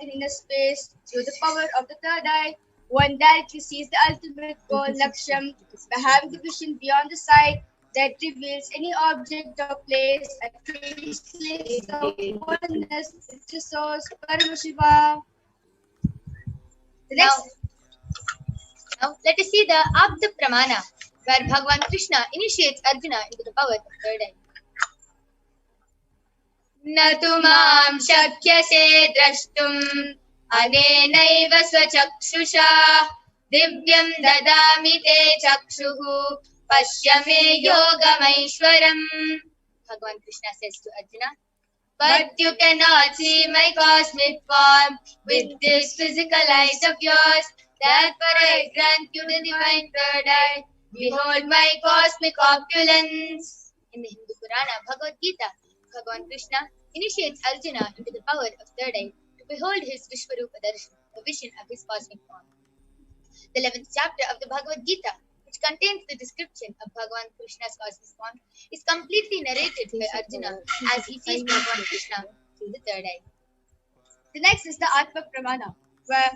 in inner space through the power of the third eye. One directly sees the ultimate goal, Laksham, by having the vision beyond the sight that reveals any object or place, a traceless of oneness with the source, Paramashiva. Now, let us see the Abda Pramana, where Bhagavan Krishna initiates Arjuna into the power of third eye. Natu mam shakyase drashtum anenaiva swachakshusha divyam dadami te chakshuhu pashyame yogamaishwaram. Bhagavan Krishna says to Arjuna, but you cannot see my cosmic form with this physical eyes of yours. Therefore I grant you the divine third eye. Behold my cosmic opulence. In the Hindu Purana, Bhagavad Gita, Bhagavan Krishna initiates Arjuna into the power of third eye to behold his Vishwarupa Darshan, a vision of his cosmic form. The 11th chapter of the Bhagavad Gita, which contains the description of Bhagavan Krishna's cosmic form, is completely narrated by Arjuna as he sees Bhagavan Krishna through the third eye. The next is the Atma Pramana, where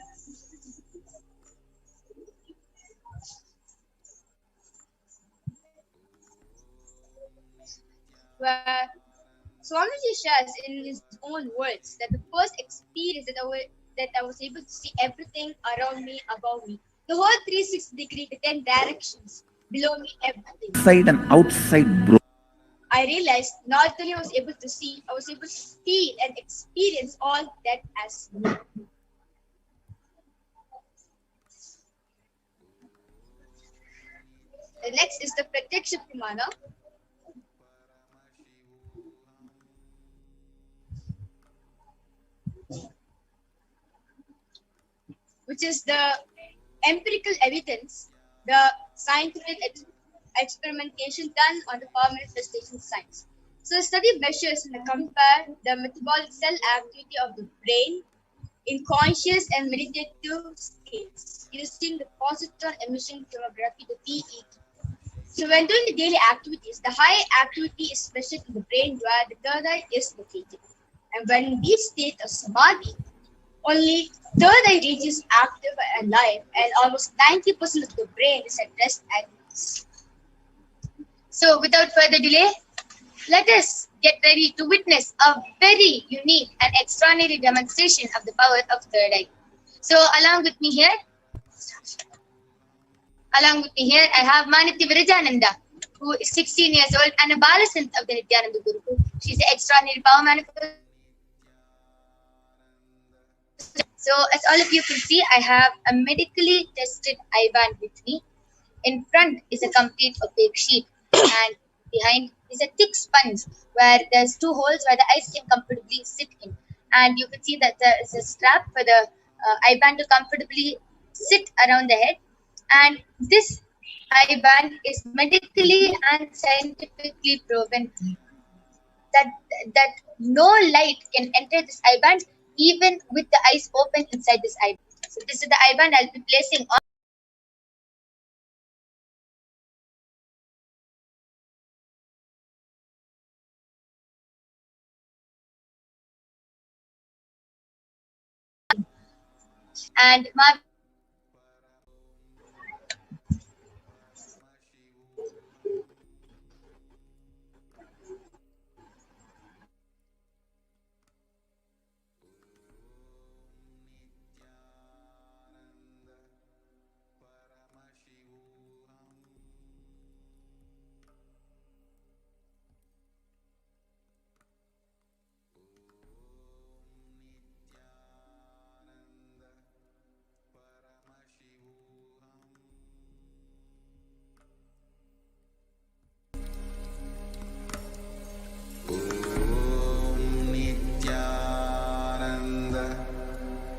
Swamiji shares in his own words that the first experience that I was able to see everything around me, above me, the whole 360-degree, the 10 directions below me, everything. Inside and outside, bro. I realized not only I was able to see, I was able to feel and experience all that as me. The next is the Pratyaksha Pramana, which is the empirical evidence, the scientific experimentation done on the power manifestation science. So the study measures and compare the metabolic cell activity of the brain in conscious and meditative states using the positron emission tomography, the PET. So when doing the daily activities, the high activity is measured in the brain where the third eye is located. And when in this state of samadhi, only third eye region is active and alive, and almost 90% of the brain is at rest and peace. So without further delay, let us get ready to witness a very unique and extraordinary demonstration of the power of third eye. So along with me here, I have Maniti Virajananda, who is 16 years old and a Balasant of the Nithyananda Gurukul. She's an extraordinary power manifestation. So as all of you can see, I have a medically tested eye band with me. In front is a complete opaque sheet, and behind is a thick sponge where there's 2 holes where the eyes can comfortably sit in. And you can see that there is a strap for the eye band to comfortably sit around the head. And this eye band is medically and scientifically proven that no light can enter this eye band even with the eyes open inside this eye band. So this is the eye band I'll be placing on. And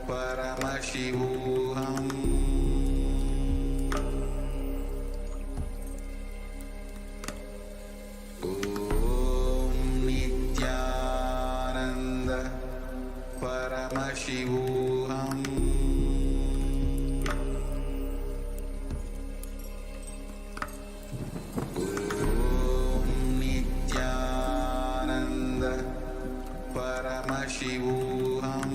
Paramashivoham. Om Nithyananda Paramashivoham. Om Nithyananda Paramashivoham.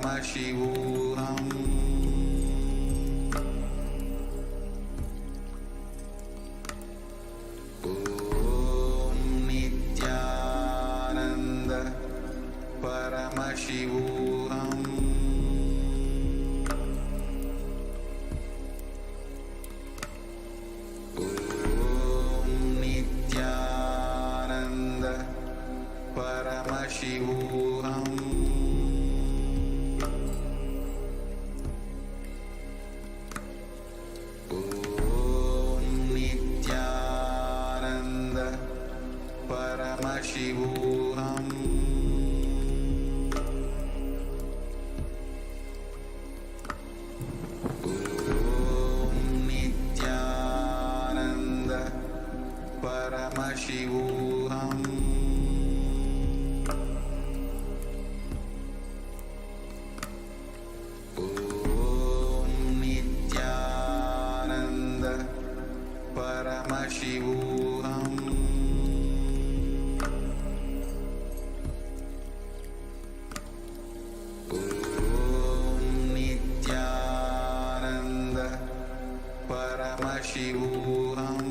Paramashivoham. Om Nithyananda Paramashivoham. Om Nithyananda Paramashivoham. Om Nithyananda Paramashivoham. Om Nithyananda Paramashivoham. Om Nithyananda Paramashivoham. Om Nithyananda Paramashivoham.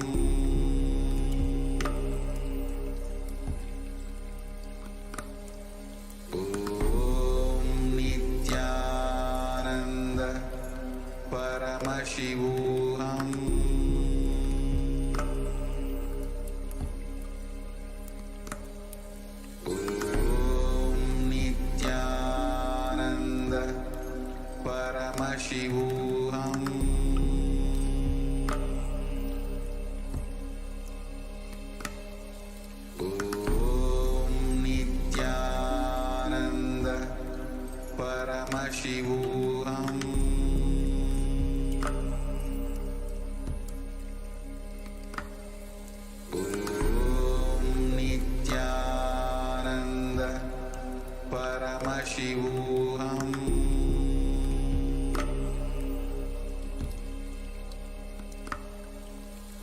Om Nithyananda Paramashivoham. Om Nithyananda Paramashivoham. Om Nithyananda Paramashivoham. Om Nithyananda Paramashivoham.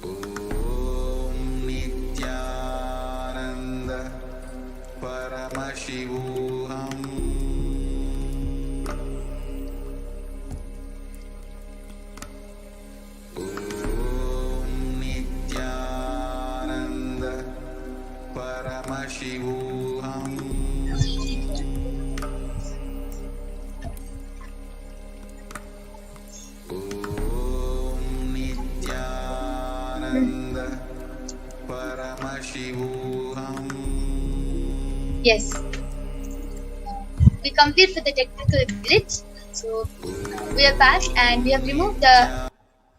Om Nithyananda Paramashivoham. Om Nithyananda Paramashivoham. Om Nithyananda Paramashivoham. Yes. We complete with the technical glitch. So we are back and we have removed the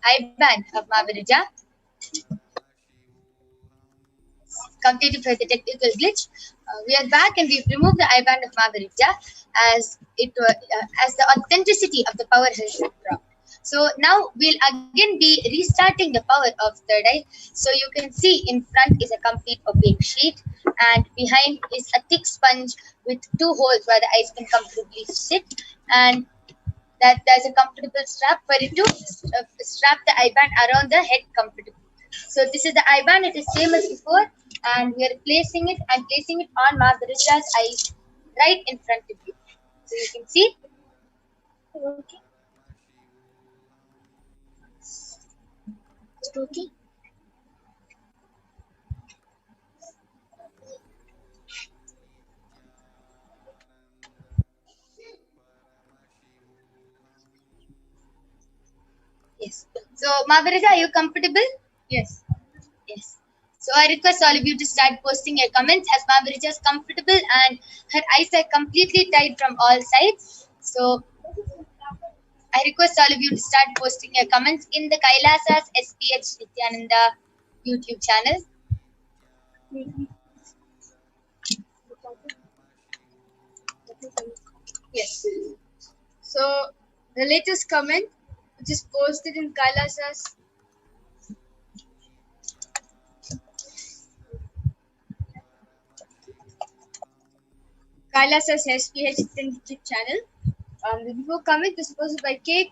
I-band of Mahaviraja. Completed for the technical glitch. We are back and we've removed the I-band of Mahaviraja as it as the authenticity of the power has dropped. So now we'll again be restarting the power of third eye. So you can see in front is a complete opaque sheet and behind is a thick sponge with two holes where the eyes can comfortably sit, and that there's a comfortable strap for it to strap the I-band around the head comfortably. So this is the I-band, it is same as before, and we are placing it on Mahaviraja's eyes right in front of you. So you can see. Okay. Okay. Yes. So Mahaviraja, are you comfortable? Yes. Yes. So I request all of you to start posting your comments as Mahaviraja is comfortable and her eyes are completely tied from all sides. So I request all of you to start posting your comments in the Kailasa's SPH Nithyananda YouTube channel. Yes. So the latest comment, which is posted in Kailasa's SPH YouTube channel. The before comment is posted by K.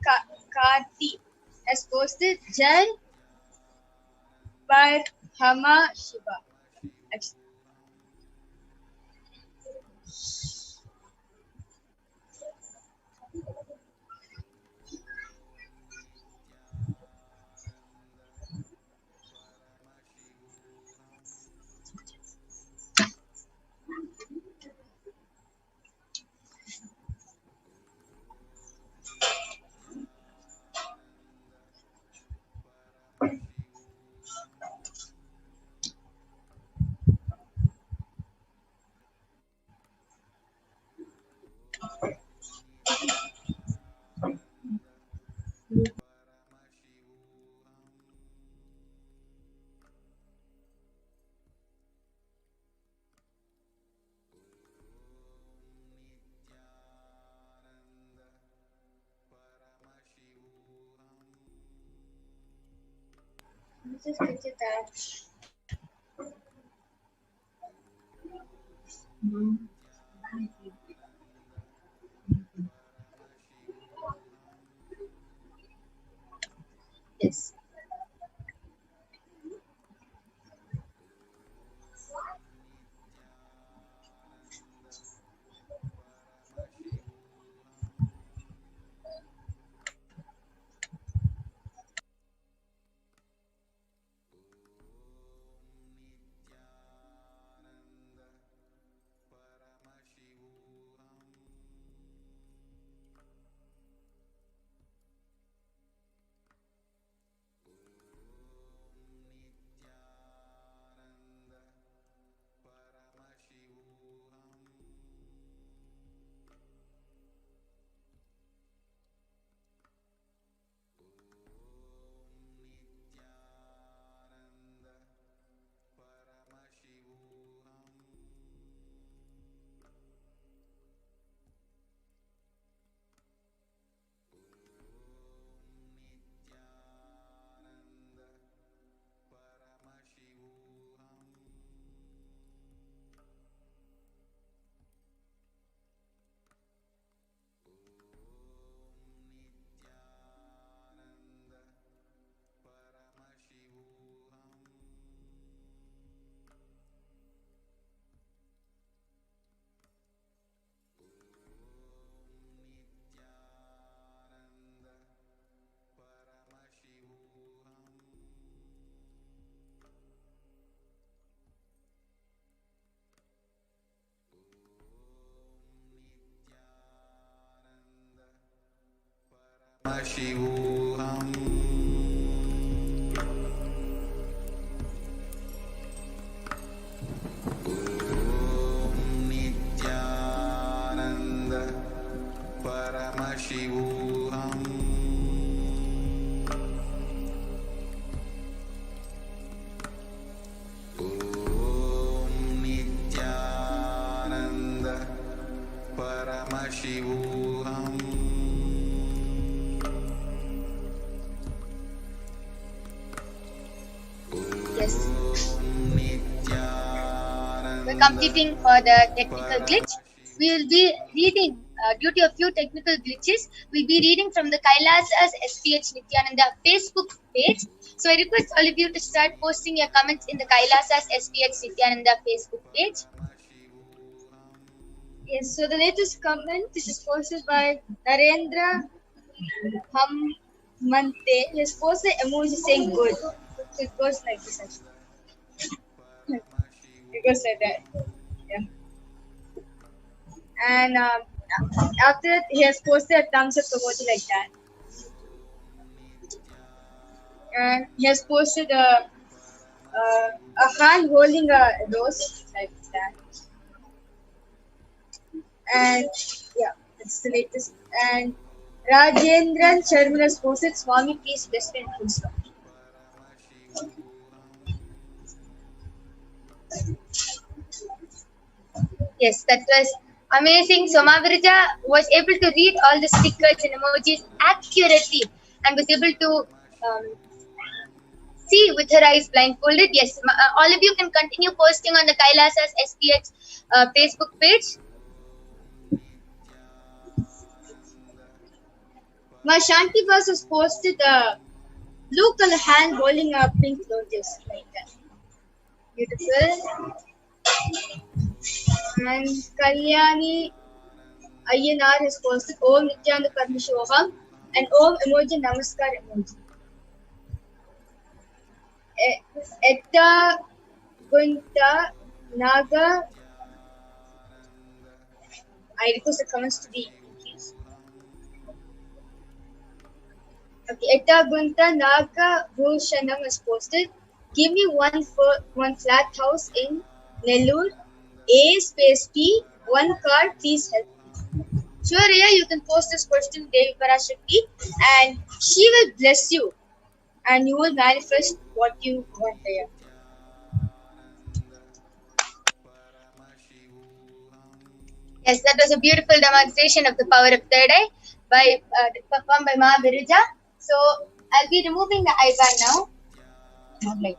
Karti has posted Jai Paramashiva. just click it that. Yes. Paramashivoham. Om Nithyananda Paramashivoham. Om Nithyananda Paramashivoham. Yes. We're completing for the technical glitch. We will be reading, due to a few technical glitches, we'll be reading from the Kailasa's SPH Nithyananda Facebook page. So I request all of you to start posting your comments in the Kailasa's SPH Nithyananda Facebook page. Yes, so the latest comment, this is posted by Narendra Hammante. He has posted emoji saying good. So it goes like this actually. It goes like that. Yeah. And after that, he has posted a thumbs up emoji like that. And he has posted a hand holding a rose like that. And yeah, that's the latest. And Rajendran Sharma has posted Swami, please bless me and full stop. Yes, that was amazing. Somavirja was able to read all the stickers and emojis accurately and was able to see with her eyes blindfolded. Yes, all of you can continue posting on the Kailasa's SPH Facebook page. My Shanti Bas has posted a blue color hand holding a pink lotus like that. Beautiful. And Kalyani Ayyanar has posted Om Nithyananda Paramashivoham and Om emoji Namaskar emoji. Etta Gunta Naga. I request the comments to be increased. Okay, Etta Gunta Naga Bhushanam has posted. Give me one flat house in Nellore. A space P, one car, please help me. Sure, Riya, you can post this question Devi Parashakti and she will bless you and you will manifest what you want, Riya. Yes, that was a beautiful demonstration of the power of third eye performed by Ma Virija. So I'll be removing the eye band now. moonlight.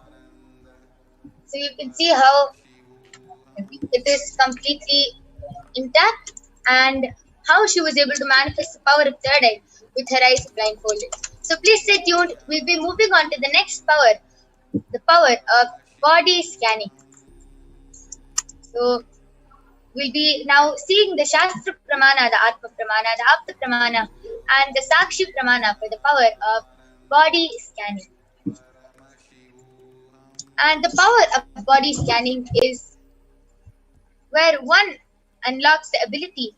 So you can see how it is completely intact and how she was able to manifest the power of third eye with her eyes blindfolded. So please stay tuned. We'll be moving on to the next power, the power of body scanning. So we'll be now seeing the Shastra Pramana, the Atma Pramana, the Apta Pramana, and the Sakshi Pramana for the power of body scanning. And the power of body scanning is where one unlocks the ability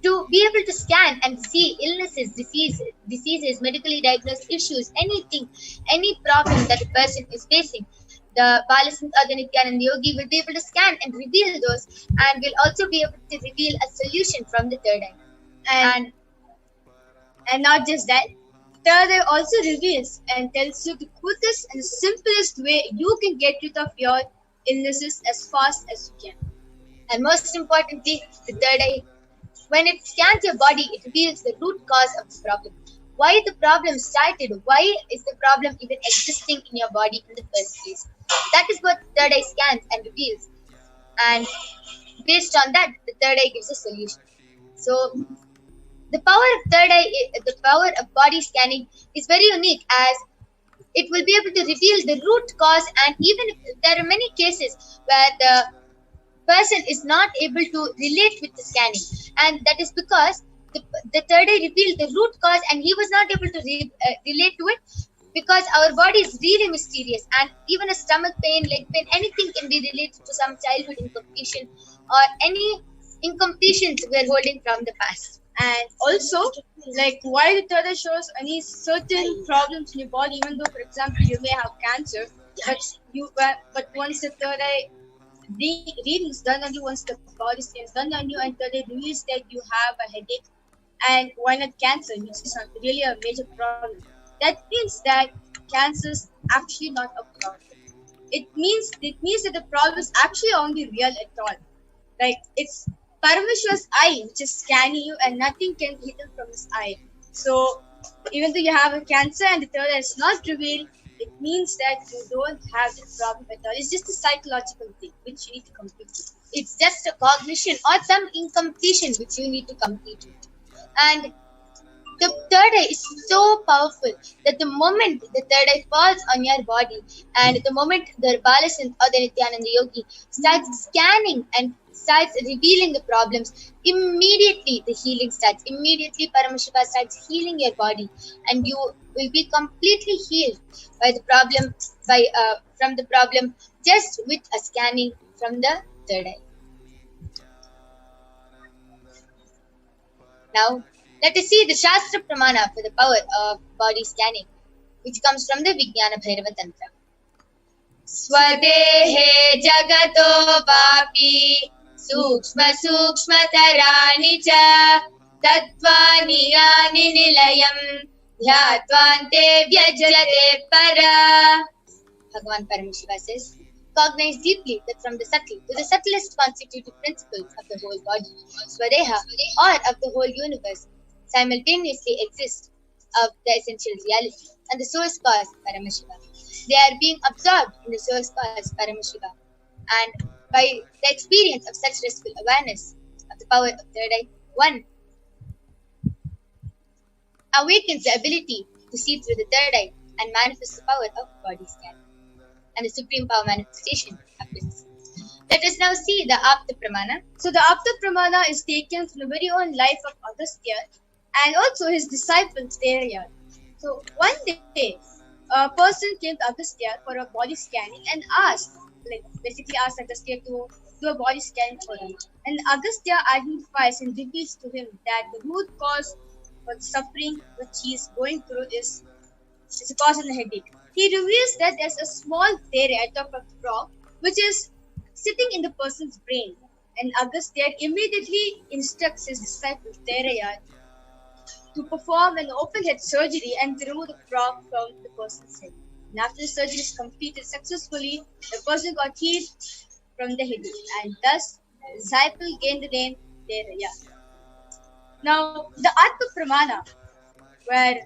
to be able to scan and see illnesses, diseases, medically diagnosed issues, anything, any problem that a person is facing. The BHAVA Nithyananda Yogi will be able to scan and reveal those, and will also be able to reveal a solution from the third eye. And not just that, third eye also reveals and tells you the quickest and simplest way you can get rid of your illnesses as fast as you can. And most importantly, the third eye, when it scans your body, it reveals the root cause of the problem. Why the problem started? Why is the problem even existing in your body in the first place? That is what third eye scans and reveals. And based on that, the third eye gives a solution. So the power of third eye, the power of body scanning is very unique, as it will be able to reveal the root cause. And even if there are many cases where the person is not able to relate with the scanning, and that is because the third eye revealed the root cause and he was not able to relate to it, because our body is really mysterious, and even a stomach pain, leg pain, anything can be related to some childhood incompletion or any incompletions we are holding from the past. And also, like, why the third eye shows any certain problems in your body, even though, for example, you may have cancer, but once the third eye reading is done on you, once the body scan is done on you, and third eye reveals that you have a headache, and why not cancer, which is not really a major problem. That means that cancer is actually not a problem. It means that the problem is actually only real at all. Like, it's Paramashiva's eye which is scanning you, and nothing can be hidden from his eye. So even though you have a cancer and the third eye is not revealed, it means that you don't have the problem at all. It's just a psychological thing which you need to complete. It's just a cognition or some incompletion which you need to complete it. And the third eye is so powerful that the moment the third eye falls on your body, and the moment the Balasan or the Nithyananda Yogi starts scanning and starts revealing the problems, immediately the healing starts. Immediately Paramashiva starts healing your body, and you will be completely healed by the problem, from the problem, just with a scanning from the third eye. Now, let us see the Shastra Pramana for the power of body scanning, which comes from the Vijnana Bhairava Tantra. Swadehe jagato vapi sukshma sukshma tarani cha tattvani yani nilayam dhyatvante vyajate para. Bhagavan Paramashiva says, cognize deeply that from the subtle to the subtlest constitutive principles of the whole body, Swadeha, or of the whole universe, simultaneously exist of the essential reality and the source cause, Paramashiva. They are being absorbed in the source cause, Paramashiva. And by the experience of such restful awareness of the power of third eye, one awakens the ability to see through the third eye and manifest the power of body scan and the supreme power manifestation of this. Let us now see the Apta Pramana. So the Apta Pramana is taken from the very own life of Agastya and also his disciple Theravada. So one day, a person came to Agastya for a body scanning and asked Agastya to do a body scan for him. And Agastya identifies and reveals to him that the root cause for the suffering which he is going through is a cause of the headache. He reveals that there's a small theory at top of the frog which is sitting in the person's brain. And Agastya immediately instructs his disciple Theravada to perform an open head surgery and remove the frog from the person's head. And after the surgery is completed successfully, the person got healed from the headache, and thus the disciple gained the name Theravada. Now, the Atma Pramana, where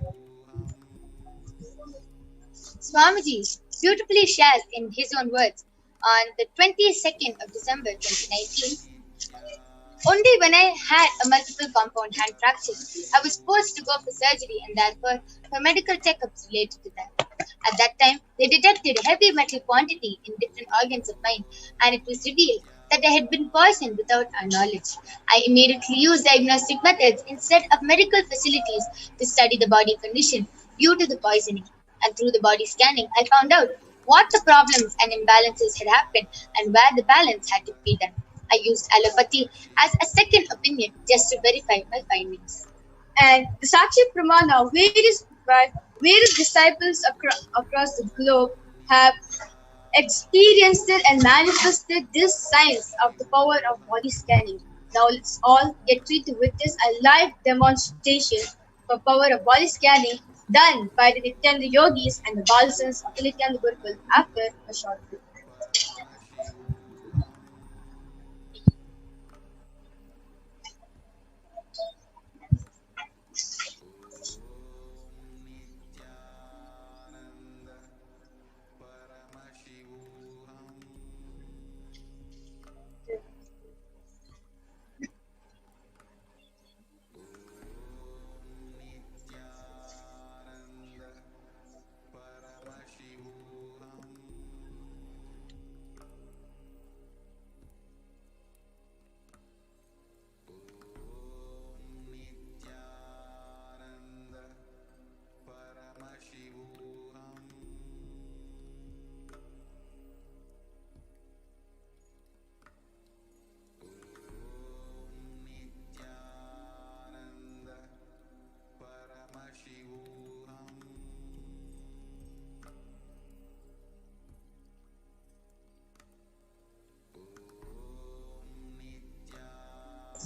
Swamiji beautifully shares in his own words on the 22nd of December 2019. Only when I had a multiple compound hand fracture, I was forced to go for surgery and therefore for medical checkups related to that. At that time, they detected a heavy metal quantity in different organs of mine, and it was revealed that I had been poisoned without our knowledge. I immediately used diagnostic methods instead of medical facilities to study the body condition due to the poisoning. And through the body scanning, I found out what the problems and imbalances had happened and where the balance had to be done. I used allopathy as a second opinion just to verify my findings. And the Sakshi Pramana, various disciples across the globe have experienced it and manifested this science of the power of body scanning. Now let's all get ready to witness a live demonstration for power of body scanning done by the Nithyananda Yogis and the Balasans of the Nithyananda Gurukul after a short break.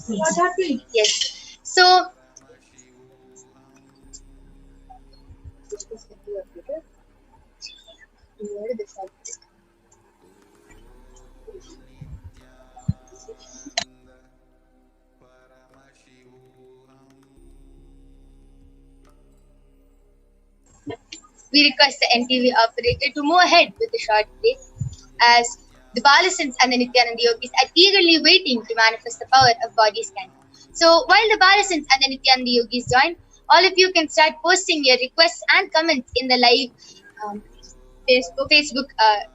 What happened? Yes. So, we request the NTV operator to move ahead with the short break as the Balasans and the Nithyananda Yogis are eagerly waiting to manifest the power of body scanning. So while the Balasans and the Nithyananda Yogis join, all of you can start posting your requests and comments in the live Facebook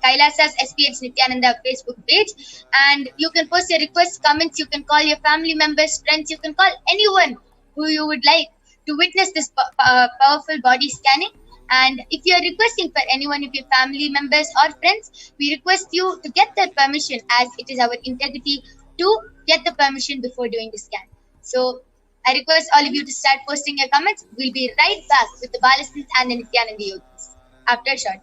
Kailasa's SPH Nithyananda Facebook page, and you can post your requests, comments. You can call your family members, friends. You can call anyone who you would like to witness this powerful body scanning. And if you are requesting for anyone of your family members or friends, we request you to get their permission, as it is our integrity to get the permission before doing the scan. So I request all of you to start posting your comments. We'll be right back with the Balasans and the Nithyananda Yogis after a short.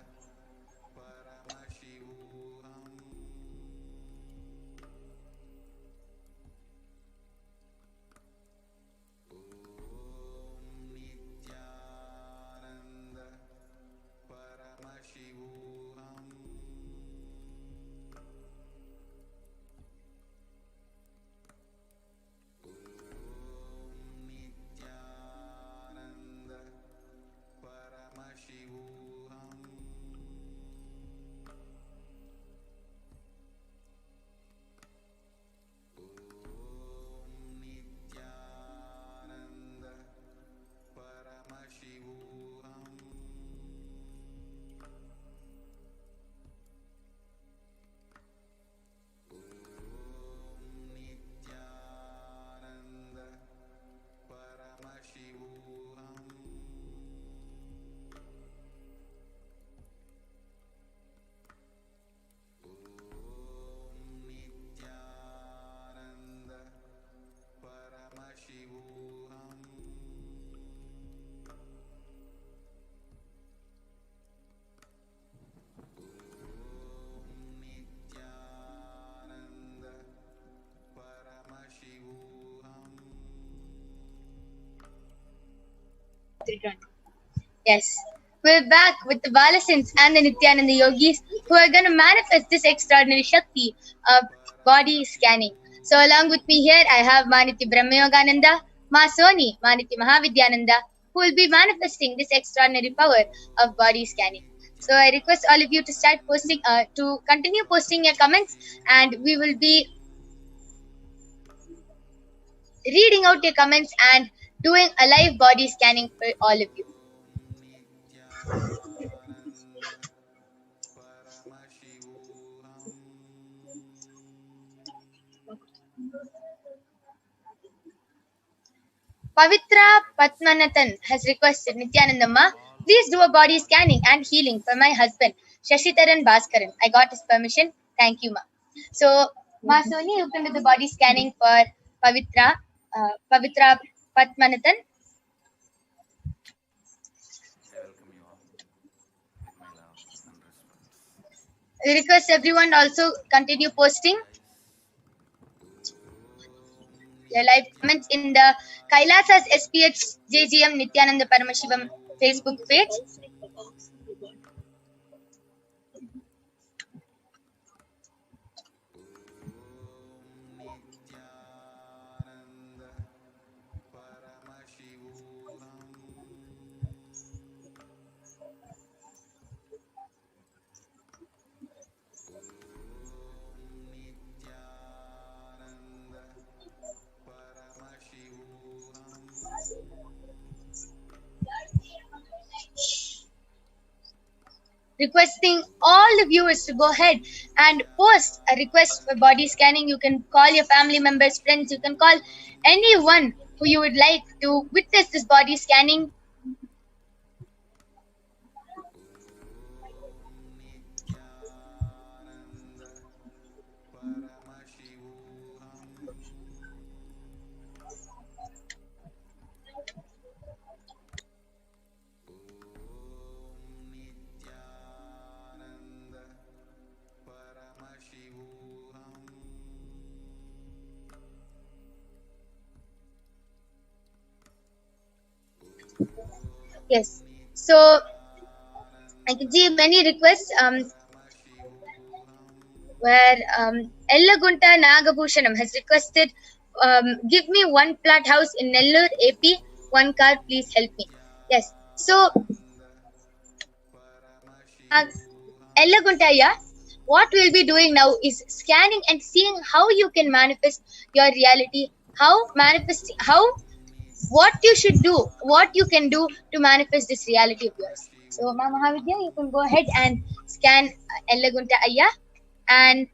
Yes, we're back with the Balasans and the Nithyananda Yogis who are going to manifest this extraordinary Shakti of body scanning. So along with me here, I have Maniti Brahmayogananda, Ma Soni, Maniti Mahavidyananda, who will be manifesting this extraordinary power of body scanning. So I request all of you to start posting, to continue posting your comments, and we will be reading out your comments and doing a live body scanning for all of you. Paramashivoham. Pavitra Patmanathan has requested, Nithyanandamma, please do a body scanning and healing for my husband, Shashitaran Bhaskaran. I got his permission. Thank you, Ma. So, Ma Soni, you can do the body scanning for Pavitra Patmanathan. I welcome you all with my love and respect. I request everyone also continue posting your live comments in the Kailasa's SPH JGM Nithyananda Paramashivam Facebook page. Nithyananda Paramashivoham. Nithyananda Paramashivoham. Requesting all the viewers to go ahead and post a request for body scanning. You can call your family members, friends, you can call anyone who you would like to witness this body scanning. Nithyananda Paramashivoham. Nithyananda Paramashivoham. Yes, so I can see many requests where Ellagunta Nagabhushanam has requested, give me one flat house in Nellore, AP, one car, please help me. Yes, so Ellaguntaya, what we'll be doing now is scanning and seeing how you can manifest your reality, what you should do, what you can do to manifest this reality of yours. So, Ma Mahavidya, you can go ahead and scan Ellagunta Ayya. And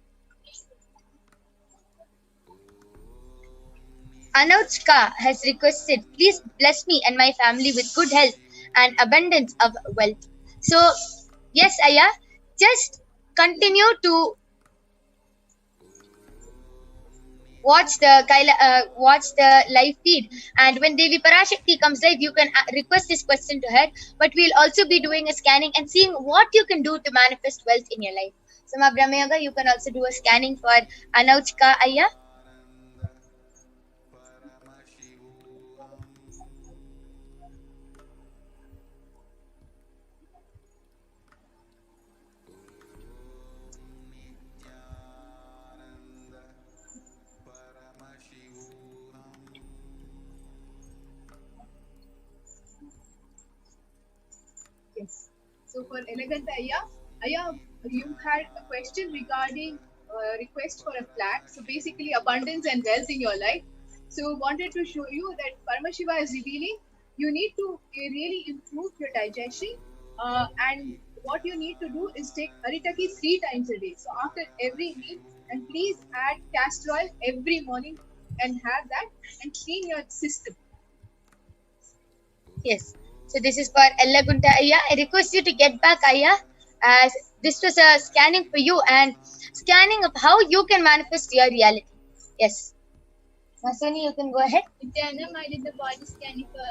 Anouchka has requested, please bless me and my family with good health and abundance of wealth. So, yes, Ayya, just continue to watch the live feed, and when Devi Parashakti comes live, you can request this question to her. But we'll also be doing a scanning and seeing what you can do to manifest wealth in your life. So, Ma Brahmayoga, you can also do a scanning for Anouchka Ayya. Yes. So for Elegant Aya, you had a question regarding request for a flat. So basically abundance and wealth in your life. So wanted to show you that Paramashiva is revealing you need to really improve your digestion, and what you need to do is take Haritaki 3 times a day. So after every meal, and please add castor oil every morning and have that and clean your system. Yes. So this is for Ellagunta Ayya. I request you to get back, Ayya, as this was a scanning for you and scanning of how you can manifest your reality. Yes. Masoni, you can go ahead. Nithyanam, I did the body scanning for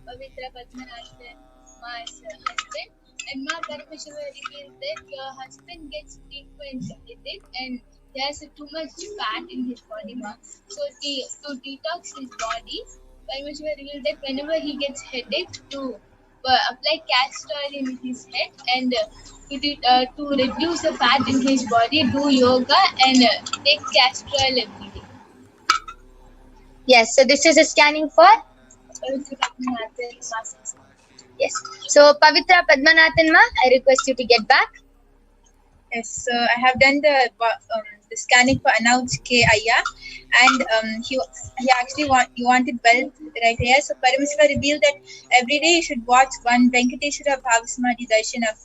Pavitra Padmanathan, my husband, and Ma Paramashiva revealed that your husband gets frequent headache and there's too much fat in his body, Ma. So to detox his body, Paramashiva revealed that whenever he gets headache, to apply castor oil in his head and to reduce the fat in his body, do yoga and take castor oil every day. Yes, so this is a scanning for Pavitra Padmanathan, my sister. Yes. So Pavitra Padmanathan ma, I request you to get back. Yes, so I have done the scanning for Anuj K. Ayya, and he actually wanted wealth right here. So Paramashiva revealed that every day you should watch one Venkateshwara Bhavasamadhi Darshan of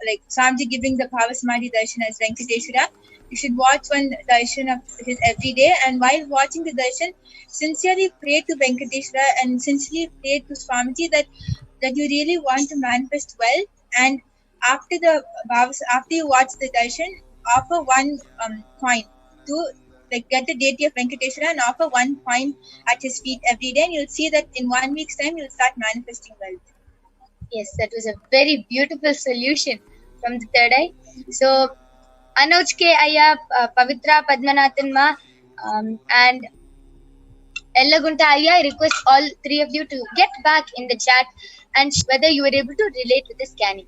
like Swamiji giving the Bhavasamadhi Darshan as Venkateshwara. You should watch one darshan of his every day, and while watching the darshan, sincerely pray to Venkateshwara and sincerely pray to Swamiji that you really want to manifest well. And after after you watch the darshan, offer one coin to like get the deity of Venkateshwara and offer one coin at his feet every day, and you'll see that in 1 week's time you'll start manifesting wealth. Yes, that was a very beautiful solution from the third eye. So Anuj K. Ayya, Pavitra Padmanathan ma, and Ellagunta Ayya, I request all three of you to get back in the chat and whether you were able to relate with the scanning.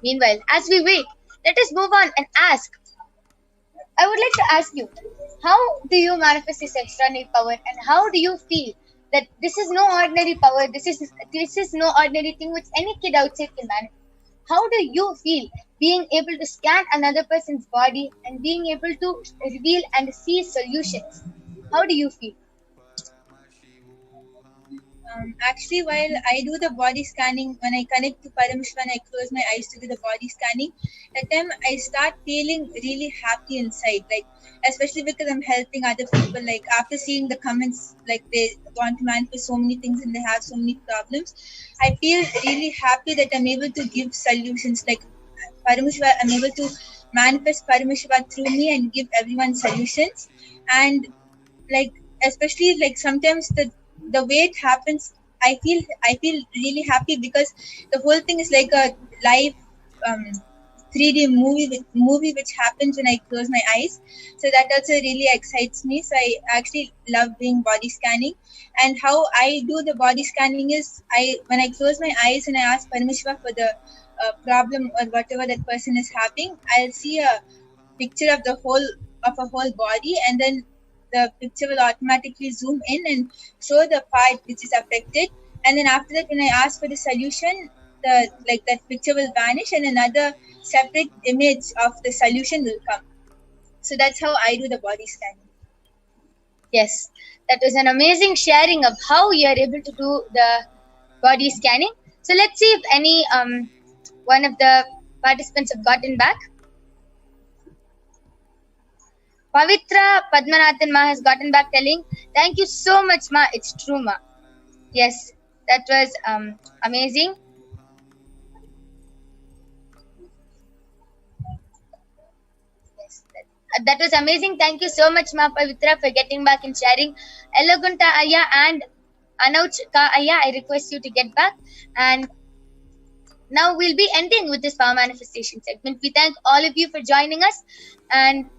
Meanwhile, as we wait, let us move on and ask. I would like to ask you, how do you manifest this extraordinary power, and how do you feel that this is no ordinary power? This is no ordinary thing which any kid outside can manifest. How do you feel being able to scan another person's body and being able to reveal and see solutions? How do you feel? Actually, while I do the body scanning, when I connect to Paramashiva and I close my eyes to do the body scanning, that time I start feeling really happy inside. Like, especially because I'm helping other people. Like, after seeing the comments, like they want to manifest so many things and they have so many problems, I feel really happy that I'm able to give solutions. Like, Paramashiva, I'm able to manifest Paramashiva through me and give everyone solutions. And like, especially like sometimes the way it happens, I feel really happy because the whole thing is like a live 3D movie which happens when I close my eyes. So that also really excites me. So I actually love doing body scanning. And how I do the body scanning is when I close my eyes and I ask Paramashiva for the problem or whatever that person is having, I'll see a picture of a whole body, and then the picture will automatically zoom in and show the part which is affected. And then after that, when I ask for the solution, that picture will vanish and another separate image of the solution will come. So that's how I do the body scanning. Yes, that was an amazing sharing of how you are able to do the body scanning. So let's see if any one of the participants have gotten back. Pavitra Padmanathan ma has gotten back telling, thank you so much ma, it's true ma. Yes, that was amazing. Yes, that was amazing. Thank you so much ma Pavitra for getting back and sharing. Ellagunta Ayya and Anuj Ka Ayya, I request you to get back. And now we'll be ending with this power manifestation segment. We thank all of you for joining us, and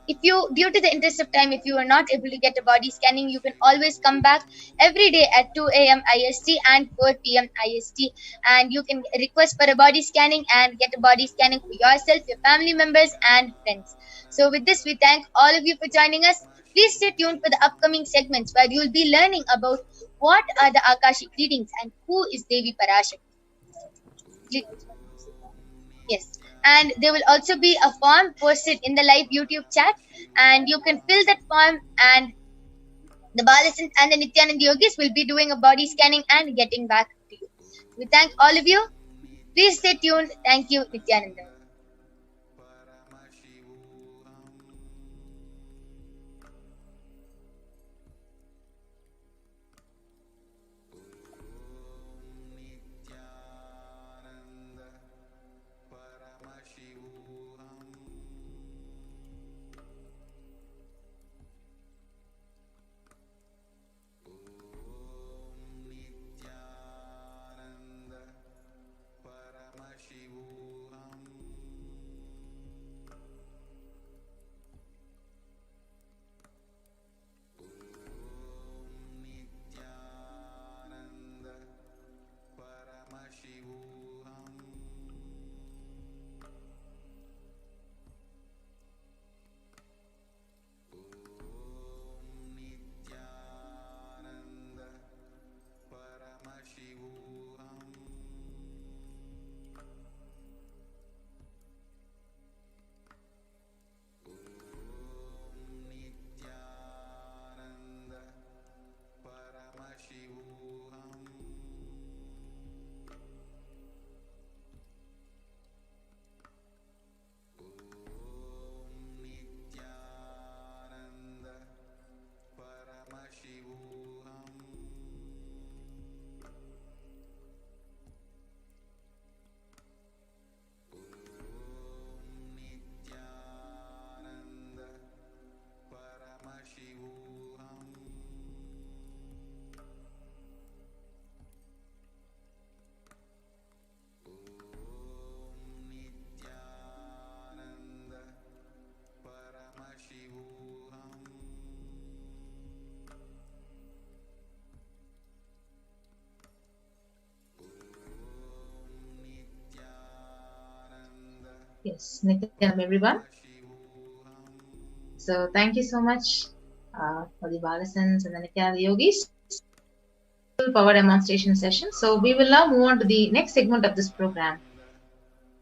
if you, due to the interest of time, if you are not able to get a body scanning, you can always come back every day at 2 a.m. IST and 4 p.m. IST, and you can request for a body scanning and get a body scanning for yourself, your family members and friends. So with this, we thank all of you for joining us. Please stay tuned for the upcoming segments where you will be learning about what are the Akashic readings and who is Devi Parashakti. Yes, and there will also be a form posted in the live YouTube chat, and you can fill that form, and the Balasan and the Nithyananda Yogis will be doing a body scanning and getting back to you. We thank all of you. Please stay tuned. Thank you, Nithyananda. Nithyananda Paramashivoham. Nithyananda Paramashivoham. Yes, Nithyanam, everyone. So thank you so much for the Balasans and the Nithyananda yogis. Power demonstration session. So we will now move on to the next segment of this program,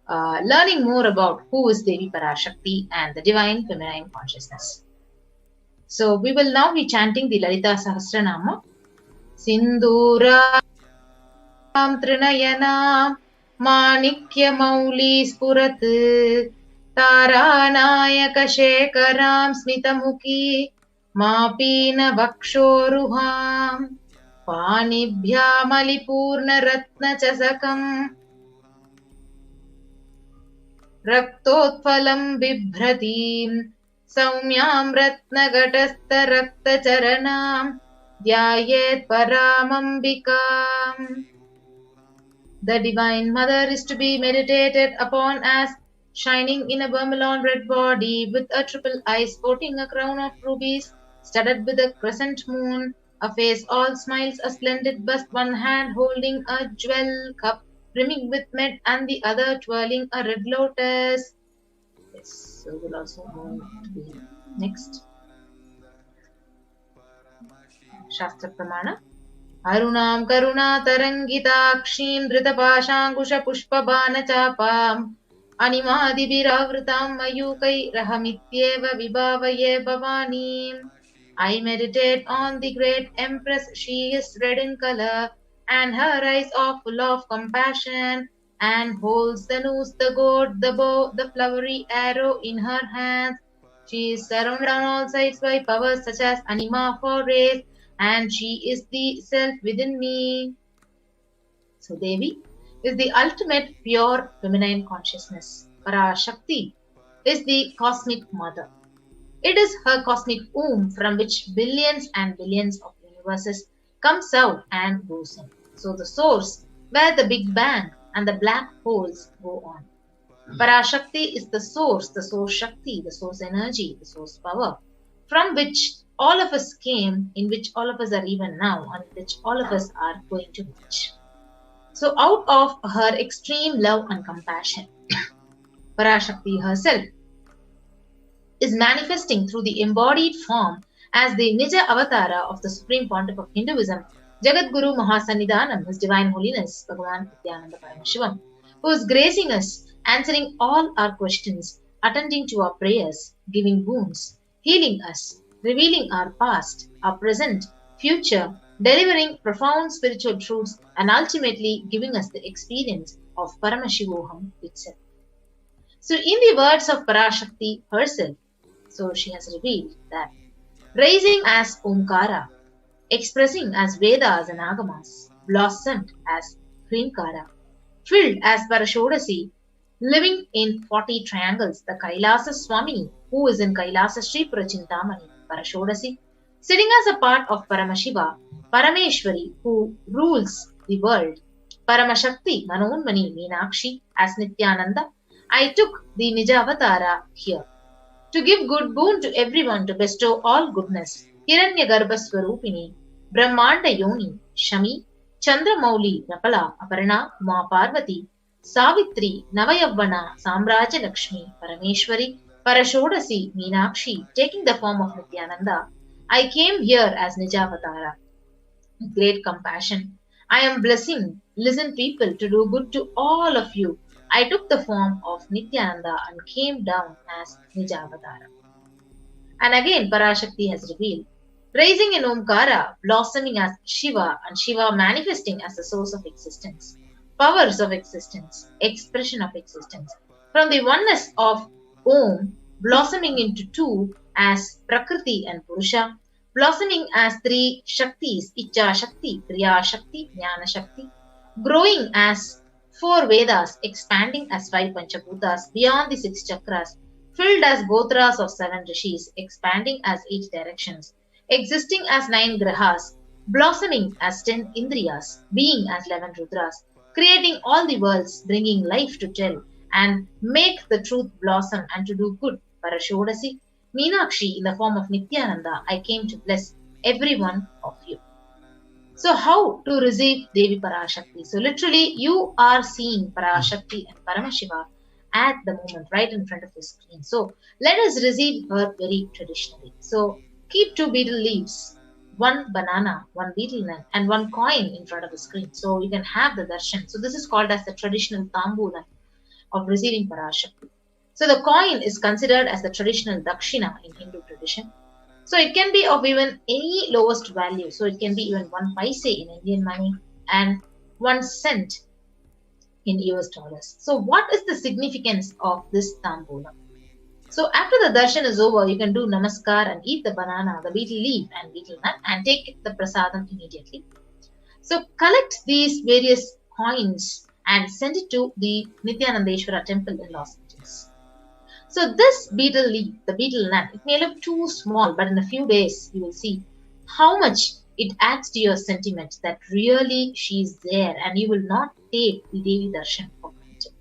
learning more about who is Devi Parashakti and the divine feminine consciousness. So we will now be chanting the Lalita Sahasranama. Sindura Trinayana Manikya Mauli Spurat Taranayaka Shekaram Smitamuki Mapina Vakshoruham पाणिभ्यामलिपूर्णरत्नचषकम् रक्तोत्फलं बिभ्रतीम् सौम्यां रत्नघटस्थरक्तचरणां ध्यायेत् परामम्बिकाम्. The Divine Mother is to be meditated upon as shining in a vermilion red body with a triple eye sporting a crown of rubies studded with a crescent moon, a face all smiles, a splendid bust, one hand holding a jewel cup brimming with med and the other twirling a red lotus. Yes, so we'll also move to the next Shastra Pramana. Arunam Karuna Tarangitakshim Dritapashankusha Pushpabana Chapam Animadibhiravritam Mayukai Rahamityeva Vibhavaye Bhavanim. I meditate on the great Empress. She is red in color, and her eyes are full of compassion, and holds the noose, the gourd, the bow, the flowery arrow in her hands. She is surrounded on all sides by powers such as anima for race, and she is the self within me. So Devi is the ultimate pure feminine consciousness. Parashakti is the cosmic mother. It is her cosmic womb from which billions and billions of universes comes out and goes in. So the source where the Big Bang and the black holes go on. Parashakti is the source Shakti, the source energy, the source power, from which all of us came, in which all of us are even now, and in which all of us are going to reach. So out of her extreme love and compassion, Parashakti herself is manifesting through the embodied form as the Nija Avatara of the Supreme Pontiff of Hinduism, Jagadguru Mahasannidhanam, His Divine Holiness, Bhagavan Nithyananda Paramashivam, who is gracing us, answering all our questions, attending to our prayers, giving boons, healing us, revealing our past, our present, future, delivering profound spiritual truths, and ultimately giving us the experience of Paramashivoham itself. So in the words of Parashakti herself, so she has revealed that rising as Omkara, expressing as Vedas and Agamas, blossomed as Hrinkara, filled as Parashodasi, living in 40 triangles, the Kailasa Swami, who is in Kailasa Sri Purachintamani, Parashodasi, sitting as a part of Paramashiva, Parameshwari, who rules the world, Paramashakti, Manonmani, Meenakshi, as Nithyananda. I took the Nija Avatara here to give good boon to everyone, to bestow all goodness. Hiranyagarbha Swarupini, Brahmanda Yoni, Shami, Chandramauli, Napala, Aparna, Uma Parvati, Savitri, Navayavana, Samraja Lakshmi, Parameshwari, Parashodasi, Meenakshi, taking the form of Nithyananda. I came here as Nija Avatara with great compassion. I am blessing, listen people, to do good to all of you. I took the form of Nithyananda and came down as Nija Avatara. And again Parashakti has revealed, rising in Omkara, blossoming as Shiva, and Shiva manifesting as the source of existence, powers of existence, expression of existence. From the oneness of Om, blossoming into two as Prakriti and Purusha, blossoming as three Shaktis, Icha Shakti, Kriya Shakti, Jnana Shakti, growing as four Vedas, expanding as five Panchabhutas beyond the six chakras, filled as Gotras of seven Rishis, expanding as eight directions, existing as nine Grahas, blossoming as 10 Indriyas, being as 11 Rudras, creating all the worlds, bringing life to tell and make the truth blossom and to do good. Parashodasi, Meenakshi, in the form of Nithyananda, I came to bless every one of you. So how to receive Devi Parashakti? So literally you are seeing Parashakti and Paramashiva at the moment, right in front of your screen. So let us receive her very traditionally. So keep 2 betel leaves, 1 banana, 1 betel nut, and 1 coin in front of the screen. So you can have the darshan. So this is called as the traditional tambula of receiving Parashakti. So the coin is considered as the traditional dakshina in Hindu tradition. So it can be of even any lowest value. So it can be even 1 paise in Indian money and 1 cent in US dollars. So what is the significance of this tambula? So after the darshan is over, you can do namaskar and eat the banana, the betel leaf and betel nut and take the prasadam immediately. So collect these various coins and send it to the Nithyanandeshwara temple in Los Angeles. So this betel leaf, the betel nut, it may look too small, but in a few days you will see how much it adds to your sentiment that really she is there and you will not take the Devi Darshan for granted.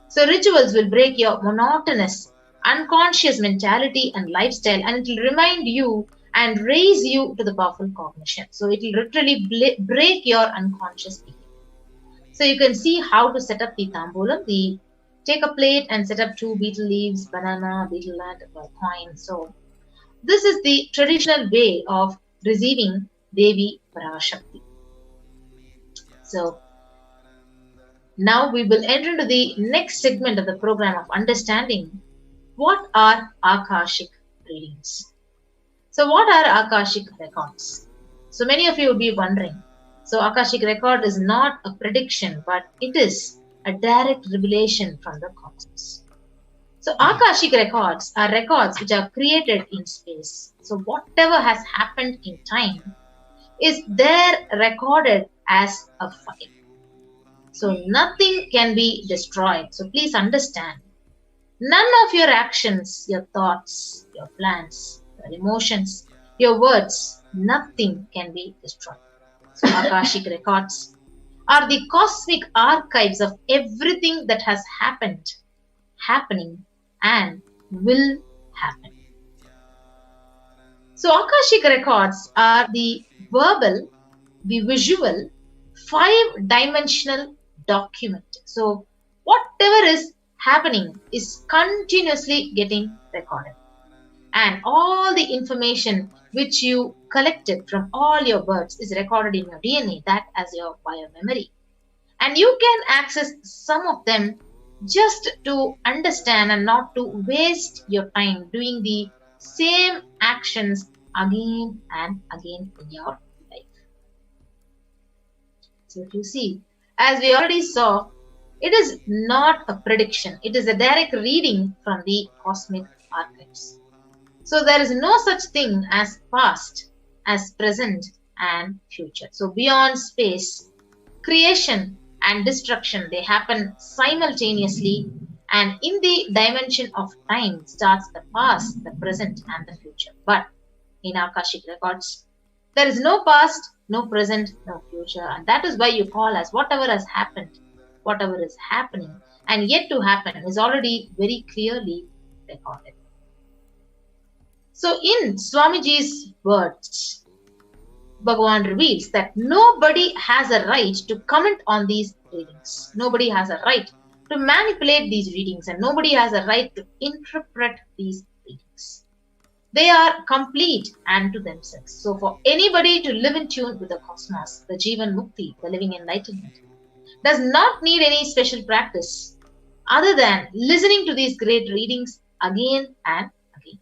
So rituals will break your monotonous, unconscious mentality and lifestyle, and it will remind you and raise you to the powerful cognition. So it will literally break your unconscious behavior. So you can see how to set up the tambulam. Take a plate and set up 2 betel leaves, banana, betel nut, coin. So this is the traditional way of receiving Devi Parashakti. So now we will enter into the next segment of the program of understanding what are Akashic readings. So what are Akashic records? So many of you will be wondering. So Akashic record is not a prediction, but it is a direct revelation from the cosmos. So Akashic records are records which are created in space. So whatever has happened in time is there recorded as a file. So nothing can be destroyed. So please understand, none of your actions, your thoughts, your plans, your emotions, your words, nothing can be destroyed. So Akashic records are the cosmic archives of everything that has happened, happening, and will happen. So Akashic records are the verbal, the visual, 5-dimensional document. So whatever is happening is continuously getting recorded. And all the information which you collected from all your births is recorded in your DNA, that as your biomemory. And you can access some of them just to understand and not to waste your time doing the same actions again and again in your life. So if you see, as we already saw, it is not a prediction. It is a direct reading from the cosmic archives. So there is no such thing as past, as present and future. So beyond space, creation and destruction, they happen simultaneously, and in the dimension of time starts the past, the present and the future. But in Akashic records, there is no past, no present, no future, and that is why you call as whatever has happened, whatever is happening and yet to happen is already very clearly recorded. So in Swamiji's words, Bhagavan reveals that nobody has a right to comment on these readings. Nobody has a right to manipulate these readings, and nobody has a right to interpret these readings. They are complete and to themselves. So for anybody to live in tune with the cosmos, the Jivan Mukti, the living enlightenment, does not need any special practice other than listening to these great readings again and again.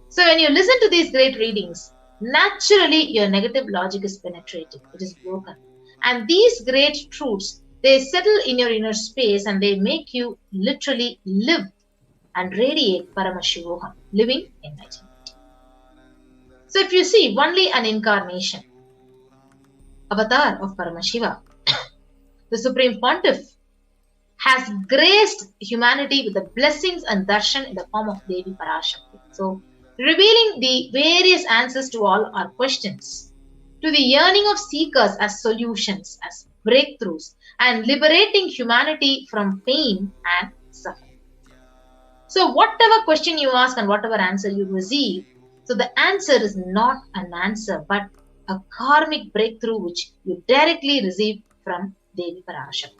So when you listen to these great readings, naturally your negative logic is penetrated, it is broken. And these great truths, they settle in your inner space and they make you literally live and radiate Paramashivoham, living enlightenment. So if you see, only an incarnation, avatar of Paramashiva, the Supreme Pontiff, has graced humanity with the blessings and darshan in the form of Devi Parashakti. So revealing the various answers to all our questions, to the yearning of seekers as solutions, as breakthroughs, and liberating humanity from pain and suffering. So whatever question you ask and whatever answer you receive, so the answer is not an answer, but a karmic breakthrough which you directly receive from Devi Parashakti.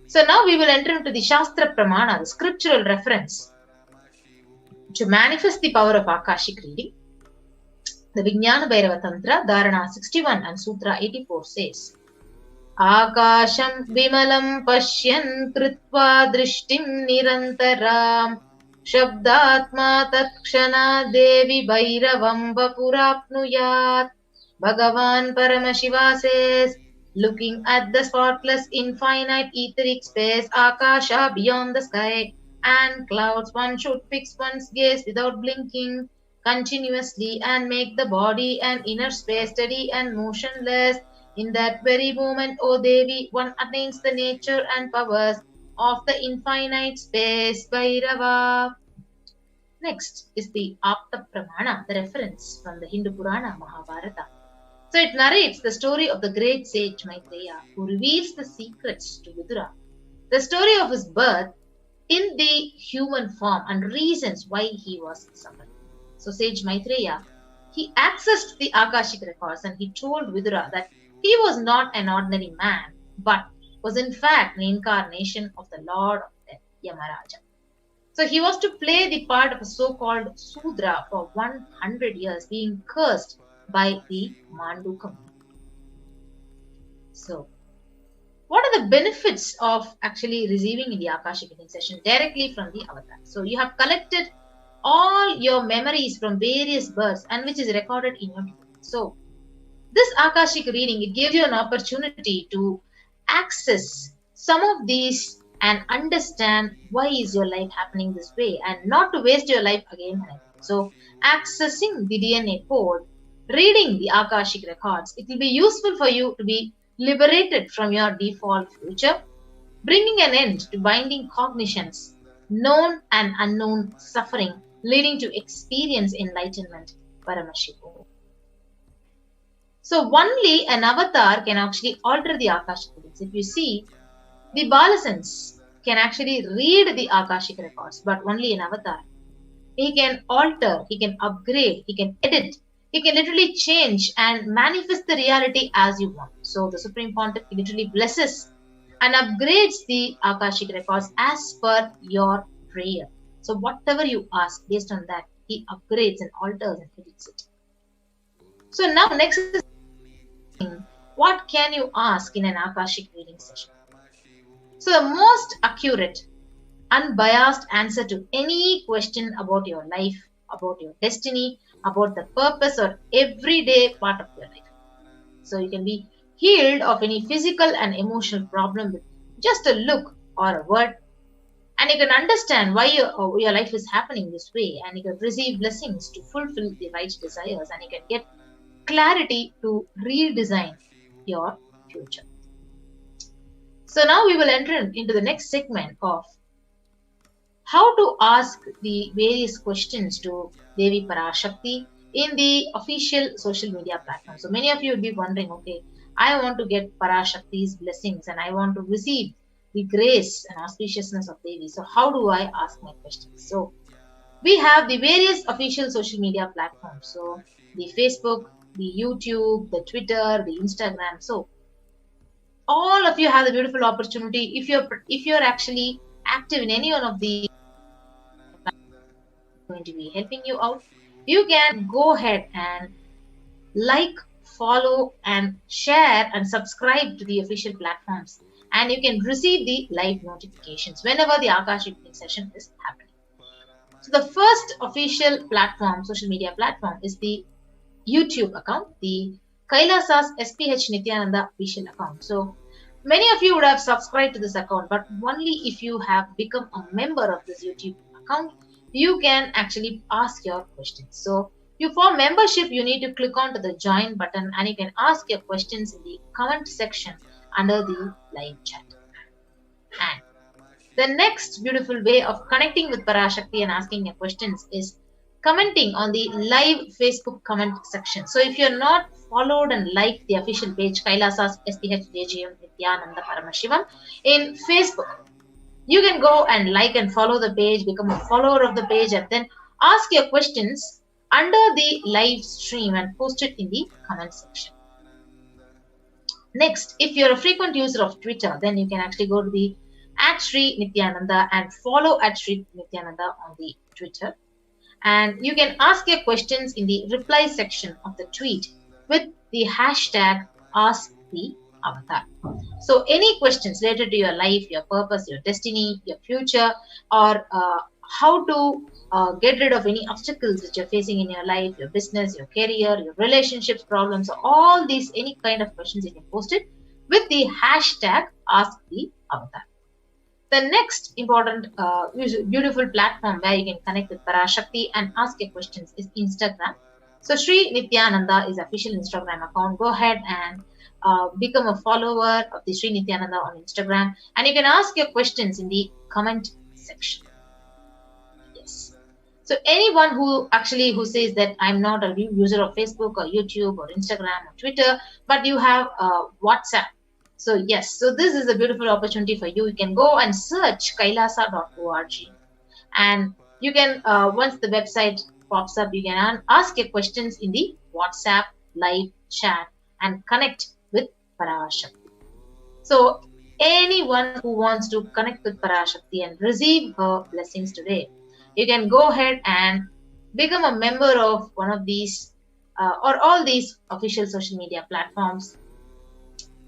So now we will enter into the Shastra Pramana, the scriptural reference to manifest the power of Akashic reading. The Vijnana Bhairava Tantra, Dharana 61 and Sutra 84 says, Akasham Vimalam Pashyan Kritva Drishtim Nirantaram Shabdatma Takshana Devi Bhairavam Vapurapnuyat. Bhagavan Paramashiva says, looking at the spotless infinite etheric space, Akasha beyond the sky and clouds, one should fix one's gaze without blinking continuously and make the body and inner space steady and motionless. In that very moment, O Devi, one attains the nature and powers of the infinite space, Bhairava. Next is the Apta Pramana, the reference from the Hindu Purana Mahabharata. So it narrates the story of the great sage Maitreya, who reveals the secrets to Vidura, the story of his birth in the human form and reasons why he was summoned. So sage Maitreya, he accessed the Akashic records and he told Vidura that he was not an ordinary man, but was in fact an incarnation of the Lord of Death, Yamaraja. So he was to play the part of a so-called Sudra for 100 years, being cursed by the Mandukam. So, what are the benefits of actually receiving in the Akashic reading session directly from the avatar? So, you have collected all your memories from various births and which is recorded in your memory. So, this Akashic reading, it gives you an opportunity to access some of these and understand why is your life happening this way and not to waste your life again and again. So, accessing the DNA code, reading the Akashic records, it will be useful for you to be liberated from your default future, bringing an end to binding cognitions, known and unknown suffering, leading to experience enlightenment, Paramashivoham. So only an avatar can actually alter the Akashic readings. If you see, the Balasans can actually read the Akashic records, but only an avatar. He can alter, he can upgrade, he can edit, he can literally change and manifest the reality as you want. So the Supreme Pontiff literally blesses and upgrades the Akashic records as per your prayer. So whatever you ask, based on that, he upgrades and alters and edits it. So now next is what can you ask in an Akashic reading session? So the most accurate, unbiased answer to any question about your life, about your destiny, about the purpose or everyday part of your life. So you can be healed of any physical and emotional problem with just a look or a word, and you can understand why your life is happening this way, and you can receive blessings to fulfill the right desires, and you can get clarity to redesign your future. So now we will enter into the next segment of how to ask the various questions to Devi Parashakti in the official social media platform. So many of you will be wondering, okay, I want to get Parashakti's blessings and I want to receive the grace and auspiciousness of Devi. So how do I ask my questions? So we have the various official social media platforms. So the Facebook, the YouTube, the Twitter, the Instagram. So all of you have the beautiful opportunity. If you're actually active in any one of the going to be helping you out, you can go ahead and like, follow and share and subscribe to the official platforms, and you can receive the live notifications whenever the Akashic reading session is happening. So the first official platform, social media platform, is the YouTube account, the Kailasa's SPH Nithyananda official account. So many of you would have subscribed to this account, but only if you have become a member of this YouTube account, you can actually ask your questions. So for membership, you need to click on to the join button and you can ask your questions in the comment section under the live chat. And the next beautiful way of connecting with Parashakti and asking your questions is commenting on the live Facebook comment section. So if you're not followed and liked the official page Kailasa's SAMADHI Darshana Nithyananda Paramashivam in Facebook, you can go and like and follow the page, become a follower of the page, and then ask your questions under the live stream and post it in the comment section. Next, if you're a frequent user of Twitter, then you can actually go to the at Sri Nithyananda and follow at Sri Nithyananda on the Twitter. And you can ask your questions in the reply section of the tweet with the hashtag AskTheAvatar. So any questions related to your life, your purpose, your destiny, your future, or how to get rid of any obstacles that you're facing in your life, your business, your career, your relationships, problems, all these, any kind of questions you can post it with the hashtag AskTheAvatar. The next important, beautiful platform where you can connect with Parashakti and ask your questions is Instagram. So Sri Nithyananda is official Instagram account. Go ahead and become a follower of the Sri Nithyananda on Instagram, and you can ask your questions in the comment section. Yes. So anyone who says that I'm not a user of Facebook or YouTube or Instagram or Twitter, but you have WhatsApp. So yes, so this is a beautiful opportunity for you. You can go and search kailasa.org, and you can, once the website pops up, you can ask your questions in the WhatsApp live chat and connect with Parashakti. So anyone who wants to connect with Parashakti and receive her blessings today, you can go ahead and become a member of one of these or all these official social media platforms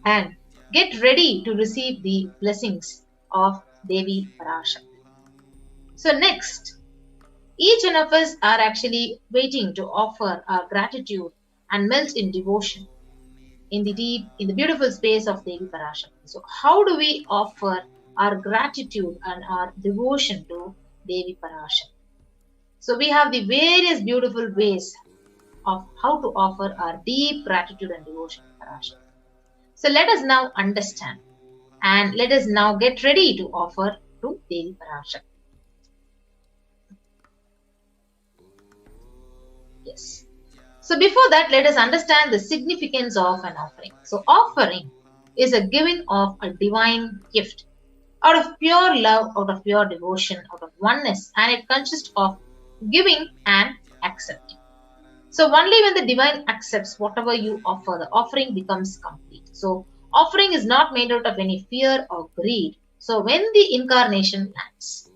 and get ready to receive the blessings of Devi Parashakti. So next, each one of us are actually waiting to offer our gratitude and melt in devotion in the beautiful space of Devi Parashakti. So how do we offer our gratitude and our devotion to Devi Parashakti? So we have the various beautiful ways of how to offer our deep gratitude and devotion to Parashakti. So let us now understand and let us now get ready to offer to Devi Parashakti. Yes. So before that, let us understand the significance of an offering. So offering is a giving of a divine gift out of pure love, out of pure devotion, out of oneness, and it consists of giving and accepting. So only when the divine accepts whatever you offer, the offering becomes complete. So offering is not made out of any fear or greed. So when the incarnation lands,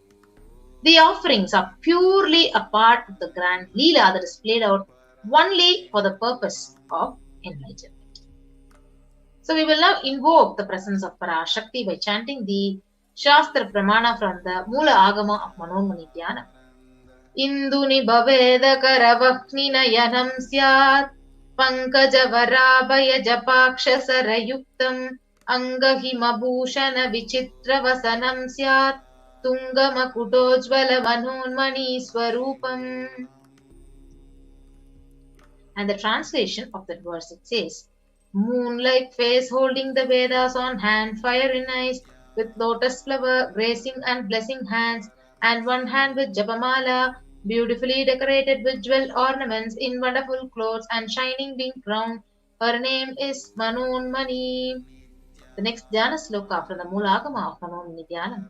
the offerings are purely a part of the grand Leela that is played out only for the purpose of enlightenment. So we will now invoke the presence of Parashakti by chanting the Shastra Pramana from the Mula Agama of Manonmani Dhyana. Induni bhaveda karavakni nayanam syat pankaja varabhaya japaksha sarayuktam angahima bhushana vichitra vasanam syat tungamakutojvala manonmani swarupam. And the translation of that verse, it says, moon-like face holding the Vedas on hand, fire in eyes, with lotus flower gracing and blessing hands, and one hand with Japamala, beautifully decorated with jewel ornaments in wonderful clothes and shining wing crown. Her name is Manonmani. The next Dhyana sloka from the Mulagama of Manonmani Dhyanam.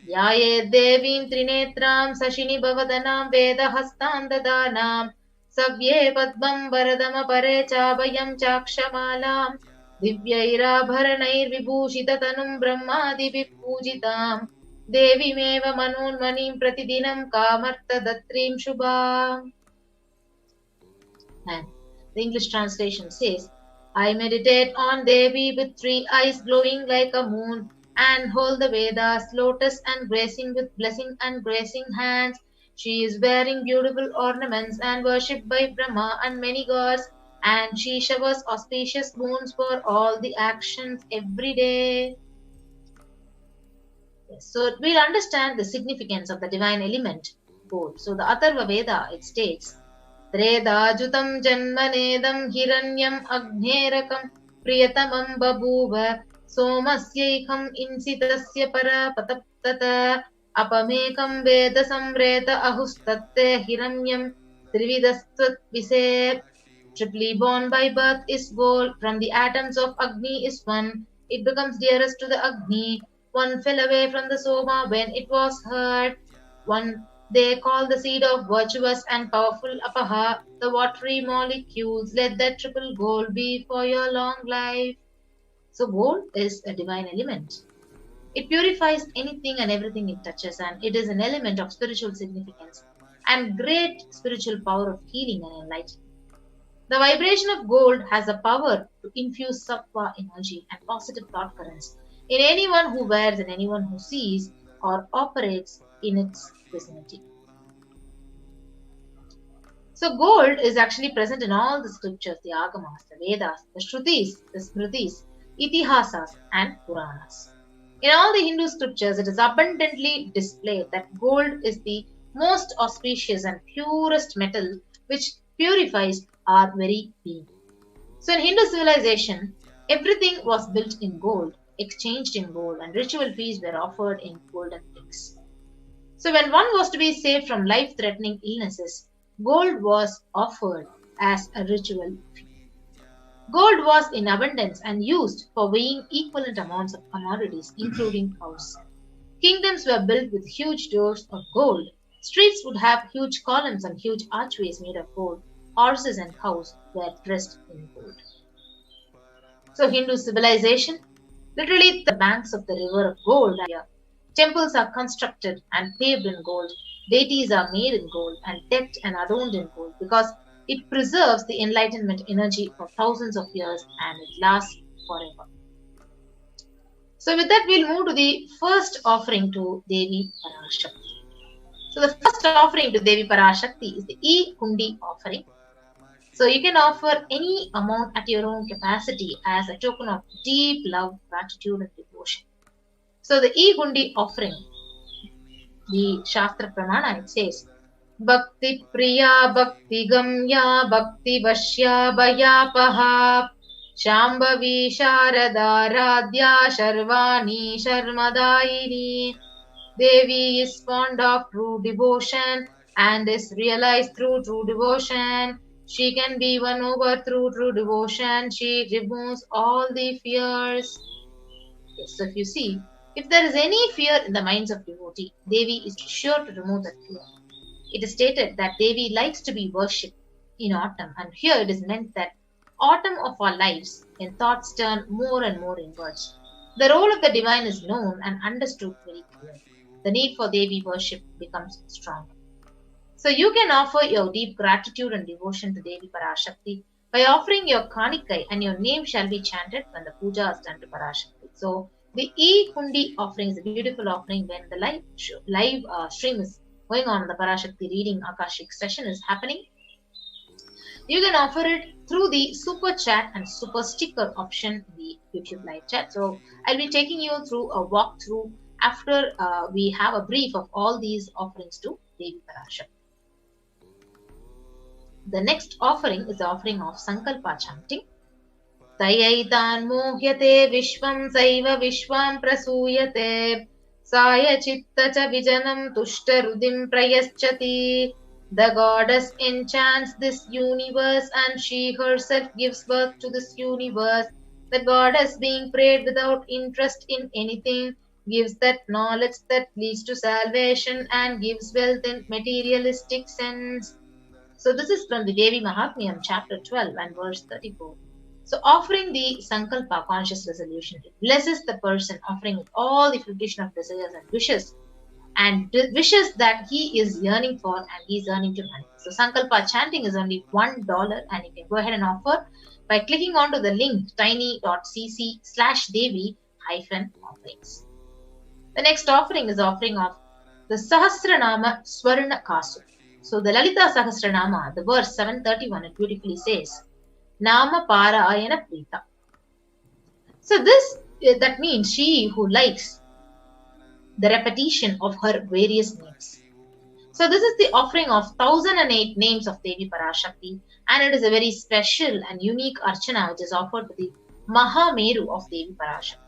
Yaye Devim Trinetram Sashini Bhavadanam Vedahastan Dadanam Savye Padmam Varadama Pare Chabhayam Chakshamalam Divyairabharanair Vibhushita Tanum Brahmadi Vipujitam Devi Meva Manonmanim Pratidinam Kamarta Datrim Shubham. And the English translation says, I meditate on Devi with 3 eyes glowing like a moon and hold the Vedas, lotus and gracing with blessing and gracing hands. She is wearing beautiful ornaments and worshipped by Brahma and many gods, and she showers auspicious boons for all the actions every day. Yes, so we'll understand the significance of the divine element gold. So the Atharva Veda, it states, Tredajutam janmanedam hiranyam agnerakam priyatamam babuva somasyaikham insitasya para pataptata apamekam veda samreta ahustatte hiranyam trividastvat vise. Triply born by birth is gold, from the atoms of Agni is one, it becomes dearest to the Agni. One fell away from the Soma when it was heard. One they call the seed of virtuous and powerful Apaha, the watery molecules. Let that triple gold be for your long life. So gold is a divine element. It purifies anything and everything it touches, and it is an element of spiritual significance and great spiritual power of healing and enlightenment. The vibration of gold has the power to infuse sattva energy and positive thought currents in anyone who wears and anyone who sees or operates in its vicinity. So gold is actually present in all the scriptures, the Agamas, the Vedas, the Shrutis, the Smritis, Itihasas and Puranas. In all the Hindu scriptures, it is abundantly displayed that gold is the most auspicious and purest metal which purifies our very being. So in Hindu civilization, everything was built in gold, exchanged in gold, and ritual feasts were offered in golden bricks. So when one was to be saved from life-threatening illnesses, gold was offered as a ritual fee. Gold was in abundance and used for weighing equivalent amounts of commodities, including cows. Kingdoms were built with huge doors of gold. Streets would have huge columns and huge archways made of gold. Horses and cows were dressed in gold. So Hindu civilization, literally the banks of the river of gold. Temples are constructed and paved in gold. Deities are made in gold and decked and adorned in gold because it preserves the enlightenment energy for thousands of years and it lasts forever. So with that, we'll move to the first offering to Devi Parashakti. So the first offering to Devi Parashakti is the E-Kundi offering. So you can offer any amount at your own capacity as a token of deep love, gratitude and devotion. So the E-Kundi offering, the Shastra Pramana, it says, Bhakti Priya Bhakti Gamya Bhakti Vashya Bhayapaha Shambhavi Sharada Radhya Sharvani Sharmadaini. Devi is fond of true devotion and is realized through true devotion. She can be won over through true devotion. She removes all the fears. Yes, so if you see, if there is any fear in the minds of devotee, Devi is sure to remove that fear. It is stated that Devi likes to be worshipped in autumn, and here it is meant that autumn of our lives, when thoughts turn more and more inwards. The role of the divine is known and understood very clearly. The need for Devi worship becomes stronger. So you can offer your deep gratitude and devotion to Devi Parashakti by offering your Kanikai, and your name shall be chanted when the puja is done to Parashakti. So the E-Kundi offering is a beautiful offering when the live stream is going on, the Parashakti reading Akashic session is happening. You can offer it through the super chat and super sticker option in the YouTube live chat. So I'll be taking you through a walkthrough after we have a brief of all these offerings to Devi Parashakti. The next offering is the offering of Sankalpa chanting. Tayaitan mohyate vishvam saiva vishvam prasuyate Saya chitta cha vijanam tushta rudim prayaschati. The goddess enchants this universe and she herself gives birth to this universe. The goddess, being prayed without interest in anything, gives that knowledge that leads to salvation and gives wealth in materialistic sense. So this is from the Devi Mahatmyam chapter 12 and verse 34. So offering the Sankalpa conscious resolution, it blesses the person offering with all the fruition of desires and wishes that he is yearning for and he is yearning to manifest. So Sankalpa chanting is only $1 and you can go ahead and offer by clicking onto the link tiny.cc/Devi-offerings. The next offering is the offering of the Sahasranama Swarna Kasu. So the Lalita Sahasranama, the verse 731, it beautifully says, Nama Parayana Prita. So that means she who likes the repetition of her various names. So this is the offering of 1008 names of Devi Parashakti, and it is a very special and unique archana which is offered to the Mahameru of Devi Parashakti.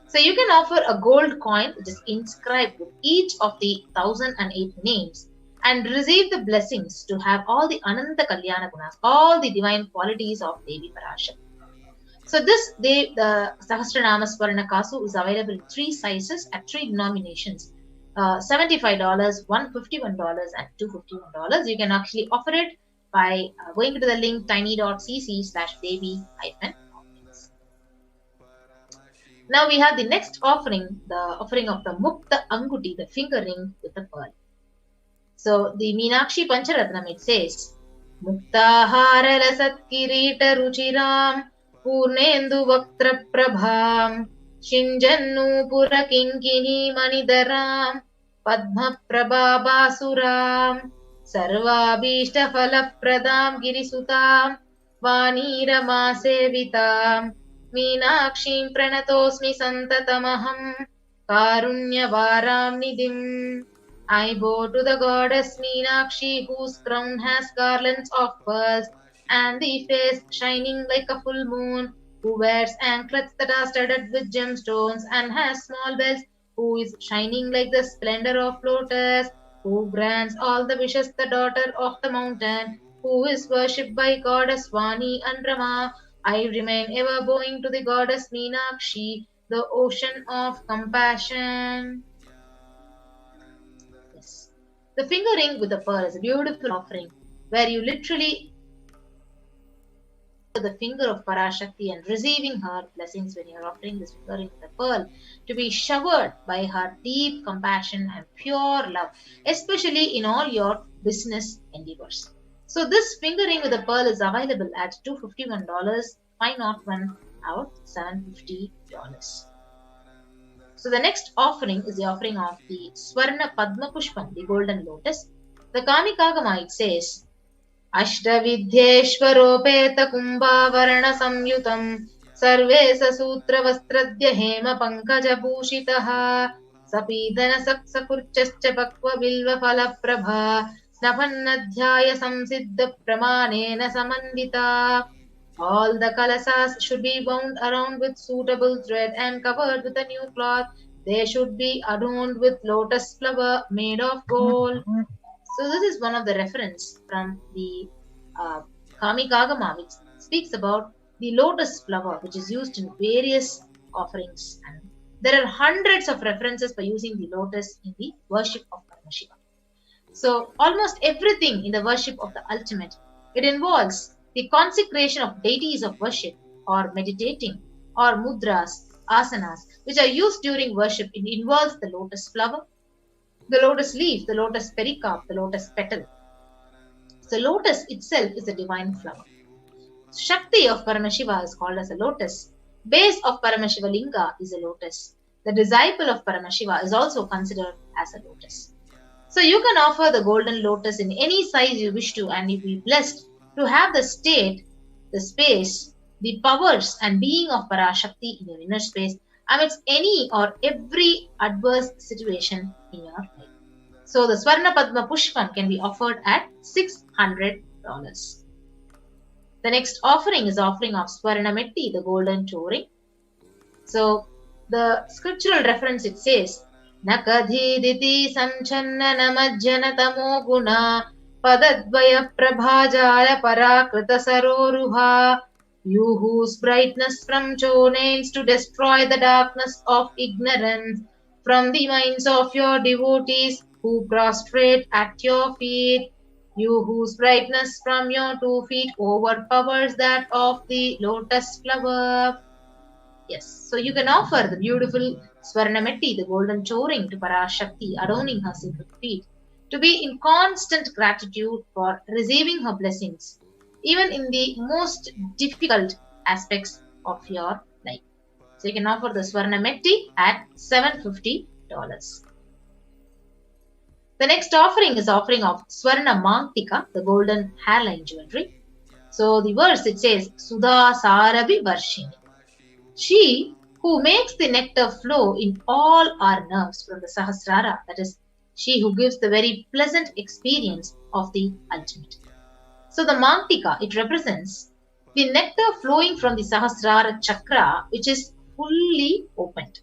So you can offer a gold coin which is inscribed with each of the 1008 names and receive the blessings to have all the Ananta Kalyana Gunas, all the divine qualities of Devi Parashakti. So the Sahasranama Swarna Kasu is available in 3 sizes at 3 denominations, $75, $151 and $251. You can actually offer it by going to the link tiny.cc/Devi-offerings. Now we have the next offering, the offering of the Mukta Anguti, the finger ring with the pearl. So the Meenakshi Pancharatnam, it says, Muktahara Lasat Kirita Ruchiram Purnendu Vaktra Prabham Shinjannu Pura Kinkini Manidaram Padma Prabhabasuram Sarvabhishta Falapradam Girisutam Vanirama Sevitam Meenakshim Pranatosmi Santatamaham Karunyavaram Nidim. I bow to the goddess Meenakshi, whose crown has garlands of pearls, and the face shining like a full moon, who wears anklets that are studded with gemstones, and has small bells, who is shining like the splendor of lotus, who grants all the wishes, the daughter of the mountain, who is worshipped by goddess Vani and Rama. I remain ever bowing to the goddess Meenakshi, the ocean of compassion. The finger ring with the pearl is a beautiful offering where you literally the finger of Parashakti and receiving her blessings when you are offering this finger ring with the pearl to be showered by her deep compassion and pure love, especially in all your business endeavors. So this finger ring with the pearl is available at $251, $501 out $750. So the next offering is the offering of the Swarna Padma Pushpam, the golden lotus. The Kamikagama, it says, Ashtavidhyeshwaropeta Kumbhavarana Samyutam Sarvesa Sutra Vastradya Hema Pankaja Bhushitaha Sapidana Saksakurchascha Pakva Bilva Phala Prabha Snapannadhyaya Samsiddha Pramanena Samandita. All the kalasas should be wound around with suitable thread and covered with a new cloth. They should be adorned with lotus flower made of gold. So this is one of the reference from the Kamikagama, which speaks about the lotus flower, which is used in various offerings. And there are hundreds of references for using the lotus in the worship of Paramashiva. So almost everything in the worship of the ultimate, it involves the consecration of deities of worship or meditating or mudras, asanas, which are used during worship. It involves the lotus flower, the lotus leaf, the lotus pericarp, the lotus petal. So lotus itself is a divine flower. Shakti of Paramashiva is called as a lotus. Base of Paramashiva Linga is a lotus. The disciple of Paramashiva is also considered as a lotus. So you can offer the golden lotus in any size you wish to, and you'll be blessed to have the state, the space, the powers and being of Parashakti in your inner space amidst any or every adverse situation in your life. So the Swarna Padma Pushpam can be offered at $600. The next offering is offering of Swarna Metti, the golden touring. So the scriptural reference, it says, Nakadhiditi Sanchanna Namajjana Tamo Guna Padadvaya Prabhajala Parakrita Saroruha. You whose brightness from chonains to destroy the darkness of ignorance from the minds of your devotees who prostrate at your feet. You whose brightness from your 2 feet overpowers that of the lotus flower. Yes, so you can offer the beautiful Swarnametti, the golden touring, to Parashakti, adorning her sacred feet, to be in constant gratitude for receiving her blessings, even in the most difficult aspects of your life. So you can offer the Swarnametti at $750. The next offering is offering of Swarna Mangtika, the golden hairline jewelry. So the verse, it says, Sudha Sarabi Varshini. She who makes the nectar flow in all our nerves from the Sahasrara, that is, she who gives the very pleasant experience of the ultimate. So the Mangtika, it represents the nectar flowing from the Sahasrara chakra, which is fully opened.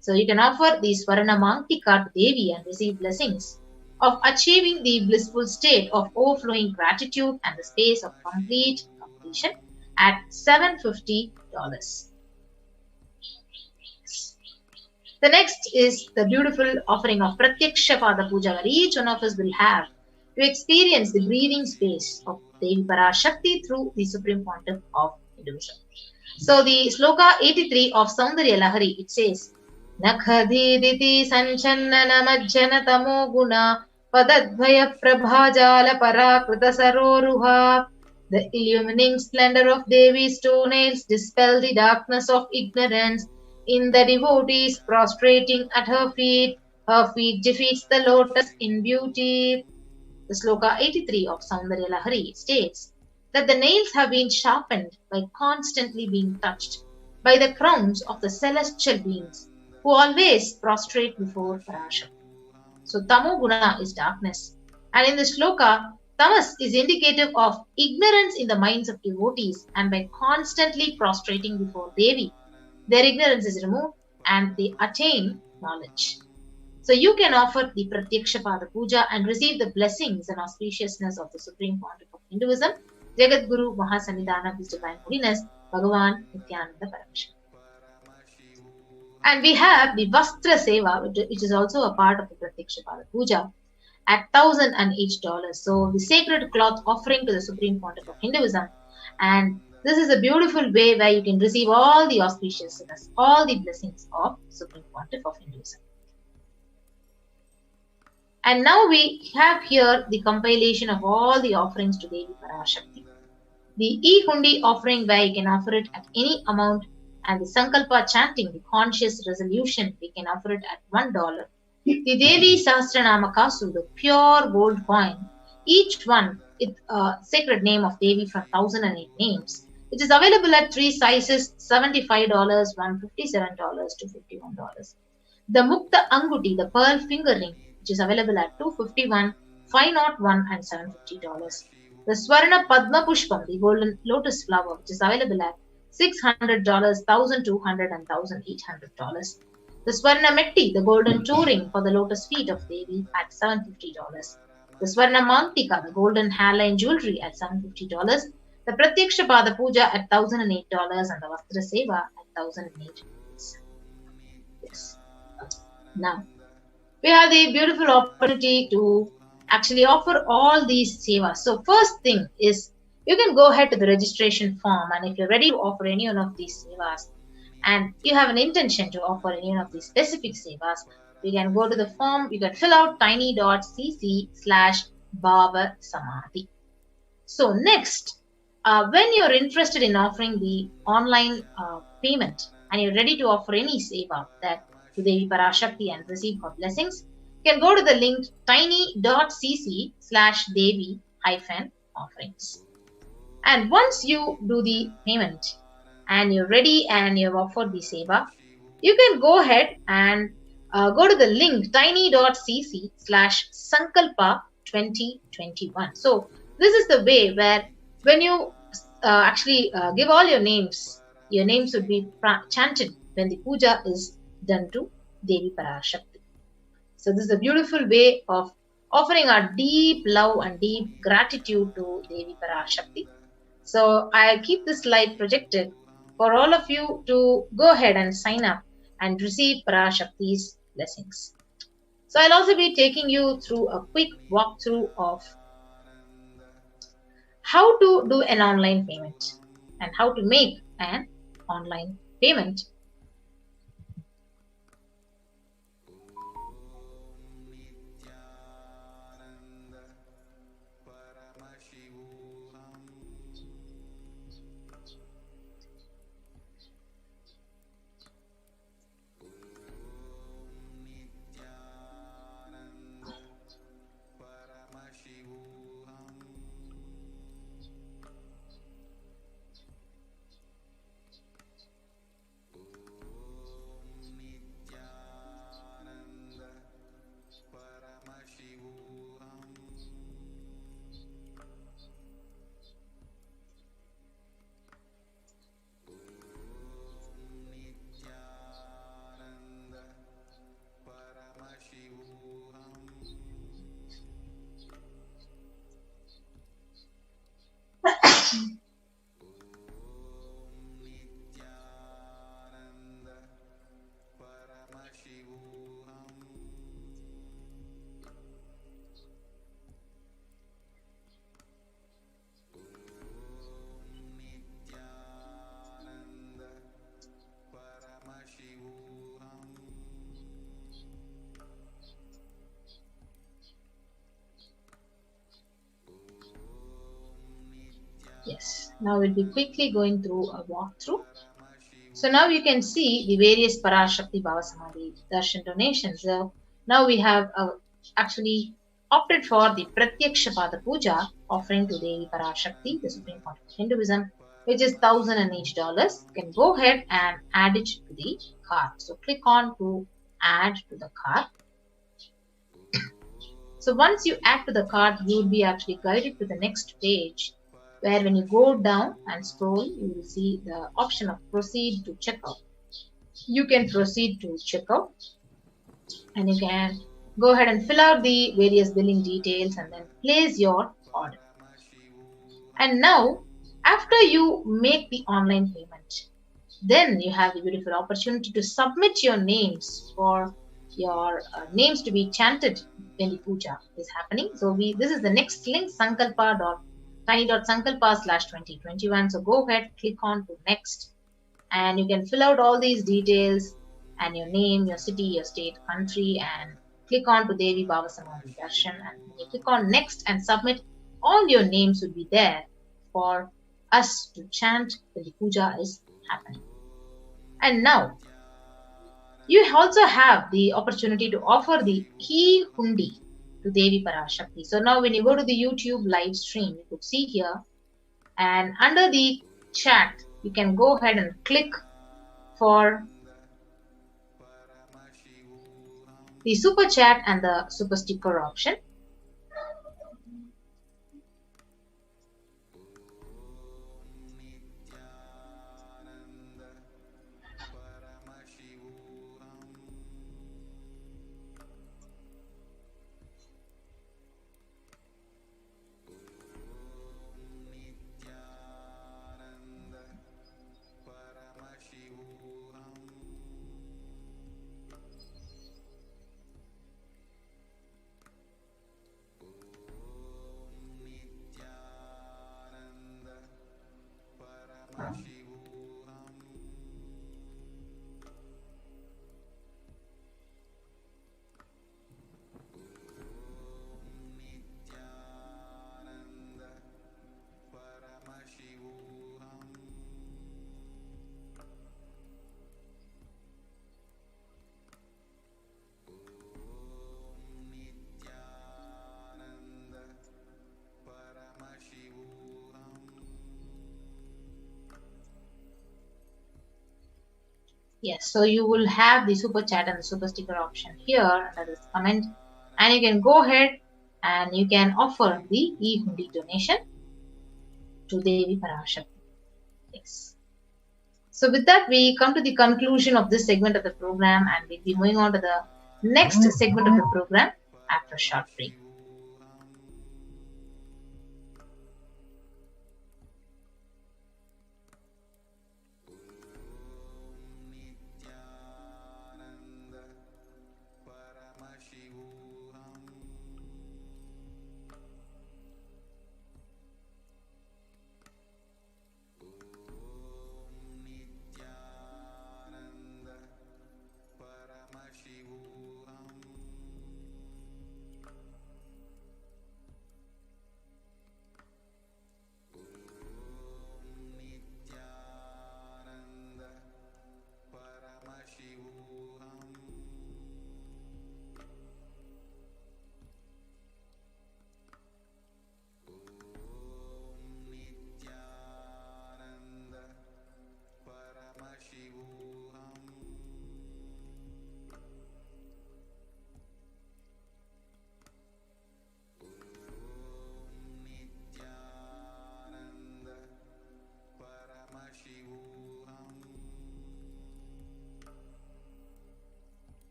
So you can offer the Swarna Mangtika to Devi and receive blessings of achieving the blissful state of overflowing gratitude and the space of complete completion at $750. The next is the beautiful offering of Pratyaksha Pada Puja, where each one of us will have to experience the breathing space of Devi Parashakti through the Supreme Pontiff of Hinduism. So the sloka 83 of Saundarya Lahari, it says, Nakhadiditi sanchanana majjana tamo guna padadvaya prabhajala parakrita saroruha. The illumining splendor of Devi's toenails dispel the darkness of ignorance in the devotees prostrating at her feet. Her feet defeats the lotus in beauty. The sloka 83 of Saundarya Lahari states that the nails have been sharpened by constantly being touched by the crowns of the celestial beings who always prostrate before Parashakti. So Tamoguna is darkness. And in the sloka, Tamas is indicative of ignorance in the minds of devotees, and by constantly prostrating before Devi, their ignorance is removed and they attain knowledge. So you can offer the Pratyakshapada Puja and receive the blessings and auspiciousness of the Supreme Pontiff of Hinduism, Jagat Guru Mahasanidhana, His Divine Holiness, Bhagavan Nithyananda Paramashivam. And we have the Vastra Seva, which is also a part of the Pratyakshapada Puja, at $1,008. So the sacred cloth offering to the Supreme Pontiff of Hinduism. And this is a beautiful way where you can receive all the auspiciousness, all the blessings of Supreme Pontiff of Hinduism. And now we have here the compilation of all the offerings to Devi Parashakti. The E-Hundi offering where you can offer it at any amount, and the Sankalpa chanting, the conscious resolution, we can offer it at $1. The Devi Sahasranama Kasu, the pure gold coin, each one with a sacred name of Devi from 1008 names. It is available at 3 sizes, $75, $157 to $51. The Mukta Anguti, the pearl finger ring, which is available at $251, $501 and $750. The Swarna Padma Pushpam, the golden lotus flower, which is available at $600, $1,200 and $1,800. The Swarna Metti, the golden touring for the lotus feet of Devi at $750. The Swarna Mantika, the golden hairline jewelry at $750. The Pratyakshapada Puja at $1,008 and the Vastra Seva at $1,008. Yes. Now, we have the beautiful opportunity to actually offer all these sevas. So first thing is, you can go ahead to the registration form, and if you're ready to offer any one of these sevas and you have an intention to offer any one of these specific sevas, you can go to the form, you can fill out tiny.cc/Bhava Samadhi. So next, when you're interested in offering the online payment and you're ready to offer any seva that to Devi Parashakti and receive her blessings, you can go to the link tiny.cc/Devi-offerings. And once you do the payment and you're ready and you've offered the seva, you can go ahead and go to the link tiny.cc/Sankalpa2021. So this is the way where when you actually give all your names would be chanted when the puja is done to Devi Parashakti. So this is a beautiful way of offering our deep love and deep gratitude to Devi Parashakti. So I'll keep this slide projected for all of you to go ahead and sign up and receive Parashakti's blessings. So I'll also be taking you through a quick walkthrough of how to do an online payment and how to make an online payment. Paramashivoham. Nithyananda Paramashivoham. Om Yes, now we'll be quickly going through a walkthrough. So now you can see the various Parashakti Bhava Samadhi Darshan donations. So now we have actually opted for the Pratyaksha Pada Puja offering to Devi Parashakti, the Supreme Court of Hinduism, which is $1,000 and each dollars. You can go ahead and add it to the cart. So click on to add to the cart. So once you add to the cart, you will be actually guided to the next page where when you go down and scroll, you will see the option of proceed to checkout. You can proceed to checkout and you can go ahead and fill out the various billing details and then place your order. And now, after you make the online payment, then you have the beautiful opportunity to submit your names for your names to be chanted when the puja is happening. So this is the next link, tiny.sankalpa/2021. So go ahead, click on to next, and you can fill out all these details and your name, your city, your state, country, and click on to Devi Bhava Samadhi Darshan. And when you click on next and submit, all your names will be there for us to chant when the puja is happening. And now, you also have the opportunity to offer the e-hundi to Devi Parashakti. So now when you go to the YouTube live stream, you could see here, and under the chat, you can go ahead and click for the super chat and the super sticker option. Yes, so you will have the super chat and the super sticker option here under this comment, and you can go ahead and you can offer the e-hundi donation to Devi Parashakti. Yes. So with that, we come to the conclusion of this segment of the program, and we'll be moving on to the next segment of the program after a short break.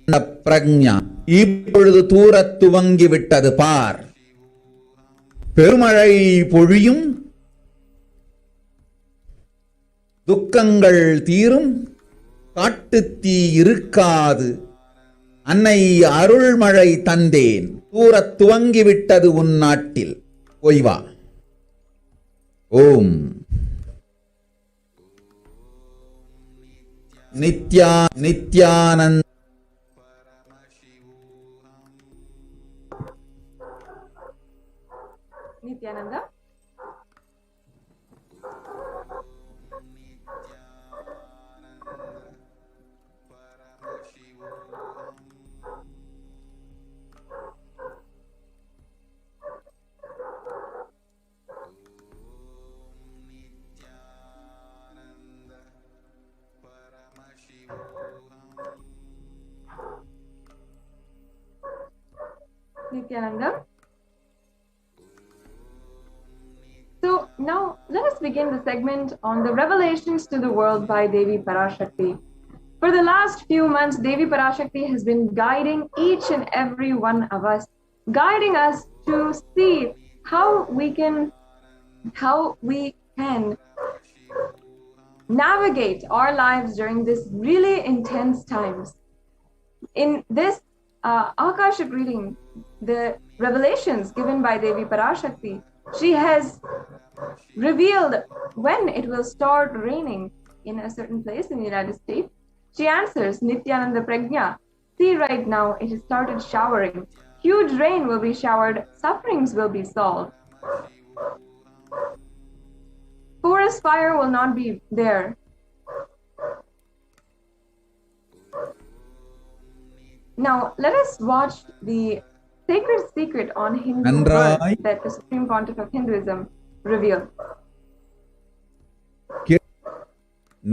பிரக்ஞா இப்பொழுது தூரத் துவங்கி விட்டது பார். பெருமழை பொழியும், துக்கங்கள் தீரும், காட்டுத்தீ இருக்காது, அன்னை அருள்மழை தந்தேன், தூரத் துவங்கிவிட்டது உன் நாட்டில், போய் வா. ஓம் Nityananda Nithyananda. Nithyananda. So now let us begin the segment on the revelations to the world by Devi Parashakti. For the last few months, Devi Parashakti has been guiding each and every one of us, guiding us to see how we can navigate our lives during this really intense times. In this Akashic reading, the revelations given by Devi Parashakti, she has revealed when it will start raining in a certain place in the United States. She answers Nithyananda Prajna, see right now it has started showering. Huge rain will be showered, sufferings will be solved. Forest fire will not be there. Now let us watch the sacred secret on Hindu birth that the Supreme Pontiff of Hinduism revealed.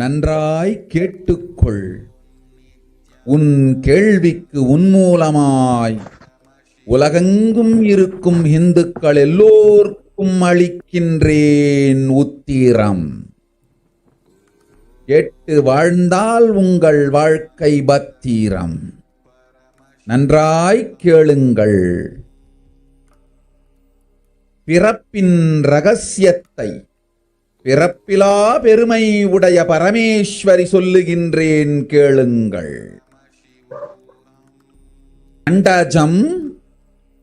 நன்றாய் கேட்டுக்கொள். உன் கேள்விக்கு உன்மூலமாய் உலகெங்கும் இருக்கும் இந்துக்கள் எல்லோருக்கும் அளிக்கின்றேன் உத்திரம். கேட்டு வாழ்ந்தால் உங்கள் வாழ்க்கை பத்திரம். நன்றாய் கேளுங்கள். பிறப்பின் ரகசியத்தை பிறப்பிலா பெருமை உடைய பரமேஸ்வரி சொல்லுகின்றேன் கேளுங்கள். அண்டஜம்,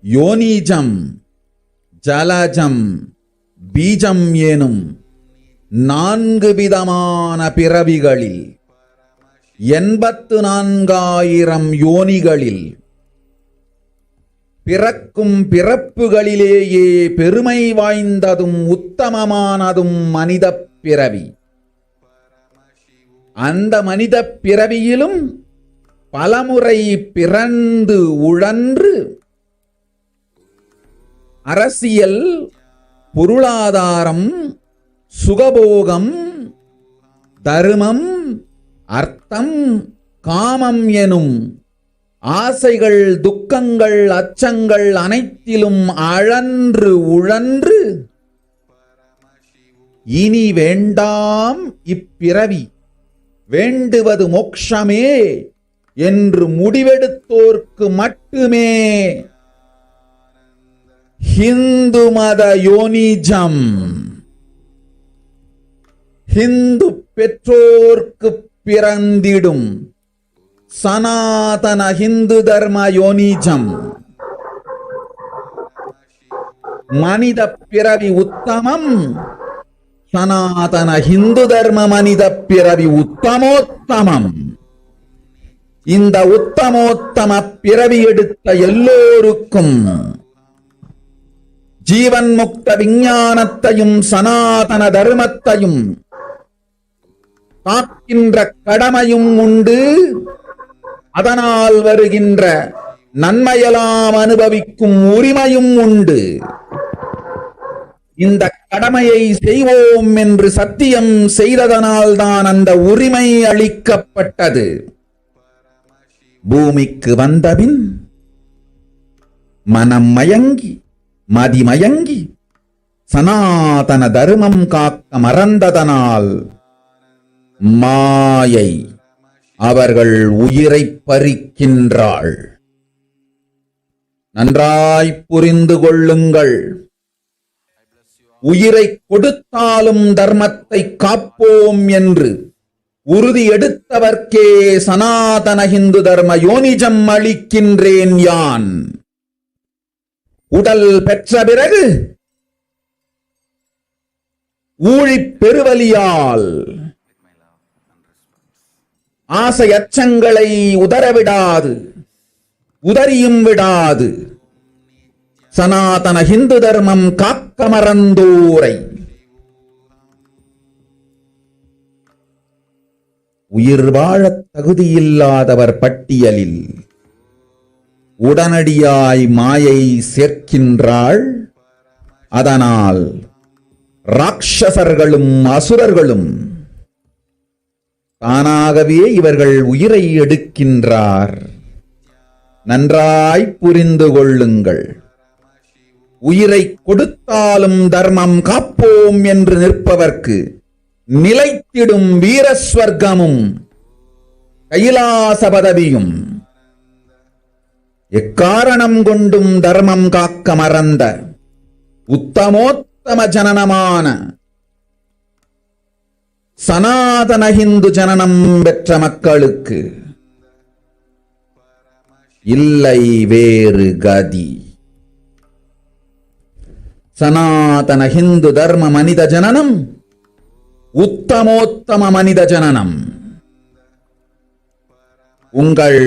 யோனிஜம், ஜலஜம், பீஜம் எனும் 4 விதமான பிறவிகளில் 84,000 யோனிகளில் பிறக்கும் பிறப்புகளிலேயே பெருமை வாய்ந்ததும் உத்தமமானதும் மனித பிறவி. அந்த மனித பிறவியிலும் பலமுறை பிறந்து உழன்று அரசியல், பொருளாதாரம், சுகபோகம், தர்மம், அர்த்தம், காமம் எனும் ஆசைகள், துக்கங்கள், அச்சங்கள் அனைத்திலும் அழன்று உழன்று இனி வேண்டாம் இப்பிறவி, வேண்டுவது மோட்சமே என்று முடிவெடுத்தோர்க்கு மட்டுமே ஹிந்து மத யோனிஜம், ஹிந்து பெற்றோர்க்கு பிறந்திடும் சனாதன ஹிந்து தர்ம யோனிஜம், மனித பிறவி உத்தமம், சனாதன ஹிந்து தர்ம மனித பிறவி உத்தமோத்தமம். இந்த உத்தமோத்தம பிறவி எடுத்த எல்லோருக்கும் ஜீவன் முக்த விஞ்ஞானத்தையும் சனாதன தர்மத்தையும் காக்கின்ற கடமையும் உண்டு. அதனால் வருகின்ற நன்மையெல்லாம் அனுபவிக்கும் உரிமையும் உண்டு. இந்த கடமையை செய்வோம் என்று சத்தியம் செய்ததனால்தான் அந்த உரிமை அளிக்கப்பட்டது. பூமிக்கு வந்தபின் மனம் மயங்கி மதிமயங்கி சனாதன தர்மம் காக்க மறந்ததனால் மாயை அவர்கள் உயிரை பறிக்கின்றாள். நன்றாய் புரிந்து கொள்ளுங்கள். உயிரை கொடுத்தாலும் தர்மத்தை காப்போம் என்று உறுதி எடுத்தவர்க்கே சனாதன இந்து தர்ம யோனிஜம் அளிக்கின்றேன் யான். உடல் பெற்ற பிறகு ஊழிப் பெருவலியால் ஆசை அச்சங்களை உதறவிடாது, உதறியும் விடாது சனாதன இந்து தர்மம் காக்க மறந்தோரை உயிர் வாழத் தகுதியில்லாதவர் பட்டியலில் உடனடியாய் மாயை சேர்க்கின்றாள். அதனால் ராட்சசர்களும் அசுரர்களும் தானாகவே இவர்கள் உயிரை எடுக்கின்றார். நன்றாய் புரிந்து கொள்ளுங்கள். உயிரை கொடுத்தாலும் தர்மம் காப்போம் என்று நிற்பவர்க்கு நிலைத்திடும் வீரஸ்வர்க்கமும் கைலாச பதவியும் எக்காரணம் கொண்டும் தர்மம் காக்க மறந்த உத்தமோத்தம ஜனனமான சனாதன இந்து ஜனனம் பெற்ற மக்களுக்கு இல்லை வேறு கதி. சனாதன இந்து தர்ம மனித ஜனனம் உத்தமோத்தம மனித ஜனனம். உங்கள்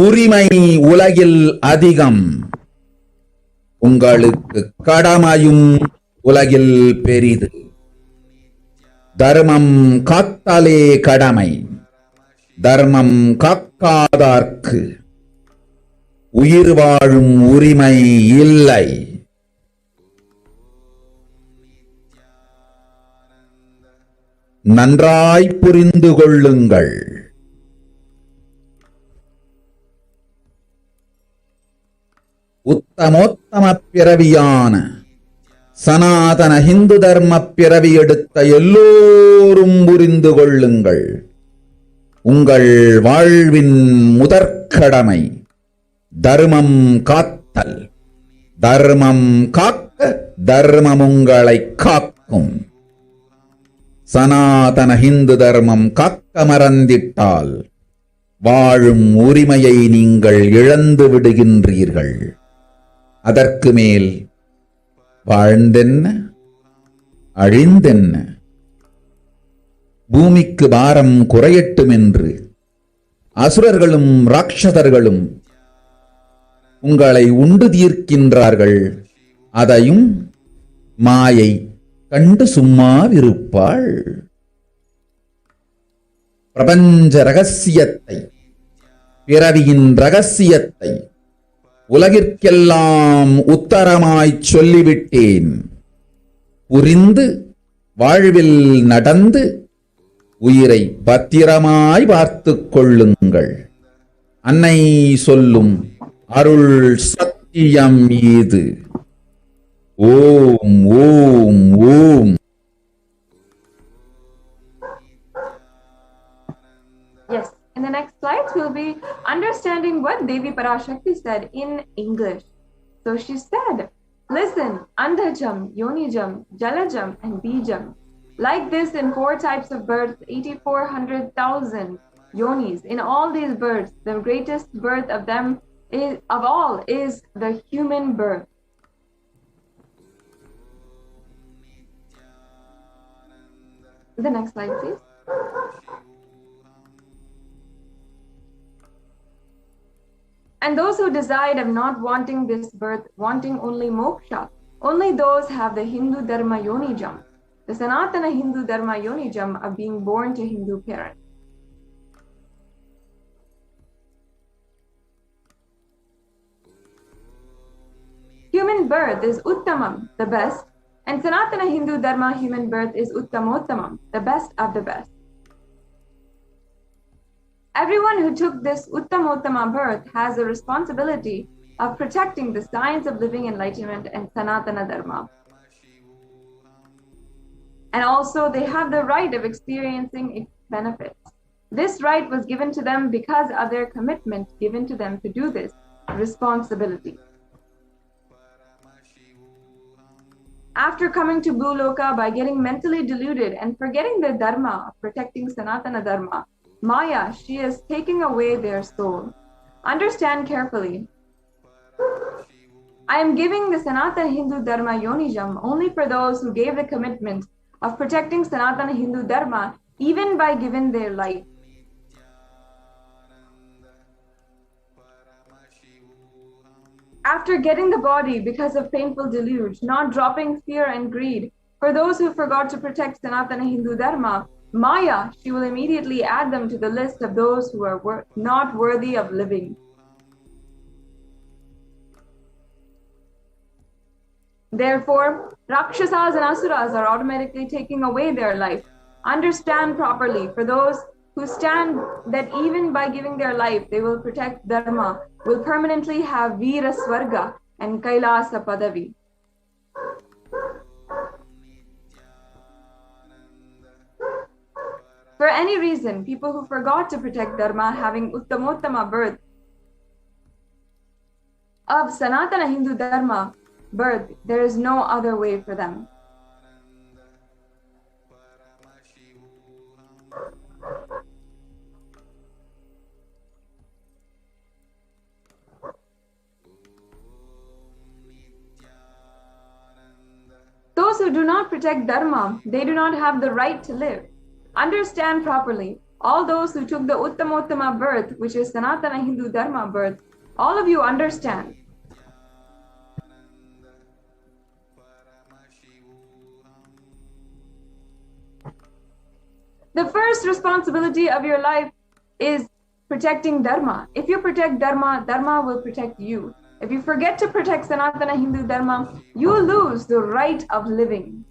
உரிமை உலகில் அதிகம், உங்களுக்கு கடமையும் உலகில் பெரிது. தர்மம் காத்தாலே கடமை, தர்மம் காக்காதார்க்கு உயிர் வாழும் உரிமை இல்லை. நன்றாய் புரிந்து கொள்ளுங்கள். உத்தமோத்தம பிறவியான சனாதன இந்து தர்ம பிறவி எடுத்த எல்லோரும் புரிந்து கொள்ளுங்கள். உங்கள் வாழ்வின் முதற்கடமை தர்மம் காத்தல். தர்மம் காக்க தர்மம் உங்களை காக்கும். சனாதன இந்து தர்மம் காக்க மறந்திட்டால் வாழும் உரிமையை நீங்கள் இழந்து விடுகின்றீர்கள். அதற்கு மேல் வாழ்ந்தென்ன அழிந்தென்ன? பூமிக்கு பாரம் குறையட்டும் என்று அசுரர்களும் ராட்சதர்களும் உங்களை உண்டு தீர்க்கின்றார்கள். அதையும் மாயை கண்டு சும்மாவிருப்பாள். பிரபஞ்ச ரகசியத்தை, பிறவியின் ரகசியத்தை உலகிற்கெல்லாம் உத்தரமாய்ச் சொல்லிவிட்டேன். புரிந்து வாழ்வில் நடந்து உயிரை பத்திரமாய் பார்த்துக் கொள்ளுங்கள். அன்னை சொல்லும் அருள் சத்தியம் இது. ஓம் ஓம் ஓம். Yes, in the next slides, we'll be understanding what Devi Parashakti said in English. So she said, listen, Andhajam, Yonijam, Jalajam, and Bijam. Like this, in 4 types of births, 8400,000 yonis. In all these births, the greatest birth of them of all is the human birth. The next slide, please. And those who decide of not wanting this birth, wanting only moksha, only those have the Hindu Dharma Yonijam, the Sanatana Hindu Dharma Yonijam of being born to Hindu parents. Human birth is Uttamam, the best, and Sanatana Hindu Dharma human birth is Uttamottamam, the best of the best. Everyone who took this Uttamottama birth has a responsibility of protecting the science of living enlightenment and Sanatana Dharma. And also they have the right of experiencing its benefits. This right was given to them because of their commitment given to them to do this responsibility. After coming to Blue Loka by getting mentally deluded and forgetting the dharma of protecting Sanatana Dharma, Maya, she is taking away their soul. Understand carefully. I am giving the Sanatana Hindu Dharma Yonijam only for those who gave the commitment of protecting Sanatana Hindu Dharma even by giving their life. After getting the body because of painful deluge, not dropping fear and greed, for those who forgot to protect Sanatana Hindu Dharma, Maya, she will immediately add them to the list of those who are not worthy of living. Therefore, Rakshasas and Asuras are automatically taking away their life. Understand properly, for those who stand that even by giving their life, they will protect Dharma, will permanently have Veera Swarga and Kailasa Padavi. For any reason, people who forgot to protect Dharma having Uttamottama birth of Sanatana Hindu Dharma birth, there is no other way for them. Those who do not protect Dharma, they do not have the right to live. Understand properly. All those who took the Uttamottama birth, which is Sanatana Hindu Dharma birth, all of you understand. The first responsibility of your life is protecting Dharma. If you protect Dharma, Dharma will protect you. If you forget to protect Sanatana Hindu Dharma, you lose the right of living.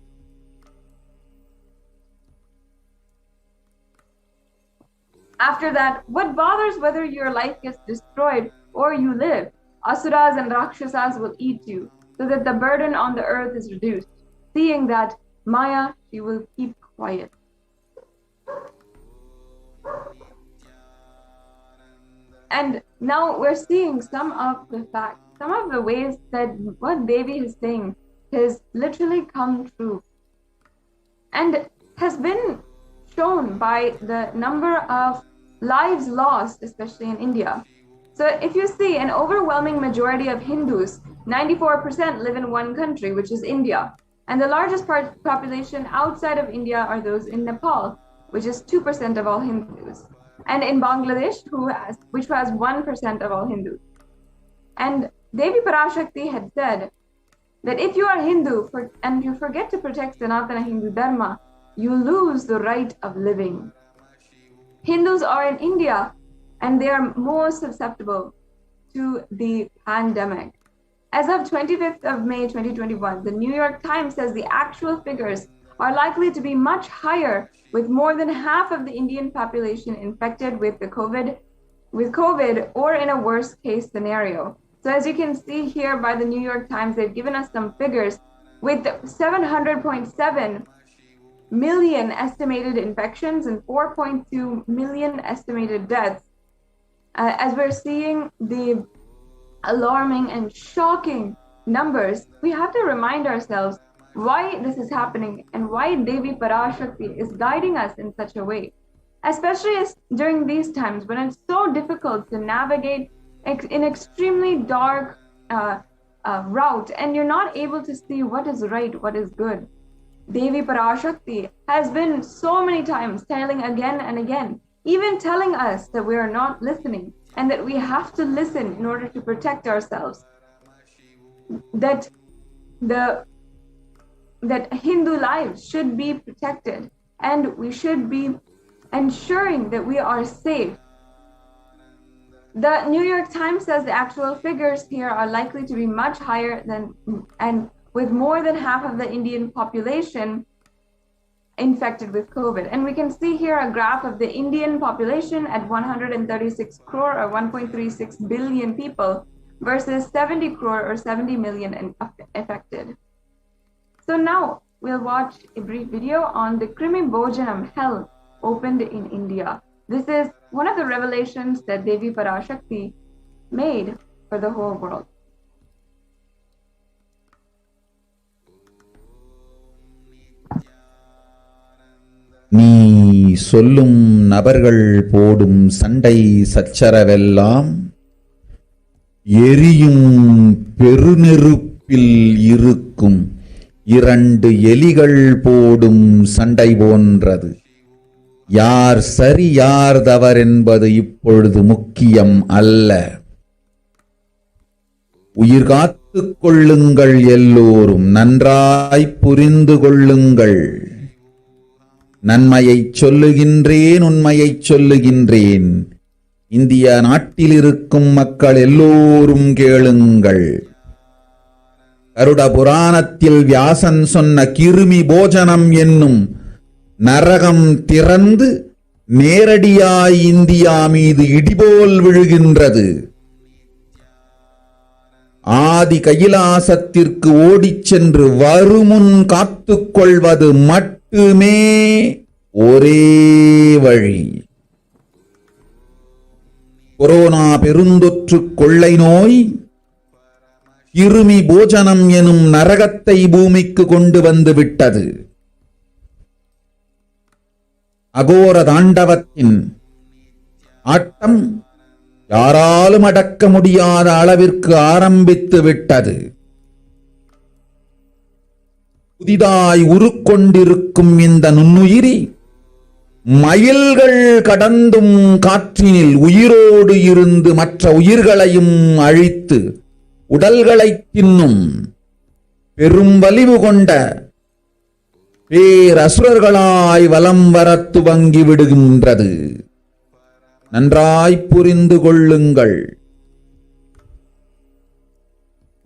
After that, what bothers whether your life gets destroyed or you live? Asuras and Rakshasas will eat you, so that the burden on the earth is reduced. Seeing that, Maya, she will keep quiet. And now we're seeing some of the facts, some of the ways that what Devi is saying has literally come true and has been shown by the number of lives lost, especially in India. So if you see, an overwhelming majority of Hindus, 94% live in one country, which is India. And the largest population outside of India are those in Nepal, which is 2% of all Hindus. And in Bangladesh, which has 1% of all Hindus. And Devi Parashakti had said that if you are Hindu and you forget to protect Sanatana Hindu Dharma, you lose the right of living. Hindus are in India and they are more susceptible to the pandemic. As of 25th of May 2021, the New York Times says the actual figures are likely to be much higher, with more than half of the Indian population infected with COVID or in a worst case scenario. So as you can see here by the New York Times, they've given us some figures with 700.7 million estimated infections and 4.2 million estimated deaths. As we're seeing the alarming and shocking numbers, we have to remind ourselves why this is happening and why Devi Parashakti is guiding us in such a way, especially during these times when it's so difficult to navigate an extremely dark route and you're not able to see what is right, what is good. Devi Parashakti has been so many times telling again and again, even telling us that we are not listening and that we have to listen in order to protect ourselves, that Hindu lives should be protected and we should be ensuring that we are safe. The New York Times says the actual figures here are likely to be much higher and with more than half of the Indian population infected with COVID. And we can see here a graph of the Indian population at 136 crore or 1.36 billion people versus 70 crore or 70 million affected. So now we'll watch a brief video on the Krimi Bhojanam hell opened in India. This is one of the revelations that Devi Parashakti made for the whole world. நீ சொல்லும் நபர்கள் போடும் சண்டை சச்சரவெல்லாம் எரியும் பெருநெருப்பில் இருக்கும் 2 எலிகள் போடும் சண்டை போன்றது. யார் சரி யார் தவறென்பது இப்பொழுது முக்கியம் அல்ல. உயிர் காத்துக் கொள்ளுங்கள், எல்லோரும் நன்றாய் புரிந்து கொள்ளுங்கள். நன்மையைச் சொல்லுகின்றேன், உண்மையைச் சொல்லுகின்றேன். இந்திய நாட்டில் இருக்கும் மக்கள் எல்லோரும் கேளுங்கள். கருட புராணத்தில் வியாசன் சொன்ன கிருமி போஜனம் என்னும் நரகம் திறந்து நேரடியாய் இந்தியா மீது இடிபோல் விழுகின்றது. ஆதி கைலாசத்திற்கு ஓடிச் சென்று வருமுன் காத்துக் கொள்வது மட்டுமே ஒரே வழி. கொரோனா பெருந்தொற்று கொள்ளை நோய் கிருமி போஜனம் எனும் நரகத்தை பூமிக்கு கொண்டு வந்து விட்டது. அகோர தாண்டவத்தின் ஆட்டம் யாராலும் அடக்க முடியாத அளவிற்கு ஆரம்பித்து விட்டது. புதிதாய் உருக்கொண்டிருக்கும் இந்த நுண்ணுயிரி மைல்கள் கடந்தும் காற்றினில் உயிரோடு இருந்து மற்ற உயிர்களையும் அழித்து உடல்களை தின்னும் பெரும் வலிவு கொண்ட பேரசுரர்களாய் வலம் வரத் துவங்கி விடுகின்றது. நன்றாய் புரிந்து கொள்ளுங்கள்.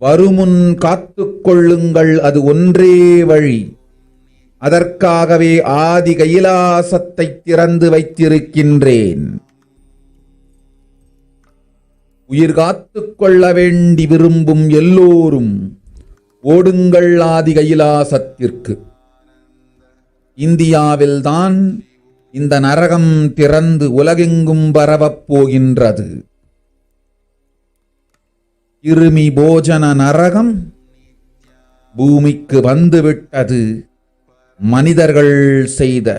வருமுன் காத்துக் கொள்ளுங்கள், அது ஒன்றே வழி. அதற்காகவே ஆதி கைலாசத்தை திறந்து வைத்திருக்கின்றேன். உயிர் காத்துக் கொள்ள வேண்டி விரும்பும் எல்லோரும் ஓடுங்கள் ஆதி கைலாசத்திற்கு. இந்தியாவில்தான் இந்த நரகம் திறந்து உலகெங்கும் பரவப் போகின்றது. கிருமி போஜன நரகம் பூமிக்கு வந்துவிட்டது. மனிதர்கள் செய்த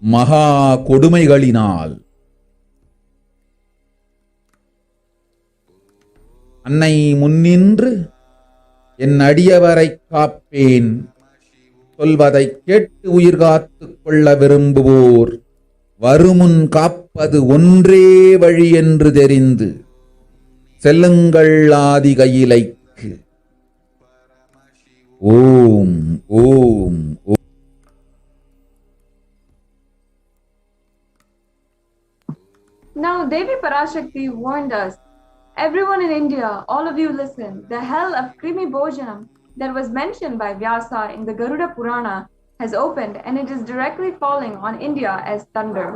மகா கொடுமைகளினால். அன்னை முன்னின்று என் அடியவரை காப்பேன் சொல்வதை கேட்டு உயிர் காத்துக் கொள்ள விரும்புவோர் வருமுன் காப்பது ஒன்றே வழி என்று தெரிந்து செல்லுங்கள் ஆதி கையிலைக்கு. ஓம் ஓம் ஓம். Now Devi Parashakti warned us, everyone in India, all of you listen, the hell of Krimi Bhojanam that was mentioned by Vyasa in the Garuda Purana has opened, and it is directly falling on India as thunder.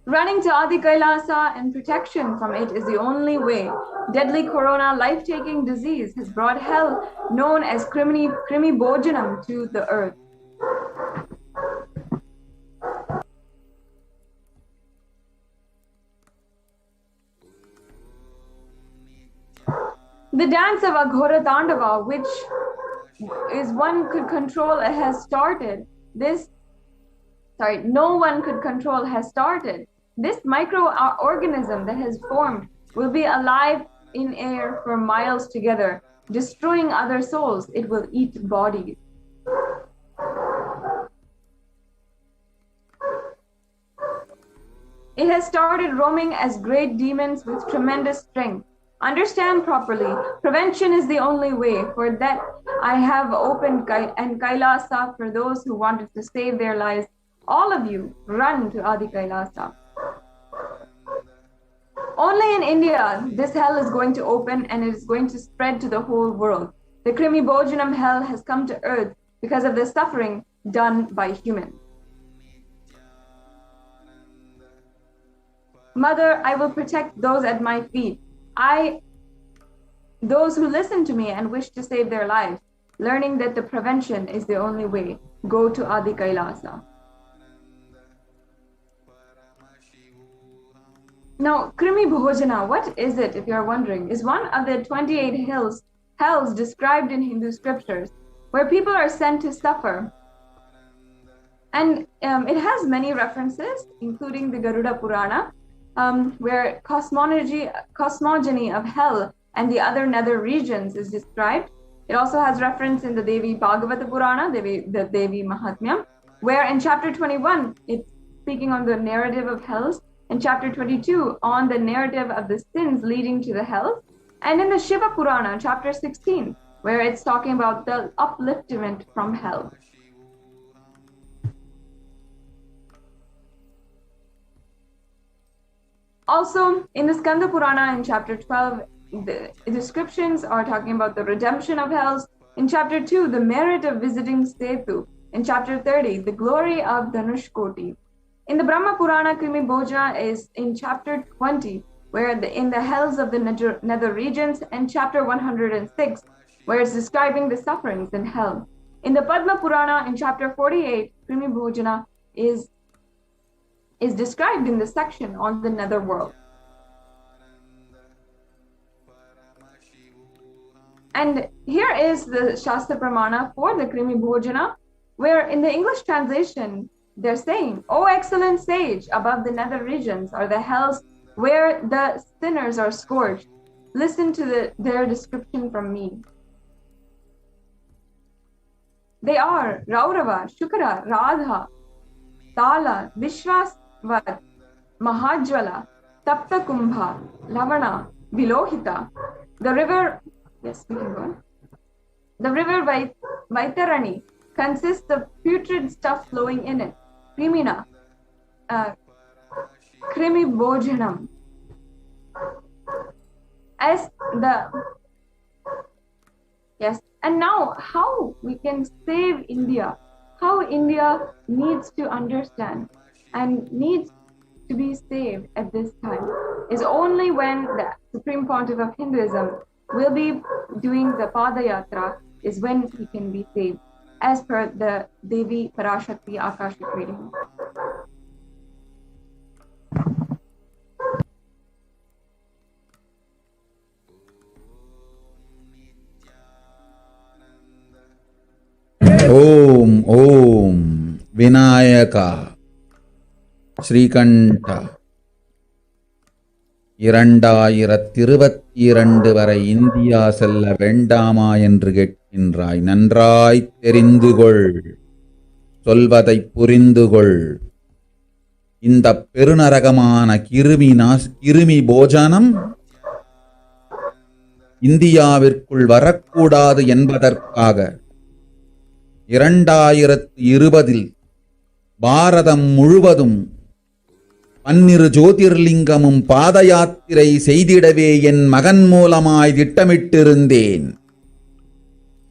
Running to Adi Kailasa and protection from it is the only way. Deadly corona life-taking disease has brought hell known as Krimi Bhojanam to the earth. The dance of Aghora Tandava, which is one could control, has started. No one could control has started. This microorganism that has formed will be alive in air for miles together, destroying other souls. It will eat bodies. It has started roaming as great demons with tremendous strength. Understand properly. Prevention is the only way. For that, I have opened Kailasa for those who wanted to save their lives. All of you, run to Adi Kailasa. Only in India, this hell is going to open and it is going to spread to the whole world. The Krimi Bhojanam hell has come to earth because of the suffering done by humans. Mother, I will protect those at my feet. I those who listen to me and wish to save their lives, learning that the prevention is the only way, go to Adi Kailasa. Now, Krimi Bhojana, what is it, if you're wondering, is one of the 28 hells described in Hindu scriptures, where people are sent to suffer. And it has many references, including the Garuda Purana, where cosmogony of hell and the other nether regions is described. It also has reference in the Devi Bhagavata Purana, the Devi Mahatmya, where in chapter 21, it's speaking on the narrative of hells, in chapter 22 on the narrative of the sins leading to the hells, and in the Shiva Purana, chapter 16, where it's talking about the upliftment from hell. Also, in the Skanda Purana in chapter 12, the descriptions are talking about the redemption of hells. In chapter 2, the merit of visiting Setu. In chapter 30, the glory of Dhanushkoti. In the Brahma Purana, Krimi Bhojana is in chapter 20, where in the hells of the nether regions, and chapter 106, where it's describing the sufferings in hell. In the Padma Purana, in chapter 48, Krimi Bhojana is described in the section on the nether world. And here is the Shastra Pramana for the Krimi Bhojana, where in the English translation, they're saying, "O excellent sage, above the nether regions are the hells where the sinners are scourged. Listen to their description from me. They are Raurava, Shukra, Radha, Tala, Vishwasvat, Mahajwala, Tapta Kumbha, Lavana, Vilohita. The river, yes, we can go on. The river Vaitarani consists of putrid stuff flowing in it. Krimina, Krimi Bhojanam. As the, yes, and now how we can save India, how India needs to understand and needs to be saved at this time is only when the Supreme Pontiff of Hinduism will be doing the Padayatra, is when he can be saved, as per the Devi Parashakti Akashic reading. ಓಂ ಓಂ ವಿನಾಯಕ ஸ்ரீகண்ட 2022 வரை India செல்ல வேண்டாமா என்று கேட்கின்றாய். நன்றாய் தெரிந்துகொள், சொல்வதை புரிந்துகொள். இந்த பெருநரகமான கிருமி போஜனம் இந்தியாவிற்குள் வரக்கூடாது என்பதற்காக 2020 பாரதம் முழுவதும் 12 ஜோதிர்லிங்கமும் பாத யாத்திரை செய்திடவே என் மகன் மூலமாய் திட்டமிட்டிருந்தேன்.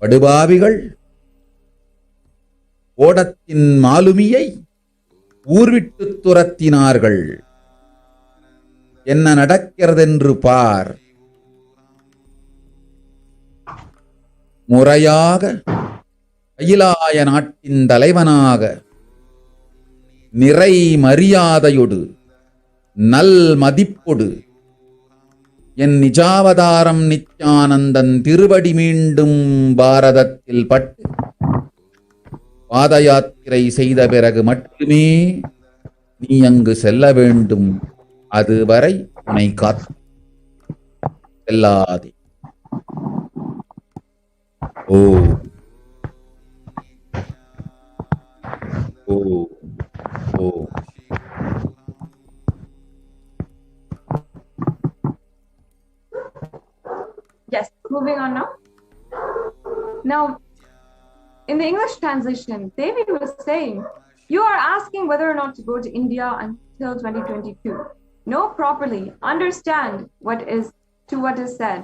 படுபாவிகள் ஓடத்தின் மாலுமியை ஊர்விட்டு துரத்தினார்கள். என்ன நடக்கிறதென்று பார். முறையாக கைலாய நாட்டின் தலைவனாக நிறை மரியாதையொடு நல் மதிப்பொடு என் நிஜாவதாரம் நித்யானந்தன் திருவடி மீண்டும் பாரதத்தில் பட்டு பாத யாத்திரை செய்த பிறகு மட்டுமே நீ அங்கு செல்ல வேண்டும். அதுவரை உன்னை காத்து செல்லாதே. ஓ ஓ ஓ Yes, moving on now. Now, in the English translation, Devi was saying, you are asking whether or not to go to India until 2022. Know properly, understand what is said.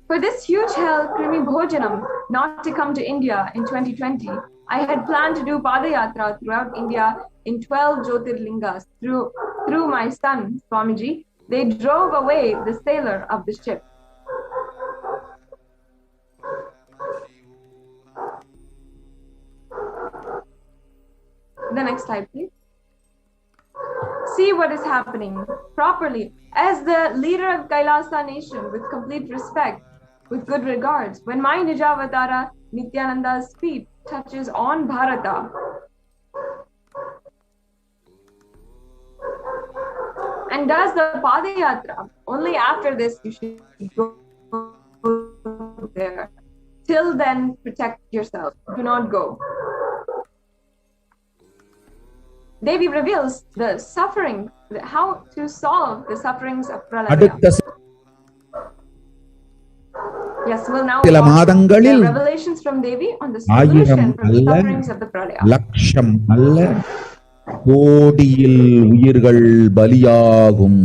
For this huge hell, Krimi Bhojanam, not to come to India in 2020, I had planned to do Padayatra throughout India in 12 Jyotirlingas through my son, Swamiji. They drove away the sailor of the ship. The next slide, please. See what is happening properly. As the leader of Kailasa nation, with complete respect, with good regards, when my Nijavatara Nithyananda's feet touches on Bharata, and does the Padayatra, only after this you should go there. Till then, protect yourself. Do not go. Devi reveals the suffering, how to solve the sufferings of Pralaya. அடுத்த Yes, we'll now சில watch the மாதங்களில் revelations from Devi on the 1000 solution from the அல்ல, sufferings of the Pralaya. லட்சம் அல்ல, கோடியில் உயிர்கள் பலியாகும்.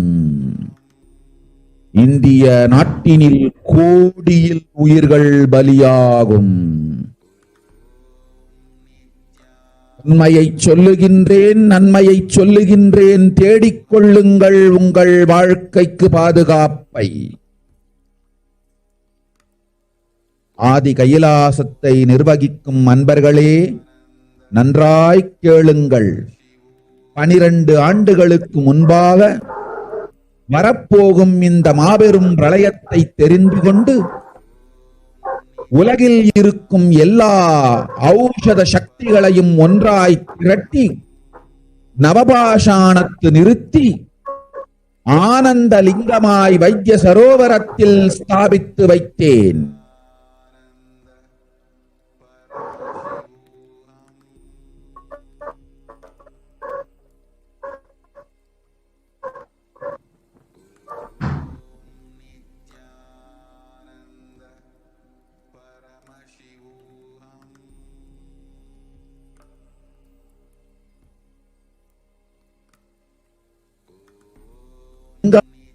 இந்திய நாட்டினில் கோடியில் உயிர்கள் பலியாகும். உண்மையை சொல்லுகின்றேன், நன்மையை சொல்லுகின்றேன், தேடிக்கொள்ளுங்கள் உங்கள் வாழ்க்கைக்கு பாதுகாப்பை. ஆதி கைலாசத்தை நிர்வகிக்கும் அன்பர்களே, நன்றாய் கேளுங்கள். 12 ஆண்டுகளுக்கு முன்பாக வரப்போகும் இந்த மாபெரும் பிரளயத்தை தெரிந்து கொண்டு உலகில் இருக்கும் எல்லா ஔஷத சக்திகளையும் ஒன்றாய் திரட்டி நவபாஷாணத்து நிறுத்தி ஆனந்த லிங்கமாய் வைத்திய சரோவரத்தில் ஸ்தாபித்து வைத்தேன்.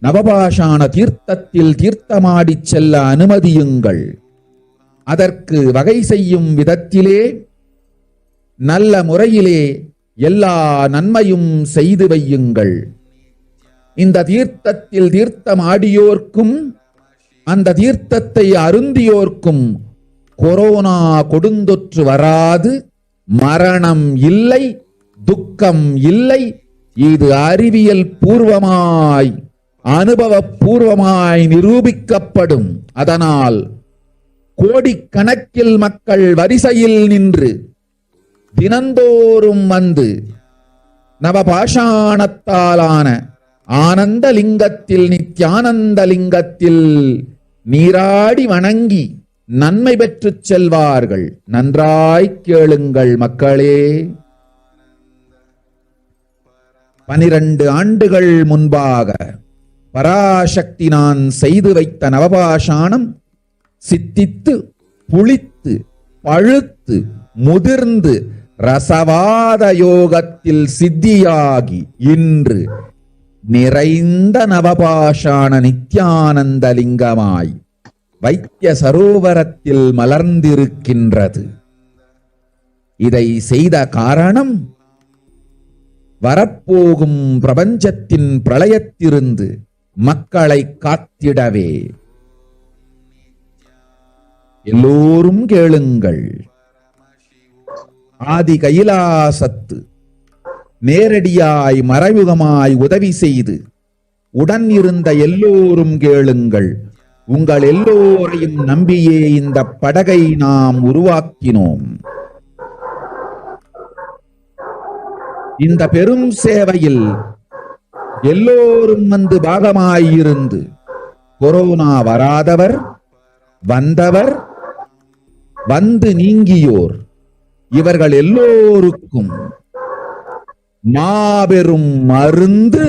நவபாஷாண தீர்த்தத்தில் தீர்த்தமாடிச் செல்ல அனுமதியுங்கள். அதற்கு வகை செய்யும் விதத்திலே நல்ல முறையிலே எல்லா நன்மையும் செய்து வையுங்கள். இந்த தீர்த்தத்தில் தீர்த்தமாடியோர்க்கும் அந்த தீர்த்தத்தை அருந்தியோர்க்கும் கொரோனா கொடுந்தொற்று வராது, மரணம் இல்லை, துக்கம் இல்லை. இது அறிவியல் பூர்வமாய் அனுபவபூர்வமாய் நிரூபிக்கப்படும். அதனால் கோடிக்கணக்கில் மக்கள் வரிசையில் நின்று தினந்தோறும் வந்து நவபாஷாணத்தாலான ஆனந்த லிங்கத்தில், நித்யானந்த லிங்கத்தில் நீராடி வணங்கி நன்மை பெற்றுச் செல்வார்கள். நன்றாய் கேளுங்கள் மக்களே. 12 ஆண்டுகள் முன்பாக பராசக்தி நான் செய்து வைத்த நவபாஷாணம் சித்தித்து, புளித்து, பழுத்து, முதிர்ந்து ரசவாத யோகத்தில் சித்தியாகி இன்று நிறைந்த நவபாஷாண நித்யானந்த லிங்கமாய் வைத்திய சரோவரத்தில் மலர்ந்திருக்கின்றது. இதை செய்த காரணம் வரப்போகும் பிரபஞ்சத்தின் பிரளயத்திலிருந்து மக்களை காத்திடவே. எல்லோரும் கேளுங்கள். ஆதி கைலாசத்து நேரடியாய் மறைமுகமாய் உதவி செய்து உடன் இருந்த எல்லோரும் கேளுங்கள். உங்கள் எல்லோரையும் நம்பியே இந்த படகை நாம் உருவாக்கினோம். இந்த பெரும் சேவையில் எல்லோரும் வந்து பாகமாயிருந்து கொரோனா வராதவர், வந்தவர், வந்து நீங்கியோர், இவர்கள் எல்லோருக்கும் மாபெரும் மருந்து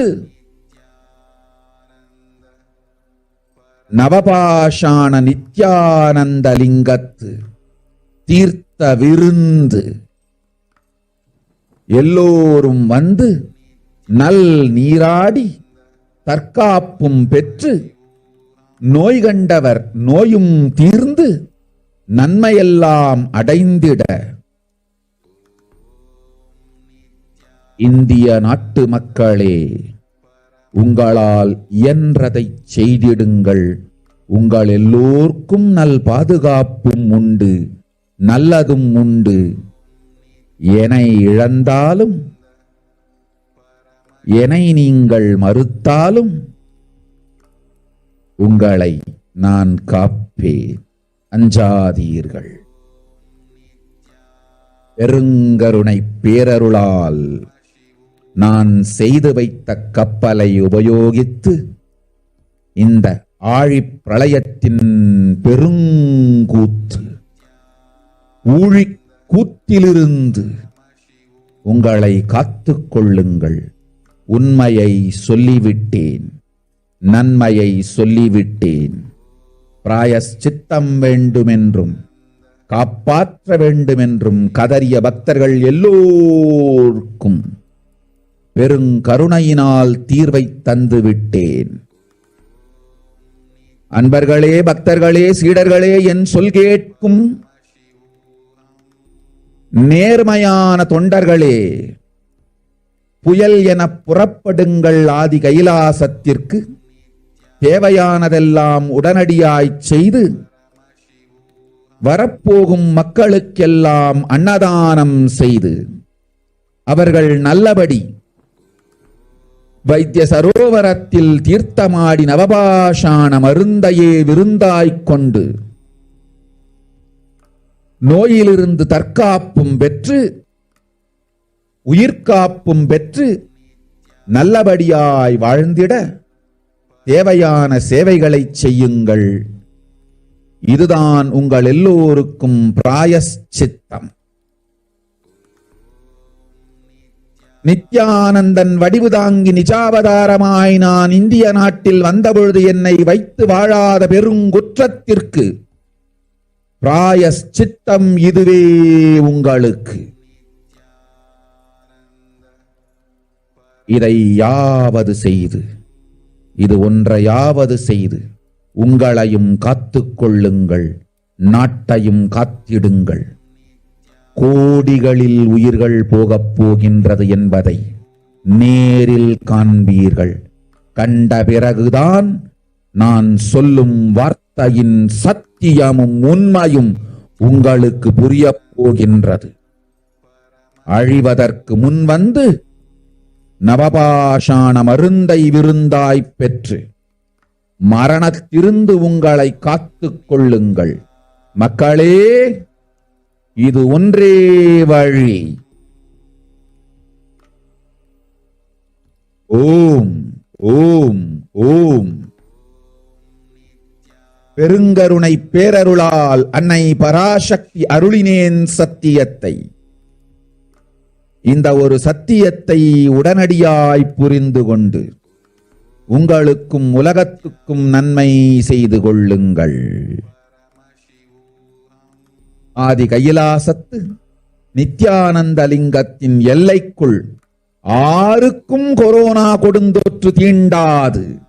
நவபாஷாண நித்யானந்த லிங்கத்து தீர்த்த விருந்து. எல்லோரும் வந்து நல் நீராடி தற்காப்பும் பெற்று நோய் கண்டவர் நோயும் தீர்ந்து நன்மையெல்லாம் அடைந்திட இந்திய நாட்டு மக்களே, உங்களால் இயன்றதை செய்திடுங்கள். உங்கள் எல்லோர்க்கும் நல் பாதுகாப்பும் உண்டு, நல்லதும் உண்டு. என்னை இழந்தாலும் என்னை நீங்கள் மறுத்தாலும் உங்களை நான் காப்பேன், அஞ்சாதீர்கள். பெருங்கருணை பேரருளால் நான் செய்து வைத்த கப்பலை உபயோகித்து இந்த ஆழிப் பிரளயத்தின் பெருங்கூத்து ஊழிக் கூத்திலிருந்து உங்களை காத்துக் கொள்ளுங்கள். உண்மையை சொல்லிவிட்டேன், நன்மையை சொல்லிவிட்டேன். பிராயஷ்சித்தம் வேண்டுமென்றும் காப்பாற்ற வேண்டுமென்றும் கதறிய பக்தர்கள் எல்லோருக்கும் பெருங்கருணையினால் தீர்வை தந்து விட்டேன். அன்பர்களே, பக்தர்களே, சீடர்களே, என் சொல் கேட்கும் நேர்மையான தொண்டர்களே, புயல் என புறப்படுங்கள் ஆதி கைலாசத்திற்கு. தேவையானதெல்லாம் உடனடியாய்ச் செய்து வரப்போகும் மக்களுக்கெல்லாம் அன்னதானம் செய்து அவர்கள் நல்லபடி வைத்திய சரோவரத்தில் தீர்த்தமாடி நவபாஷாண மருந்தையே விருந்தாய்க் கொண்டு நோயிலிருந்து தற்காப்பும் பெற்று உயிர்காப்பும் பெற்று நல்லபடியாய் வாழ்ந்திட தேவையான சேவைகளை செய்யுங்கள். இதுதான் உங்கள் எல்லோருக்கும் பிராயஷ்சித்தம். நித்யானந்தன் வடிவு தாங்கி நிஜாவதாரமாய் நான் இந்திய நாட்டில் வந்தபொழுது என்னை வைத்து வாழாத பெருங்குற்றத்திற்கு பிராயஷ்சித்தம் இதுவே உங்களுக்கு. இதை யாவது செய்து, இது ஒன்றையாவது செய்து உங்களையும் காத்துக் கொள்ளுங்கள், நாட்டையும் காத்திடுங்கள். கோடிகளில் உயிர்கள் போகப் போகின்றது என்பதை நேரில் காண்பீர்கள். கண்ட பிறகுதான் நான் சொல்லும் வார்த்தையின் சத்தியமும் உண்மையும் உங்களுக்கு புரியப் போகின்றது. அழிவதற்கு முன் வந்து நவபாஷாண மருந்தை விருந்தாய்ப் பெற்று மரணத்திலிருந்து உங்களை காத்துக் கொள்ளுங்கள். மக்களே, இது ஒன்றே வழி. ஓம் ஓம் ஓம். பெருங்கருணை பேரருளால் அன்னை பராசக்தி அருளினேன் சத்தியத்தை. இந்த ஒரு சத்தியத்தை உடனடியாய் புரிந்து கொண்டு உங்களுக்கும் உலகத்துக்கும் நன்மை செய்து கொள்ளுங்கள். ஆதி கைலாசத்து நித்யானந்த லிங்கத்தின் எல்லைக்குள் ஆருக்கும் கொரோனா கொடுந்தொற்று தீண்டாது.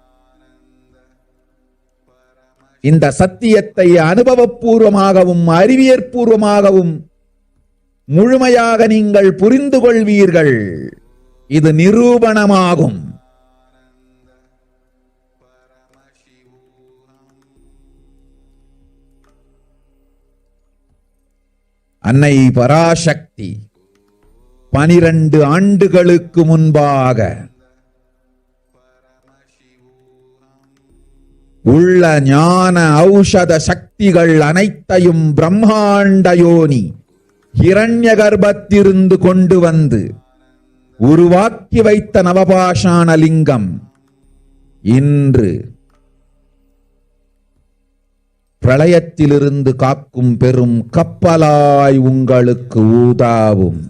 இந்த சத்தியத்தை அனுபவபூர்வமாகவும் அறிவியற்பூர்வமாகவும் முழுமையாக நீங்கள் புரிந்து கொள்வீர்கள். இது நிரூபணமாகும். அன்னை பராசக்தி 12 ஆண்டுகளுக்கு முன்பாக உள்ள ஞான ஔஷத சக்திகள் அனைத்தையும் பிரம்மாண்ட யோனி ஹிரண்ய கர்ப்பத்திலிருந்து கொண்டு வந்து உருவாக்கி வைத்த நவபாஷாண லிங்கம் இன்று பிரளயத்திலிருந்து காக்கும் பெரும் கப்பலாய் உங்களுக்கு ஊதாவும்.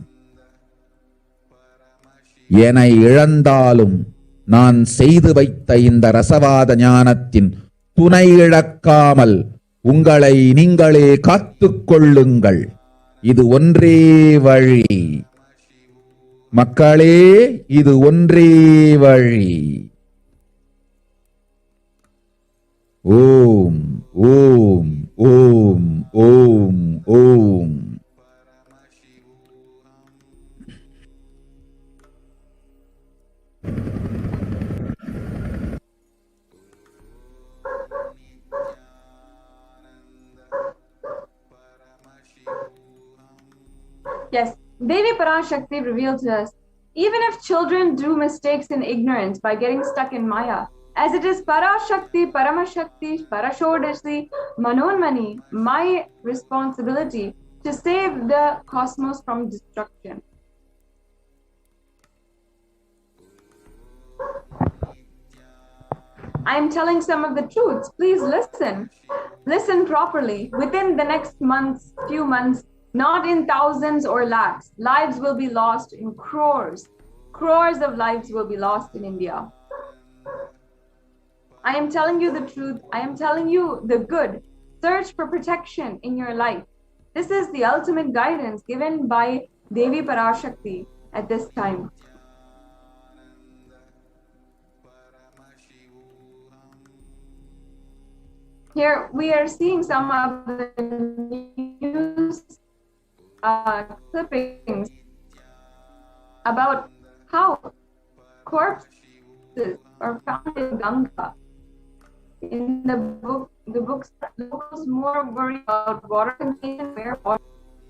என்னை இழந்தாலும் நான் செய்து வைத்த இந்த ரசவாத ஞானத்தின் துணை இழக்காமல் உங்களை நீங்களே காத்துக் கொள்ளுங்கள். இது ஒன்றே வழி. மக்களே, இது ஒன்றே வழி. ஓம் ஓம் ஓம் ஓம் ஓம். Yes, Devi Parashakti revealed to us, even if children do mistakes in ignorance by getting stuck in Maya, as it is Parashakti, Paramashakti, Parashodasi, Manonmani, my responsibility to save the cosmos from destruction. I am telling some of the truths. Please listen. Listen properly. Within the next months, few months, not in thousands or lakhs, lives will be lost in crores. Crores of lives will be lost in India. I am telling you the truth. I am telling you the good. Search for protection in your life. This is the ultimate guidance given by Devi Parashakti at this time. Here we are seeing some of the news clippings about how corpses are found in Ganga. In the books more worried about water contamination, where water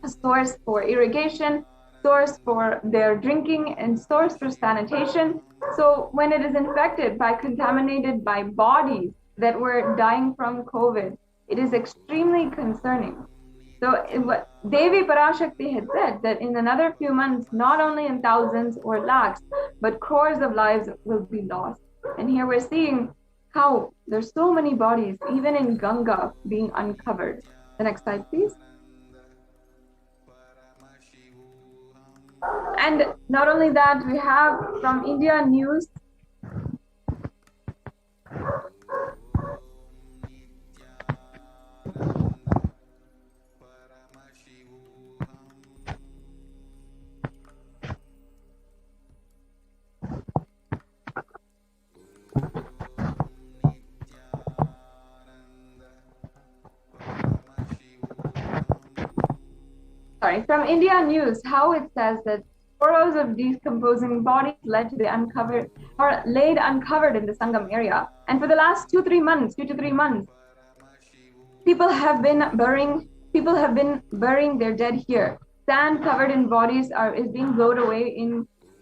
is a source for irrigation, source for their drinking, and source for sanitation. So when it is infected by contaminated by bodies that were dying from COVID, it is extremely concerning. So what Devi Parashakti had said, that in another few months, not only in thousands or lakhs, but crores of lives will be lost. And here we're seeing how there's so many bodies, even in Ganga, being uncovered. The next slide, please. And not only that, we have from India News. From India News, how it says that photos of decomposing bodies led to the uncovered or laid uncovered in the Sangam area. And for the last 2 to 3 months, people have been burying their dead here. Sand covered in bodies is being blown away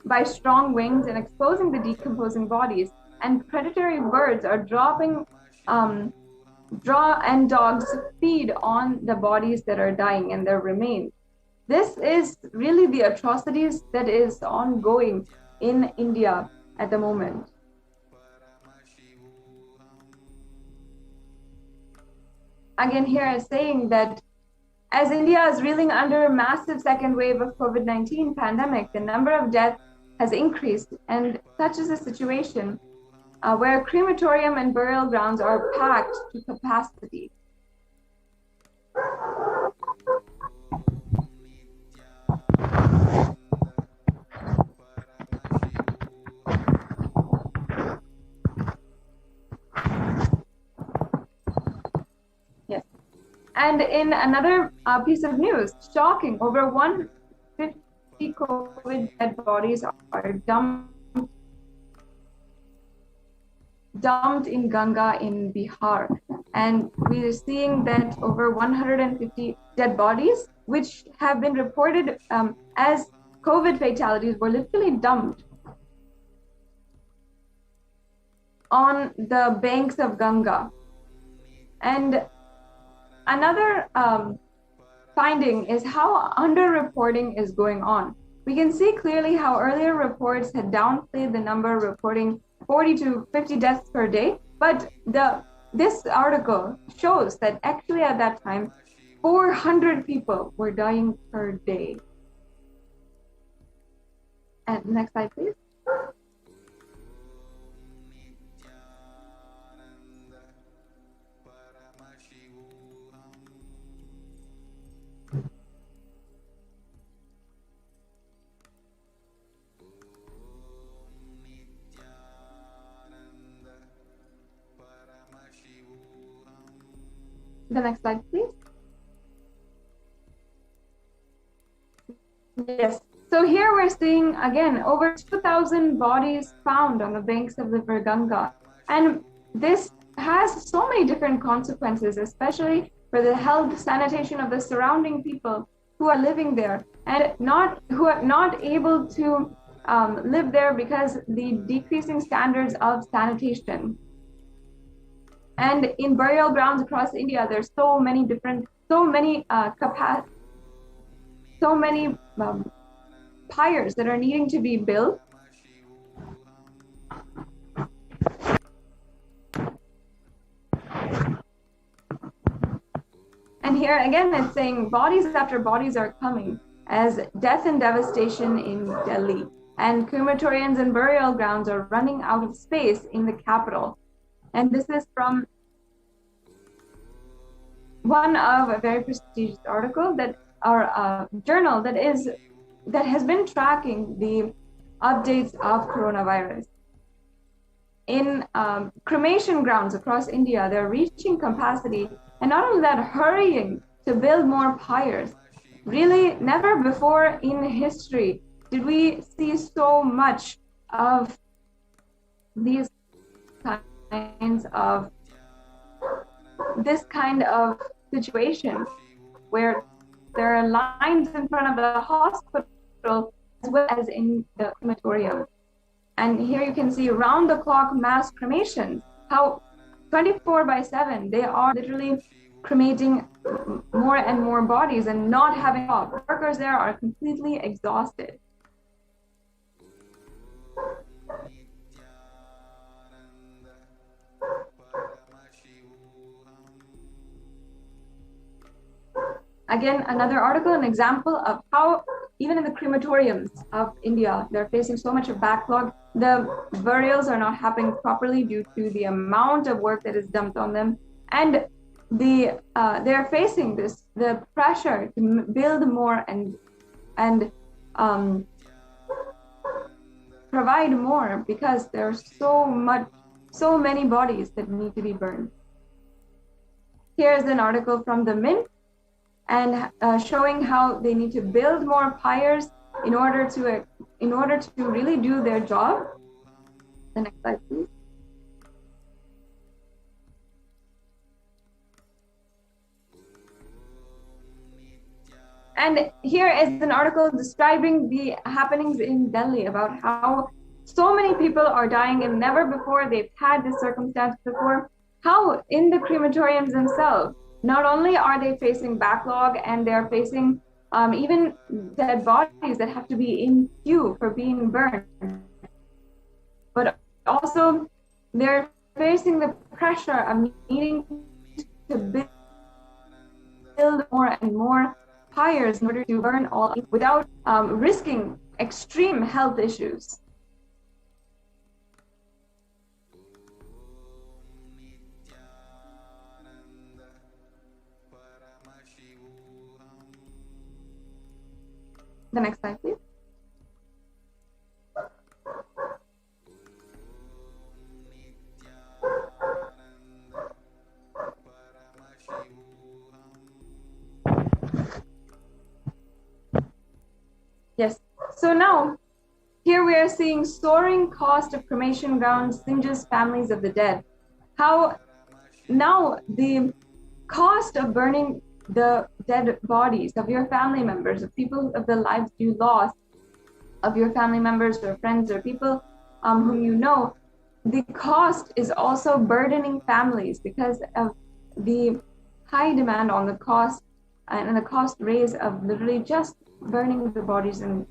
by strong winds and exposing the decomposing bodies. And predatory birds are and dogs feed on the bodies that are dying and their remains. This is really the atrocities that is ongoing in India at the moment. Again, here is saying that as India is reeling under a massive second wave of COVID-19 pandemic, the number of deaths has increased, and such is the situation where crematorium and burial grounds are packed to capacity. And in another piece of news, shocking, over 150 COVID dead bodies are dumped in Ganga in Bihar. And we are seeing that over 150 dead bodies, which have been reported as COVID fatalities, were literally dumped on the banks of Ganga. And another finding is how underreporting is going on. We can see clearly how earlier reports had downplayed the number reporting 40 to 50 deaths per day, but this article shows that actually at that time, 400 people were dying per day. And next slide, please. The next slide, please. Yes. So here we're seeing, again, over 2,000 bodies found on the banks of the River Ganga. And this has so many different consequences, especially for the health, sanitation of the surrounding people. who are living there and who are not able to live there because the decreasing standards of sanitation. And in burial grounds across India, there's so many pyres that are needing to be built. And here again, it's saying bodies after bodies are coming as death and devastation in Delhi. And crematoriums and burial grounds are running out of space in the capital. And this is from one of a very prestigious article or journal that has been tracking the updates of coronavirus. In cremation grounds across India, they're reaching capacity, and not only that, hurrying to build more pyres. Really, never before in history did we see so much of these kinds of situation where there are lines in front of the hospital as well as in the crematorium. And here you can see round-the-clock mass cremations, how 24/7 they are literally cremating more and more bodies and not having off. Workers there are completely exhausted. Again, another article, an example of how even in the crematoriums of India, they're facing so much of backlog. The burials are not happening properly due to the amount of work that is dumped on them. And they're facing the pressure to build more and provide more because there's so many bodies that need to be burned. Here's an article from the Mint and showing how they need to build more pyres in order to really do their job. The next slide, please. And here is an article describing the happenings in Delhi about how so many people are dying and never before they've had this circumstance before. How in the crematoriums themselves, not only are they facing backlog and they're facing even dead bodies that have to be in queue for being burned, but also they're facing the pressure of needing to build more and more pyres in order to burn all without risking extreme health issues. The next slide, please. Yes, so now here we are seeing soaring cost of cremation grounds singes families of the dead. How now the cost of burning the dead bodies of your family members, of people, of the lives you lost, of your family members or friends or people whom you know, the cost is also burdening families because of the high demand on the cost and the cost raise of literally just burning the bodies and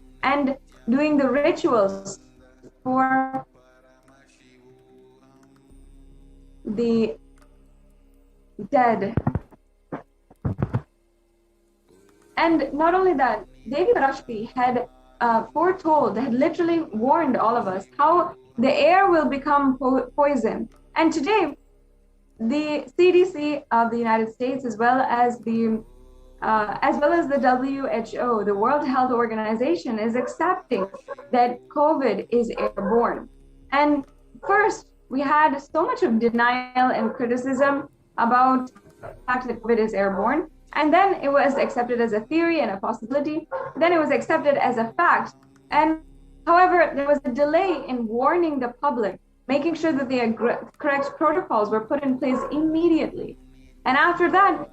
doing the rituals for the dead. And not only that, Devi Parashakti had foretold, had literally warned all of us how the air will become poison. And today, the CDC of the United States, as well as the WHO, the World Health Organization, is accepting that COVID is airborne. And first, we had so much of denial and criticism about the fact that COVID is airborne. And then it was accepted as a theory and a possibility. Then it was accepted as a fact. And however, there was a delay in warning the public, making sure that the correct protocols were put in place immediately. And after that,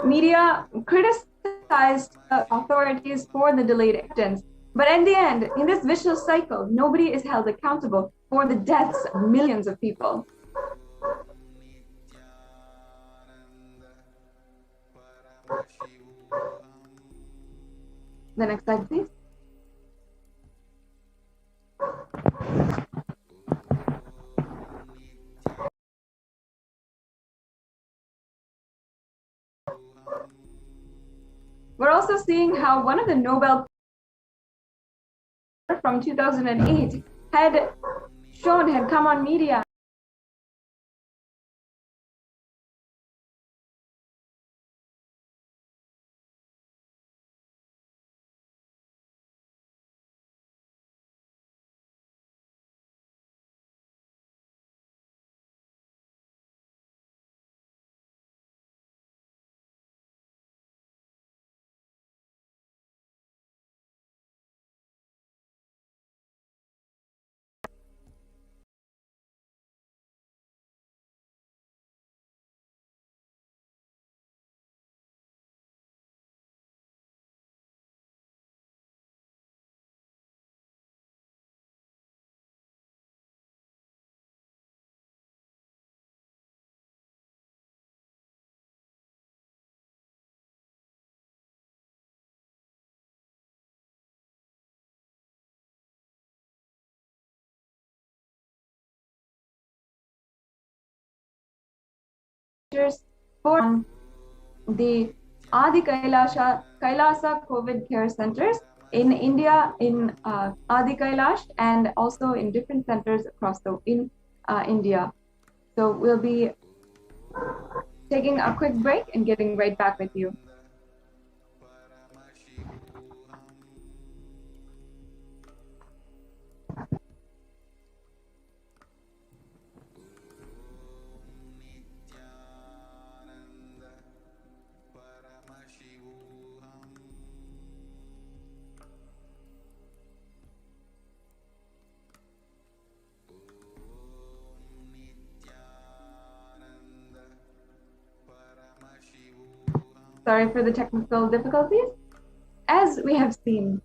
media criticized criticized authorities for the delayed evidence. But in the end, in this vicious cycle, nobody is held accountable for the deaths of millions of people. The next slide, please. We're also seeing how one of the Nobel from 2008 had come on media. For the Adi Kailasa COVID care centers in India, in Adi Kailash, and also in different centers across India. So we'll be taking a quick break and getting right back with you. Sorry for the technical difficulties. As we have seen,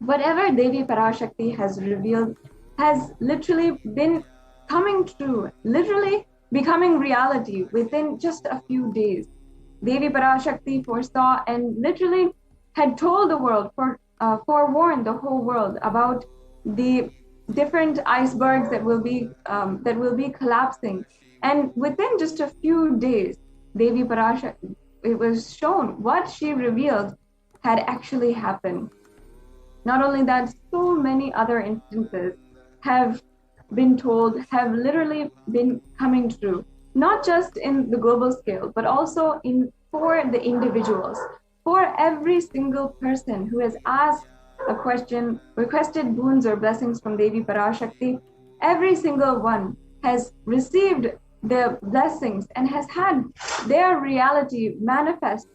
whatever Devi Parashakti has revealed has literally been coming true, literally becoming reality within just a few days. Devi Parashakti foresaw and literally had told the world, forewarned the whole world about the different icebergs that will be collapsing. And within just a few days, Devi Parashakti, it was shown what she revealed had actually happened. Not only that, so many other instances have been told, have literally been coming true, not just in the global scale, but also for the individuals, for every single person who has asked a question, requested boons or blessings from Devi Parashakti. Every single one has received the blessings and has had their reality manifest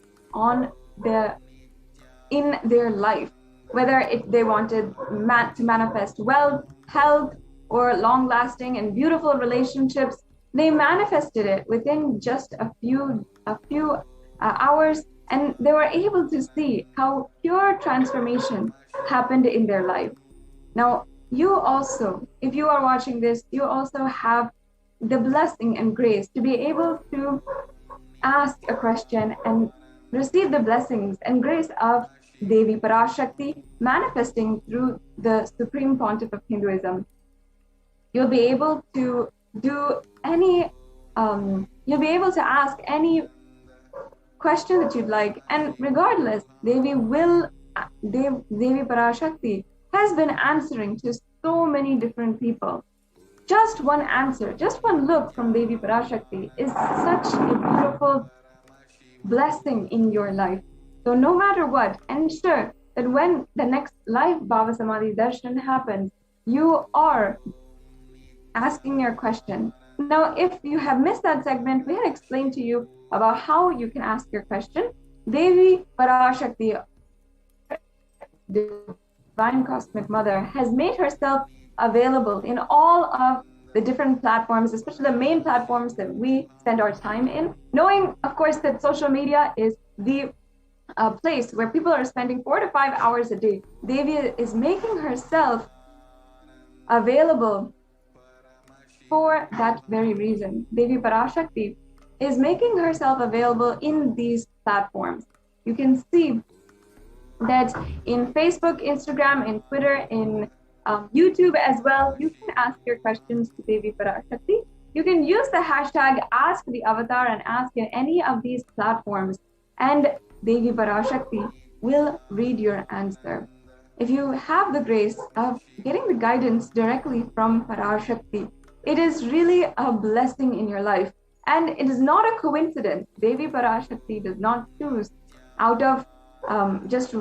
in their life, whether they wanted to manifest wealth, health, or long-lasting and beautiful relationships. They manifested it within just a few hours, and they were able to see how pure transformation happened in their life. Now, you also, if you are watching this, you also have the blessing and grace to be able to ask a question and receive the blessings and grace of Devi Parashakti manifesting through the Supreme Pontiff of Hinduism. You'll be able to do you'll be able to ask any question that you'd like, and regardless, Devi Parashakti has been answering to so many different people. Just one answer, just one look from Devi Parashakti is such a beautiful blessing in your life. So no matter what, ensure that when the next live BHAVA Samadhi Darshan happens, you are asking your question. Now, if you have missed that segment, we had explained to you about how you can ask your question. Devi Parashakti, Divine Cosmic Mother, has made herself available in all of the different platforms, especially the main platforms that we spend our time in, knowing, of course, that social media is the a place where people are spending 4 to 5 hours a day, Devi is making herself available for that very reason. Devi Parashakti is making herself available in these platforms. You can see that in Facebook, Instagram, in Twitter, in YouTube as well, you can ask your questions to Devi Parashakti. You can use the hashtag Ask the Avatar and ask in any of these platforms, and Devi Parashakti will read your answer. If you have the grace of getting the guidance directly from Parashakti, it is really a blessing in your life. And it is not a coincidence. Devi Parashakti does not choose out of just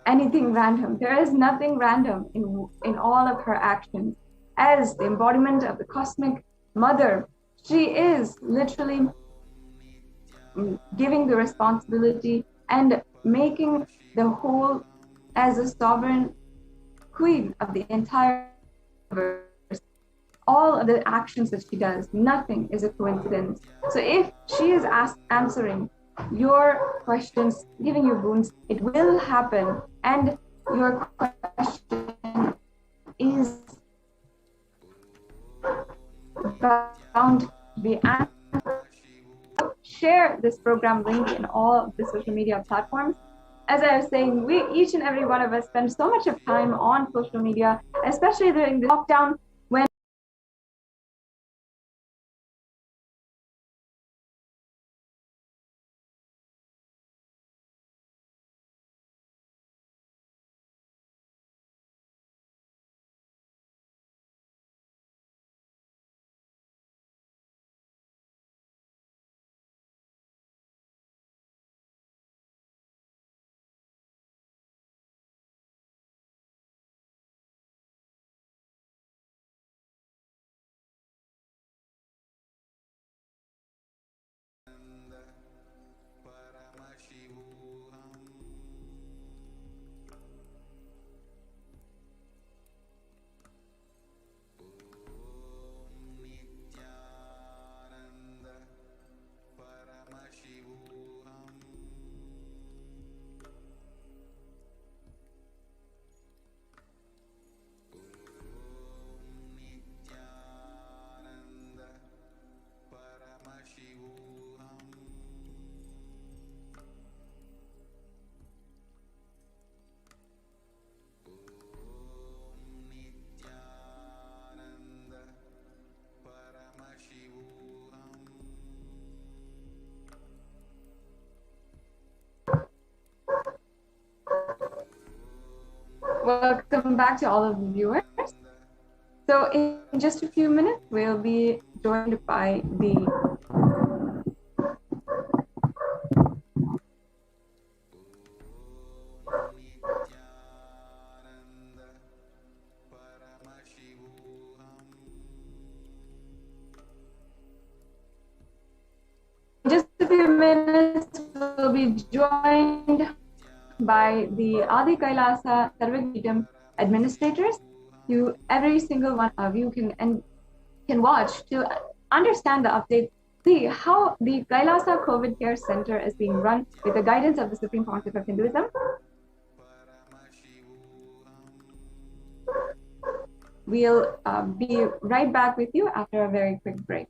anything random. There is nothing random in all of her actions. As the embodiment of the cosmic mother, she is literally giving the responsibility and making the whole as a sovereign queen of the entire universe. All of the actions that she does, nothing is a coincidence. So if she is answering your questions, giving you boons, it will happen, and your question is bound to be answered. Share this program link in all of the social media platforms. As I was saying, each and every one of us spend so much of time on social media, especially during the lockdown, when Paramashivoham. Om Nithyananda Paramashivoham. Om Nithyananda Paramashivoham. Om Nithyananda Paramashivoham. welcome back to all of the viewers. So in just a few minutes, we'll be joined by the Om Nithyananda Paramashivoham. in just a few minutes, we'll be joined by the Adi Kailasa Sarvagidam administrators. Every single one of you can watch to understand the update, see how the Kailasa COVID Care Center is being run with the guidance of the Supreme Pontiff of Hinduism. We'll be right back with you after a very quick break.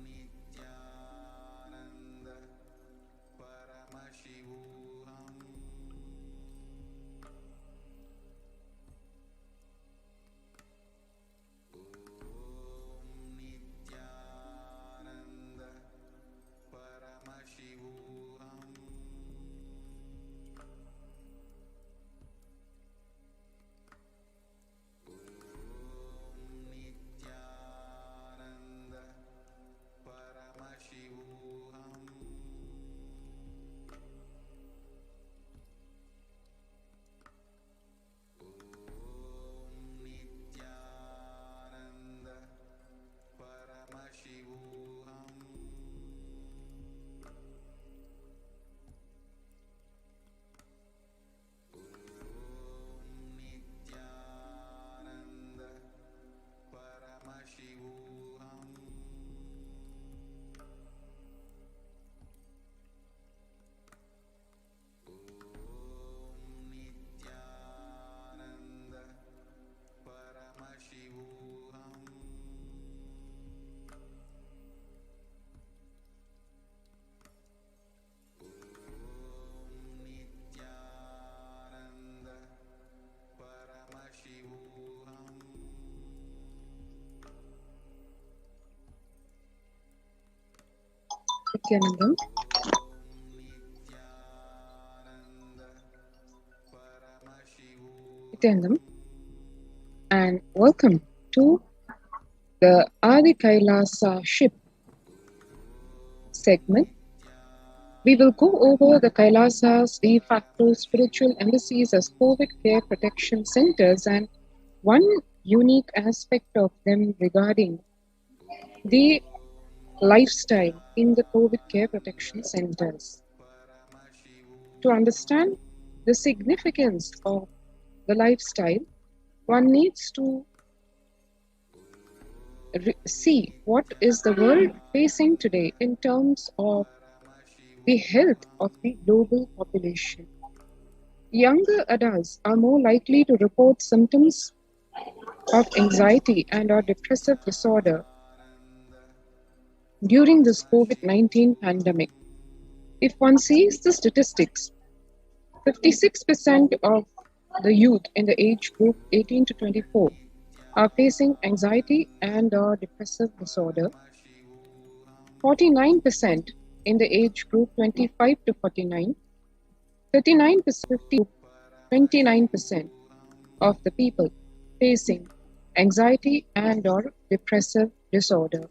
Nithyananda Nithyananda and welcome to the Adi Kailasa ship segment. We will go over the Kailasa's de facto spiritual embassies as COVID care protection centers and one unique aspect of them regarding the lifestyle in the COVID care protection centers. To understand the significance of the lifestyle, one needs to see what is the world facing today in terms of the health of the global population. Younger adults are more likely to report symptoms of anxiety and or depressive disorder during this COVID-19 pandemic. If one sees the statistics, 56% of the youth in the age group 18 to 24 are facing anxiety and or depressive disorder. 49% in the age group 25 to 49, 39%, 29% of the people facing anxiety and or depressive disorder.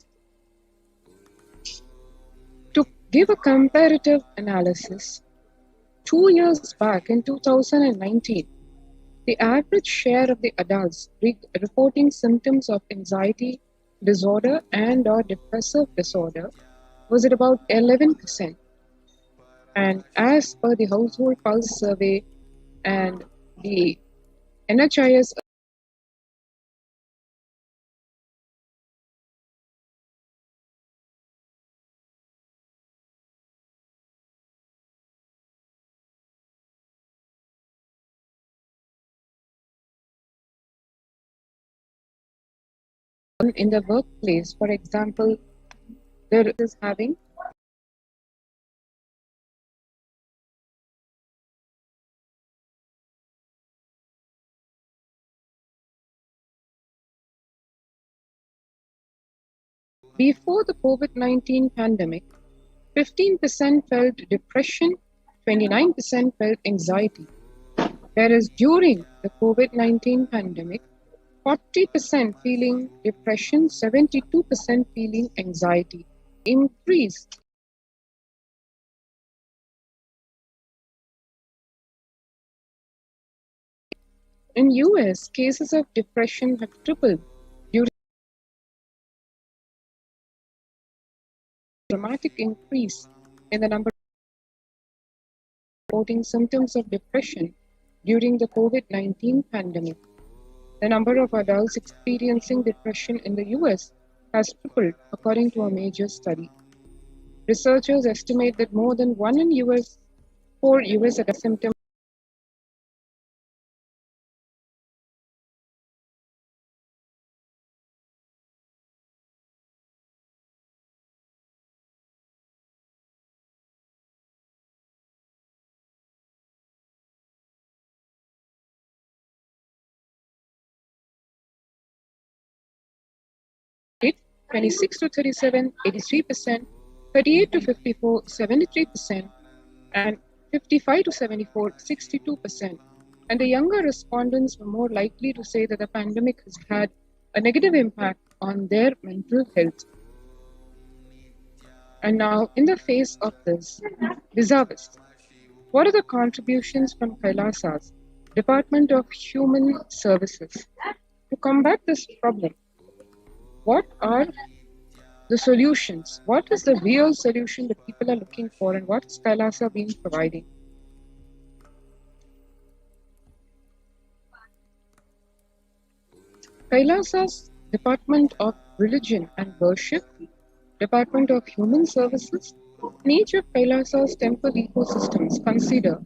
To give a comparative analysis, 2 years back in 2019, the average share of the adults reporting symptoms of anxiety disorder and or depressive disorder was at about 11%. And as per the Household Pulse survey and the NHIS in the workplace, for example, there is having before the COVID-19 pandemic, 15% felt depression, 29% felt anxiety. Whereas during the COVID-19 pandemic, 40% feeling depression, 72% feeling anxiety. Increase in US, cases of depression have tripled during a dramatic increase in the number of reporting symptoms of depression during the COVID-19 pandemic. The number of adults experiencing depression in the US has tripled according to a major study. Researchers estimate that more than 1 in US, 4 US adult symptoms rate 26 to 37, 83%, 38 to 54, 73%, and 55 to 74, 62%. And the younger respondents were more likely to say that the pandemic has had a negative impact on their mental health. And now, in the face of this, vis-a-vis, what are the contributions from Kailasa's Department of Human Services to combat this problem? What are the solutions? What is the real solution that people are looking for, and what is Kailasa been providing? Kailasa's Department of Religion and Worship, Department of Human Services, and each of Kailasa's temple ecosystems consider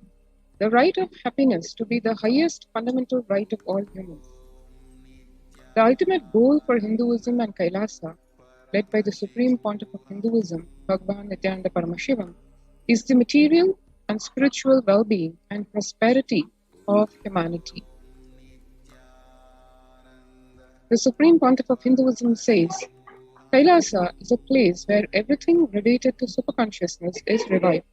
the right of happiness to be the highest fundamental right of all humans. The ultimate goal for Hinduism and Kailasa, led by the Supreme Pontiff of Hinduism, BHAVA Nithyananda Paramashivam, is the material and spiritual well-being and prosperity of humanity. The Supreme Pontiff of Hinduism says, Kailasa is a place where everything related to superconsciousness is revived.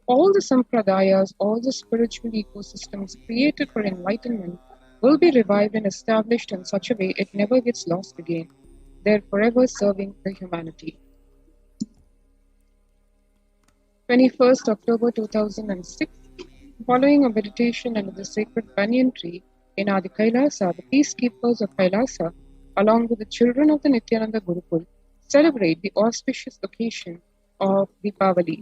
All the sampradayas, all the spiritual ecosystems created for enlightenment will be revived and established in such a way it never gets lost again. They're forever serving the humanity. 21st October 2006, following a meditation under the sacred banyan tree in Adi Kailasa, the peacekeepers of Kailasa, along with the children of the Nithyananda Gurukul, celebrate the auspicious occasion of Deepavali.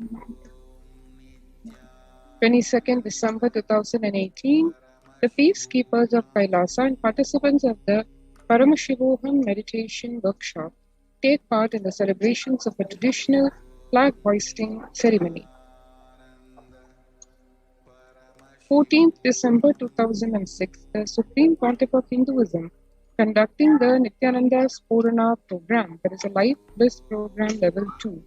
22nd December 2018, the peacekeepers of Kailasa and participants of the Paramashivoham meditation workshop take part in the celebrations of a traditional flag hoisting ceremony. 14th December 2006, the Supreme Pontiff of Hinduism conducting the Nithyananda Purana program, that is a Life Bliss program level 2,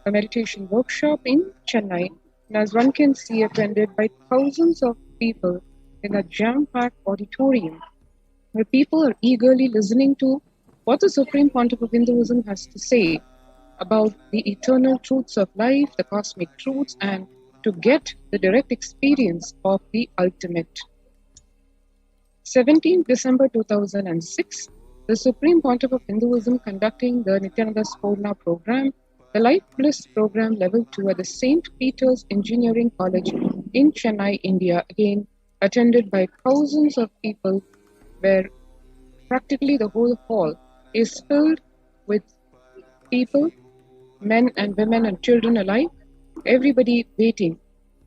a meditation workshop in Chennai, and as one can see, attended by thousands of people in a jam-packed auditorium, where people are eagerly listening to what the Supreme Pontiff of Hinduism has to say about the eternal truths of life, the cosmic truths, and to get the direct experience of the ultimate. 17th December 2006, the Supreme Pontiff of Hinduism conducting the Nithyananda Purana program, the Life Bliss program level 2 at the St. Peter's Engineering College in Chennai, India, again attended by thousands of people, where practically the whole hall is filled with people, men and women and children alike, everybody waiting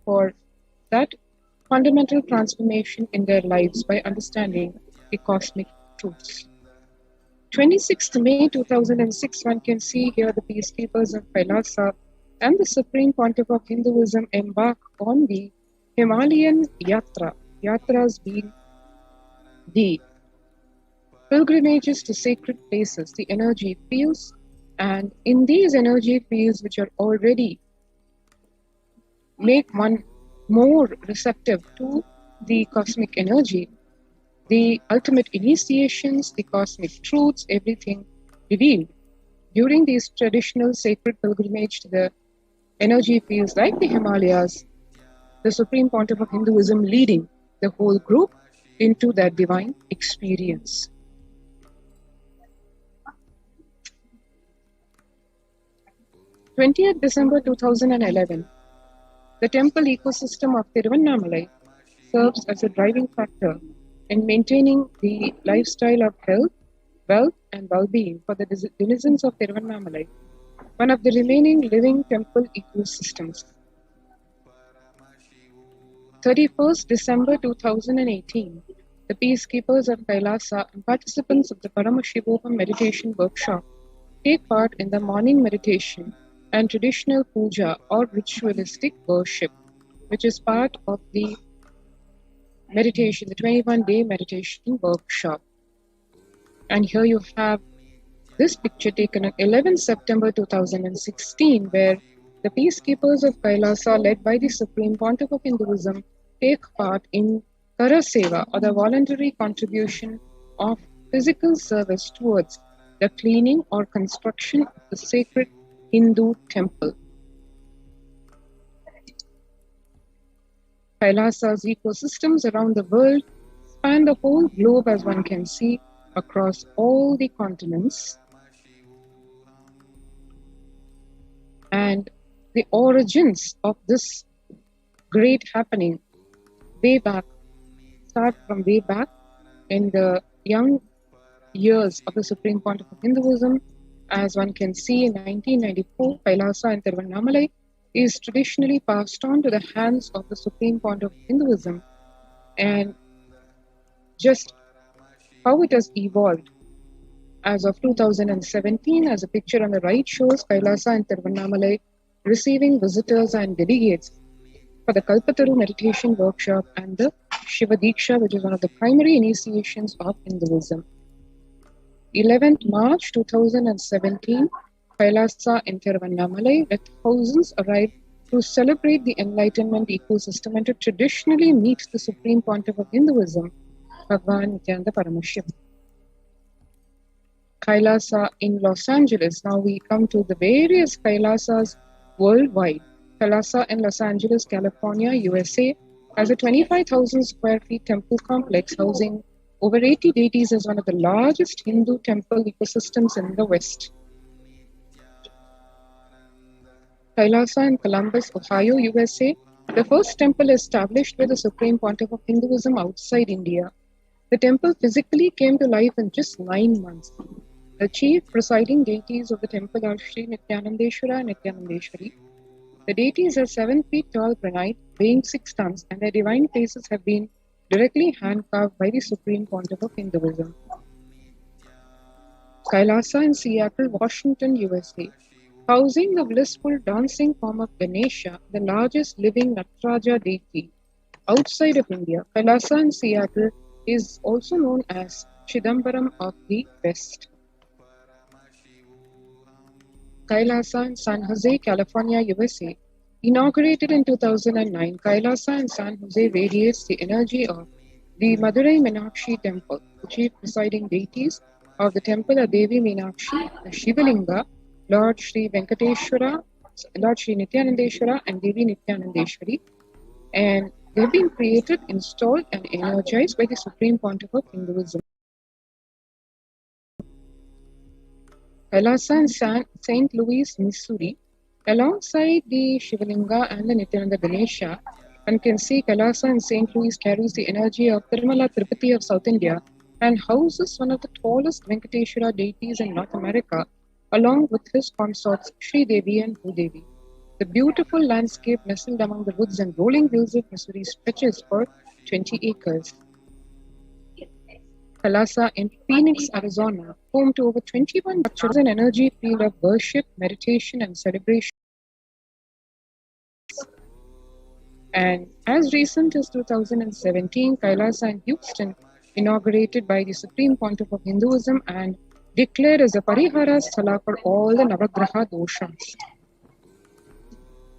for that fundamental transformation in their lives by understanding the cosmic truths. 26th May 2006, one can see here the peacekeepers of Kailasa and the Supreme Pontiff of Hinduism embark on the Himalayan Yatra. Yatras being the pilgrimages to sacred places, the energy fields, and in these energy fields, which are already make one more receptive to the cosmic energy, the ultimate initiations, the cosmic truths, everything revealed during these traditional sacred pilgrimage to the energy fields like the Himalayas, the Supreme Pontiff of Hinduism leading the whole group into that divine experience. "20th December 2011, the temple ecosystem of Tiruvannamalai serves as a driving factor in maintaining the lifestyle of health, wealth, and well-being for the denizens of Tiruvannamalai, one of the remaining living temple ecosystems. 31st December 2018, the peacekeepers of Kailasa and participants of the Paramashivoham meditation workshop take part in the morning meditation and traditional puja or ritualistic worship, which is part of the meditation, the 21-day meditation workshop. And here you have this picture taken on 11 September 2016, where the peacekeepers of Kailasa, led by the Supreme Pontiff of Hinduism, take part in Kara Seva, or the voluntary contribution of physical service towards the cleaning or construction of the sacred Hindu temple. Kailasa's ecosystems around the world span the whole globe, as one can see, across all the continents. And the origins of this great happening start from way back in the young years of the Supreme Pontiff of Hinduism. As one can see, in 1994, Kailasa and Tiruvannamalai is traditionally passed on to the hands of the Supreme Pontiff of Hinduism, and just how it has evolved. As of 2017, as a picture on the right shows Kailasa and Tiruvannamalai receiving visitors and delegates for the Kalpataru meditation workshop and the Shiva Diksha, which is one of the primary initiations of Hinduism. 11th March 2017, Kailasa and Tiruvannamalai, where thousands arrived to celebrate the enlightenment ecosystem and to traditionally meet the Supreme Pontiff of Hinduism, Bhagavan Nithyananda Paramashivam. Kailasa in Los Angeles. Now we come to the various Kailasas worldwide. Kailasa in Los Angeles, California, USA, has a 25,000 square feet temple complex housing over 80 deities as one of the largest Hindu temple ecosystems in the West. Kailasa in Columbus, Ohio, USA, the first temple established by the Supreme Pontiff of Hinduism outside India. The temple physically came to life in just 9 months. The chief presiding deities of the temple are Sri Nithyanandeshwara and Nithyanandeshwari. The deities are 7 feet tall granite, weighing 6 tons, and their divine faces have been directly hand-carved by the Supreme Pontiff of Hinduism. Kailasa in Seattle, Washington, USA, housing the blissful dancing form of Ganesha, the largest living Nataraja deity outside of India. Kailasa in Seattle is also known as Chidambaram of the West. Kailasa in San Jose, California, USA. Inaugurated in 2009, Kailasa in San Jose radiates the energy of the Madurai Meenakshi Temple. The chief presiding deities of the temple are Devi Meenakshi, the Shivalinga, Lord Sri Venkateshwara, Lord Sri Nithyanandeshwara, and Devi Nithyanandeshwari. And they've been created, installed, and energized by the Supreme Pontiff of Hinduism. Kailasa in St. Louis, Missouri, alongside the Shivalinga and the Nityananda Ganesha, one can see Kailasa in St. Louis carries the energy of Tirumala Tirupati of South India and houses one of the tallest Venkateshwara deities in North America, along with his consorts Sri Devi and Bhudevi. The beautiful landscape nestled among the woods and rolling hills of Missouri stretches for 20 acres. Kailasa in Phoenix, Arizona, home to over 21 structures, an energy field of worship, meditation, and celebration. And as recent as 2017, Kailasa in Houston, inaugurated by the Supreme Pontiff of Hinduism and declared as a Parihara Sthala for all the Navagraha doshas.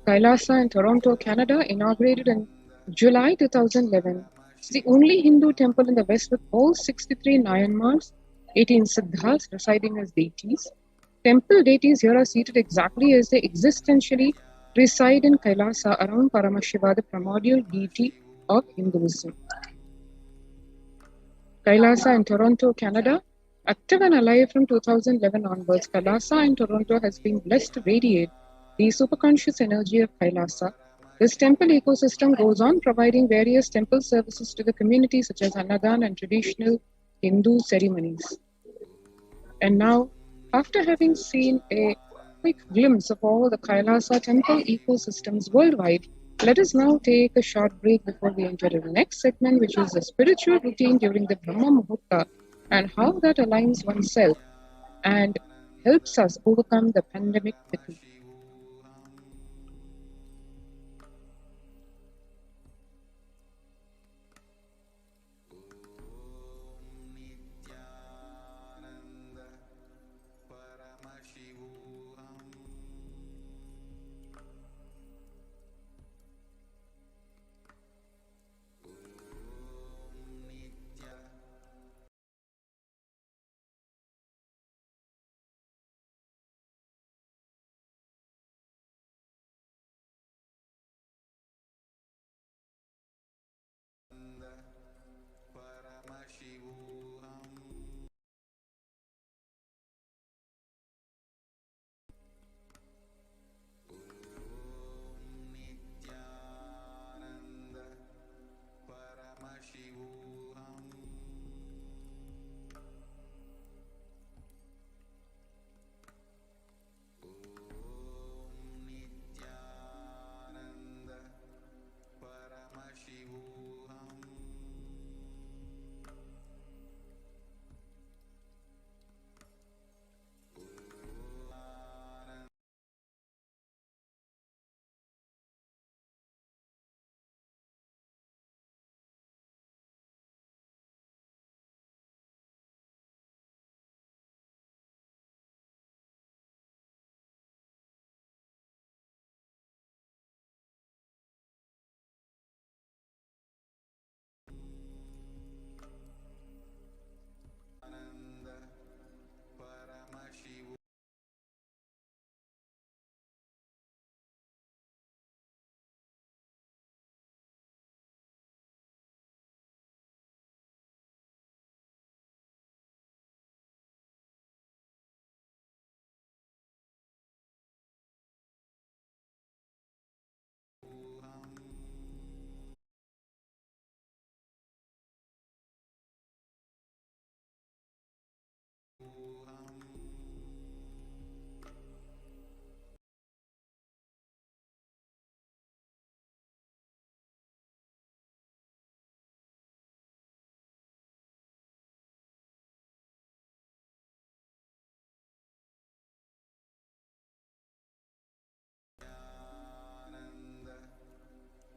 Kailasa in Toronto, Canada, inaugurated in July 2011. It's the only Hindu temple in the West with all 63 Nayanmars, 18 Siddhas residing as deities. Temple deities here are seated exactly as they existentially reside in Kailasa around Paramashiva, the primordial deity of Hinduism. Kailasa in Toronto, Canada, active and alive from 2011 onwards, Kailasa in Toronto has been blessed to radiate the superconscious energy of Kailasa. This temple ecosystem goes on providing various temple services to the community such as Annadan and traditional Hindu ceremonies. And now, after having seen a quick glimpse of all the Kailasa temple ecosystems worldwide, let us now take a short break before we enter the next segment, which is the spiritual routine during the Brahma Muhurta and how that aligns oneself and helps us overcome the pandemic fatigue.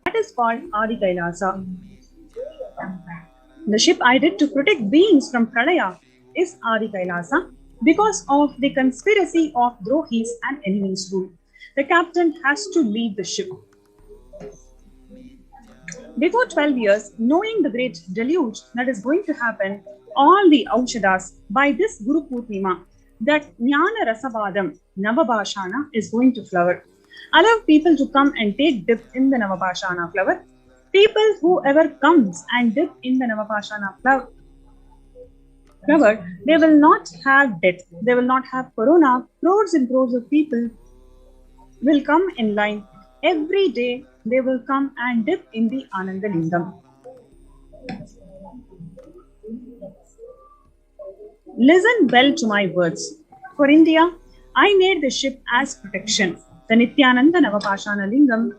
That is called Adi Kailasa. The ship I did to protect beings from Pralaya is Adi Kailasa because of the conspiracy of Drohis and enemies rule. The captain has to leave the ship. Before 12 years, knowing the great deluge that is going to happen, all the Aushadas by this Guru Purnima, that Jnana Rasavadam, Navabhashana, is going to flower. Allow people to come and take dip in the Navabhashana flower. People, whoever comes and dip in the Navabhashana flower, they will not have death, they will not have corona. Crores and crores of people will come in line. Every day they will come and dip in the Ananda Lingam. Listen well to my words. For India, I made the ship as protection. The Nithyananda Navapashana Lingam.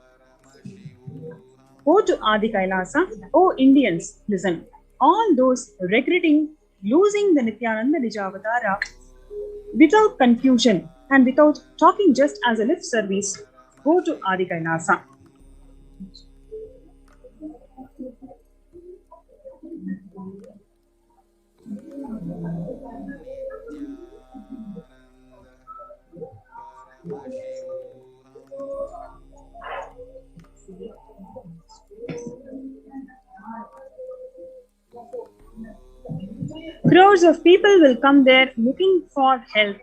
Go to Adi Kailasa. Oh Indians, listen. All those regretting losing the Nithyananda Nijavatara without confusion and without talking just as a lip service, go to Adi Kailasa. Crores of people will come there looking for health,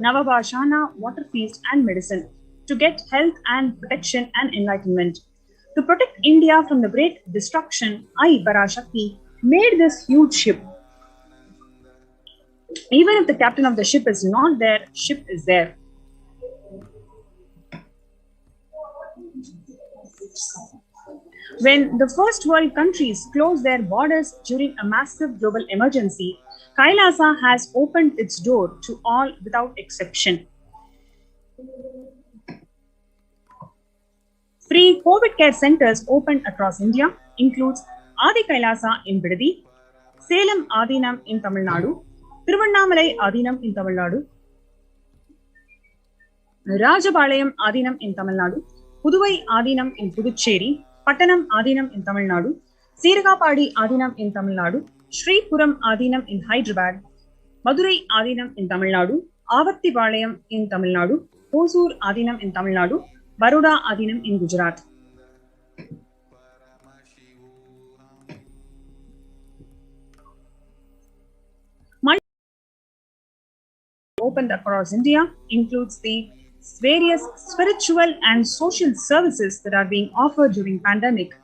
Navabhashana, water feast and medicine to get health and protection and enlightenment. To protect India from the great destruction, I, Parashakti, made this huge ship. Even if the captain of the ship is not there, ship is there. When the first world countries closed their borders during a massive global emergency, Kailasa has opened its door to all without exception. Free COVID care centers opened across India includes Adi Kailasa in Bidadi, Salem Adinam in Tamil Nadu, Tiruvannamalai Adinam in Tamil Nadu, Rajapalayam Adinam in Tamil Nadu, Puduvai Adinam in Puducherry, Pattanam Adinam in Tamil Nadu, Siragapadi Adinam in Tamil Nadu, Sri Puram Adinam in Hyderabad, Madurai Adinam in Tamil Nadu, Avattipalayam in Tamil Nadu, Hosur Adinam in Tamil Nadu, Baroda Adinam in Gujarat. Opened across India includes the various spiritual and social services that are being offered during pandemic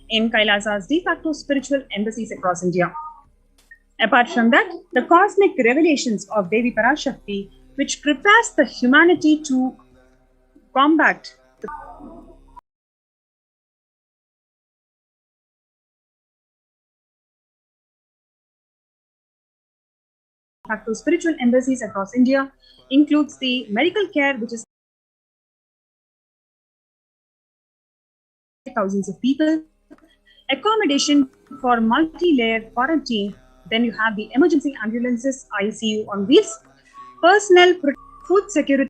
in Kailasa's de facto spiritual embassies across India. Apart from that, the cosmic revelations of Devi Parashakti, which prepares the humanity to combat the facto spiritual embassies across India, includes the medical care, which is thousands of people, accommodation for multi-layer quarantine, then you have the emergency ambulances, ICU on wheels, personal food security,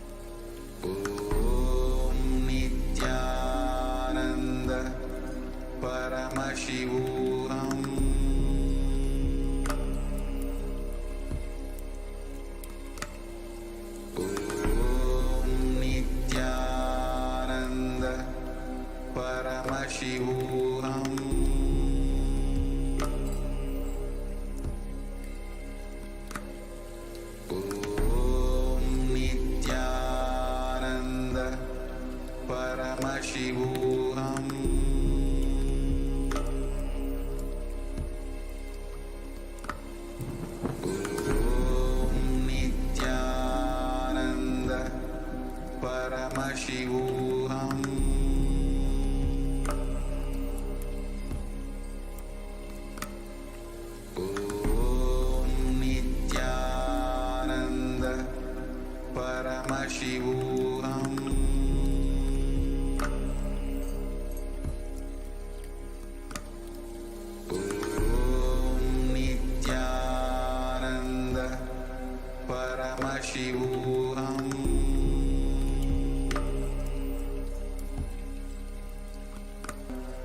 Paramashivoham.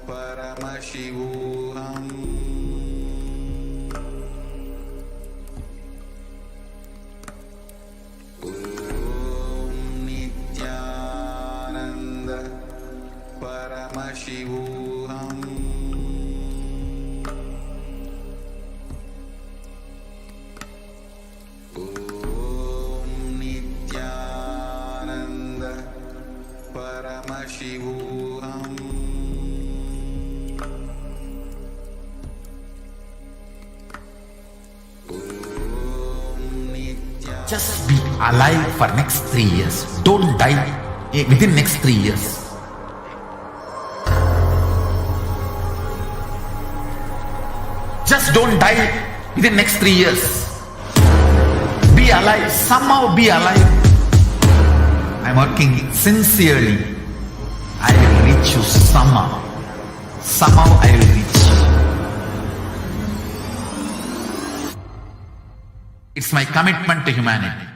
Paramashivoham. Om Nithyananda Paramashivoham. Om Nithyananda Paramashivoham. Just be alive for next 3 years. Don't die within next 3 years. Just don't die within next 3 years. Be alive. Somehow be alive. I'm working sincerely. I will reach you somehow. Somehow I will reach you. It's my commitment to humanity.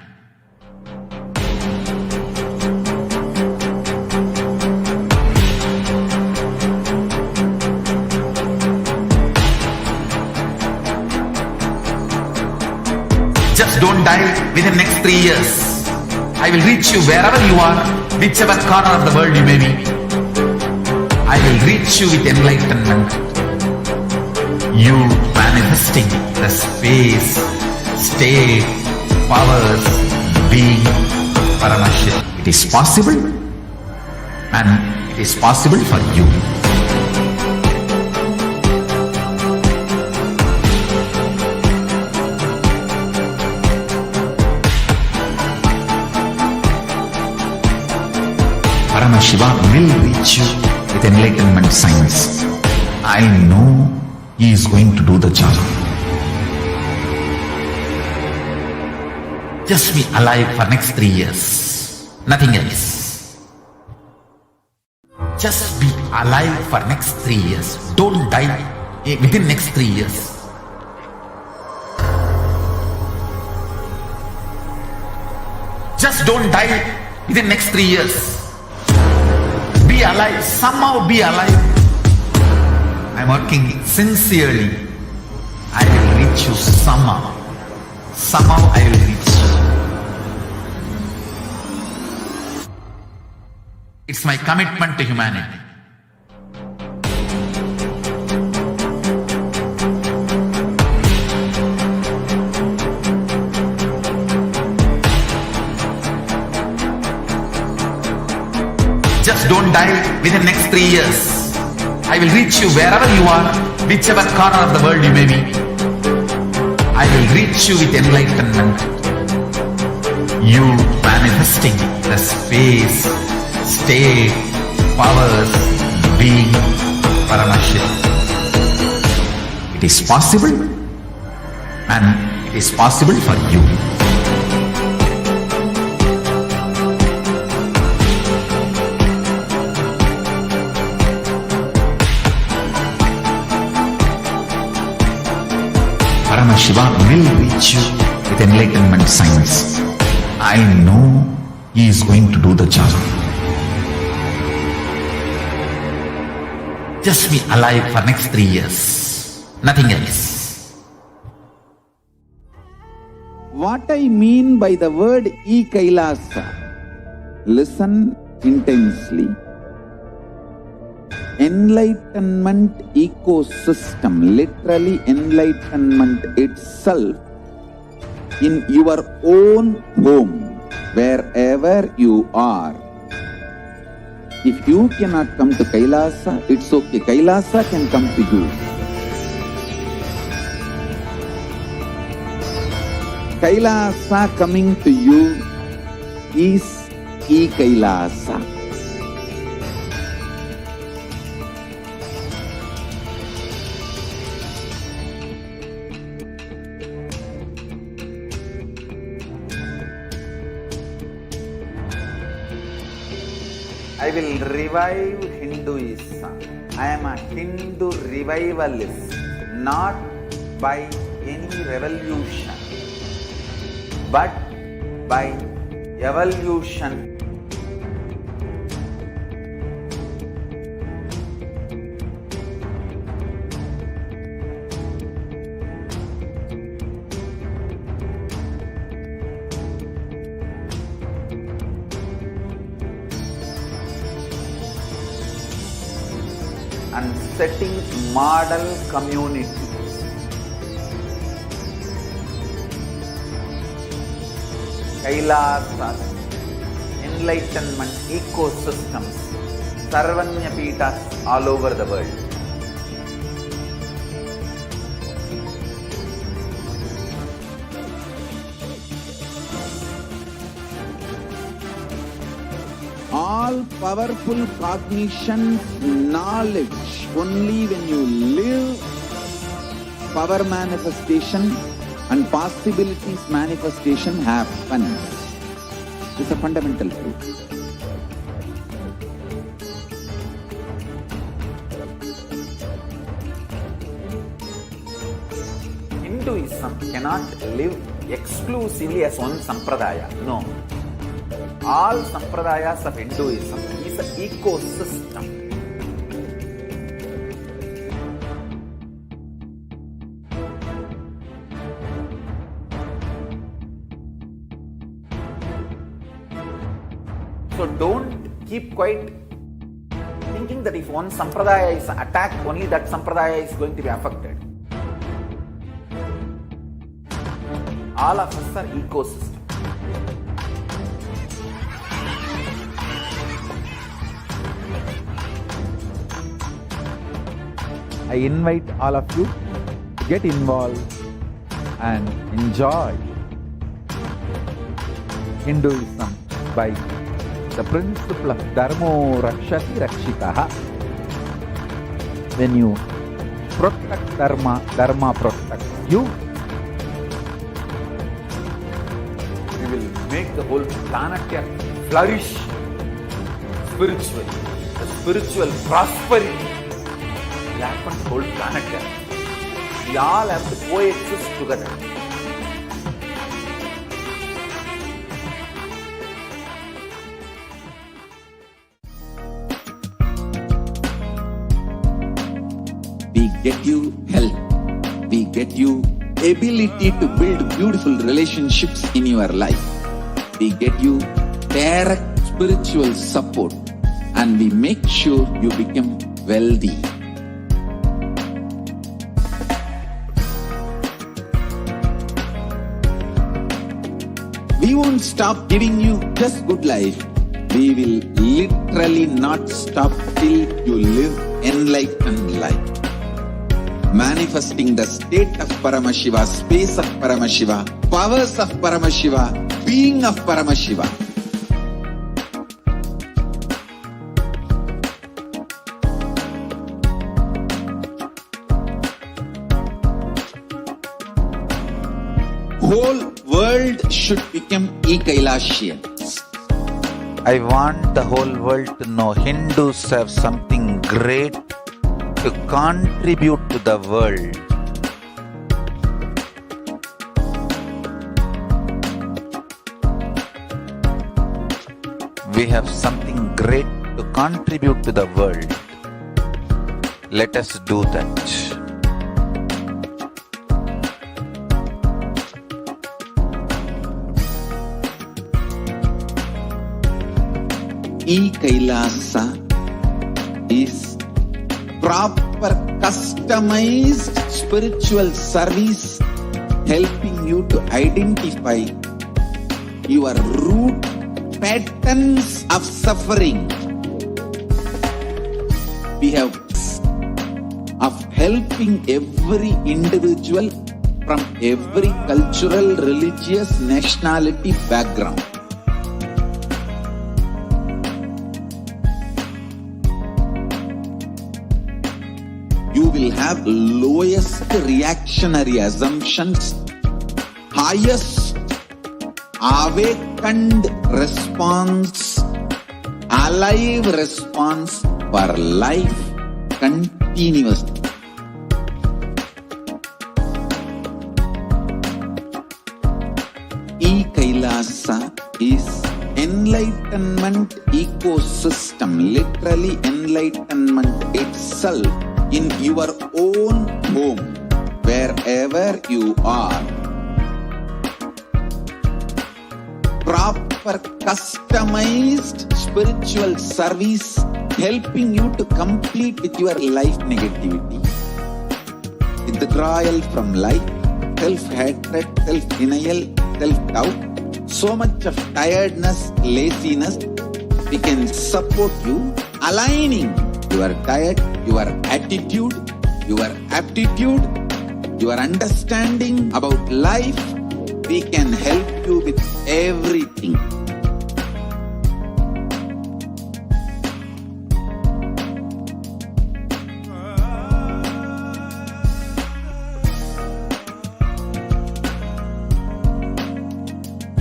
Just don't die within next 3 years. I will reach you wherever you are, whichever corner of the world you may be. I will reach you with enlightenment. You manifesting the space, state, powers, being, Paramashivoham. It is possible, and it is possible for you. Paramashivoham will reach you with enlightenment science. I know he is going to do the job. Just be alive for next 3 years. Nothing else. Just be alive for next 3 years. Don't die within next 3 years. Just don't die within next 3 years. Be alive. Somehow be alive. I'm working sincerely. I will reach you somehow. Somehow I will reach you. It's my commitment to humanity. Just don't die within next 3 years. I will reach you wherever you are, whichever corner of the world you may be. I will reach you with enlightenment. You manifesting the space, state, powers, being, Paramashivoham. It is possible, and it is possible for you. Paramashivoham will reach you with enlightenment science. I know he is going to do the job. Just be alive for next 3 years. Nothing else. What I mean by the word Kailasa, listen intensely. Enlightenment ecosystem, literally enlightenment itself, in your own home, wherever you are. If you cannot come to Kailasa, it's okay. Kailasa can come to you. Kailasa coming to you is Kailasa. I will revive Hinduism. I am a Hindu revivalist, not by any revolution, but by evolution. And setting model community. Kailasa enlightenment ecosystems, Sarvanya Peethas all over the world. All powerful cognition, knowledge, only when you live, power manifestation and possibilities manifestation happens. It's a fundamental truth. Hinduism cannot live exclusively as one sampradaya. No. All sampradayas of Hinduism is an ecosystem. So don't keep quiet thinking that if one sampradaya is attacked, only that sampradaya is going to be affected. All of us are ecosystem. I invite all of you to get involved and enjoy Hinduism by the principle of Dharmo Rakshati Rakshitaha. When you protect Dharma, Dharma protects you. We will make the whole planet flourish spiritually. The spiritual prosperity will happen to the whole planet. We all have to coexist together. We get you health. We get you ability to build beautiful relationships in your life. We get you direct spiritual support, and we make sure you become wealthy. We won't stop giving you just good life. We will literally not stop till you live enlightened life. Manifesting the state of Paramashiva, space of Paramashiva, powers of Paramashiva, being of Paramashiva. Whole world should become Kailasians. I want the whole world to know Hindus have something great to contribute to the world. We have something great to contribute to the world. Let us do that. Kailasa is proper customized spiritual service helping you to identify your root patterns of suffering. We have of helping every individual from every cultural, religious, nationality background. You will have lowest reactionary assumptions, highest awakened response, alive response for life continuously. Kailasa Kailasa is enlightenment ecosystem, literally enlightenment itself in your own home, wherever you are. Proper customized spiritual service helping you to complete with your life negativity. Withdrawal from life, self-hatred, self-denial, self-doubt, so much of tiredness, laziness, we can support you, aligning your diet, your attitude, your aptitude, your understanding about life. We can help you with everything.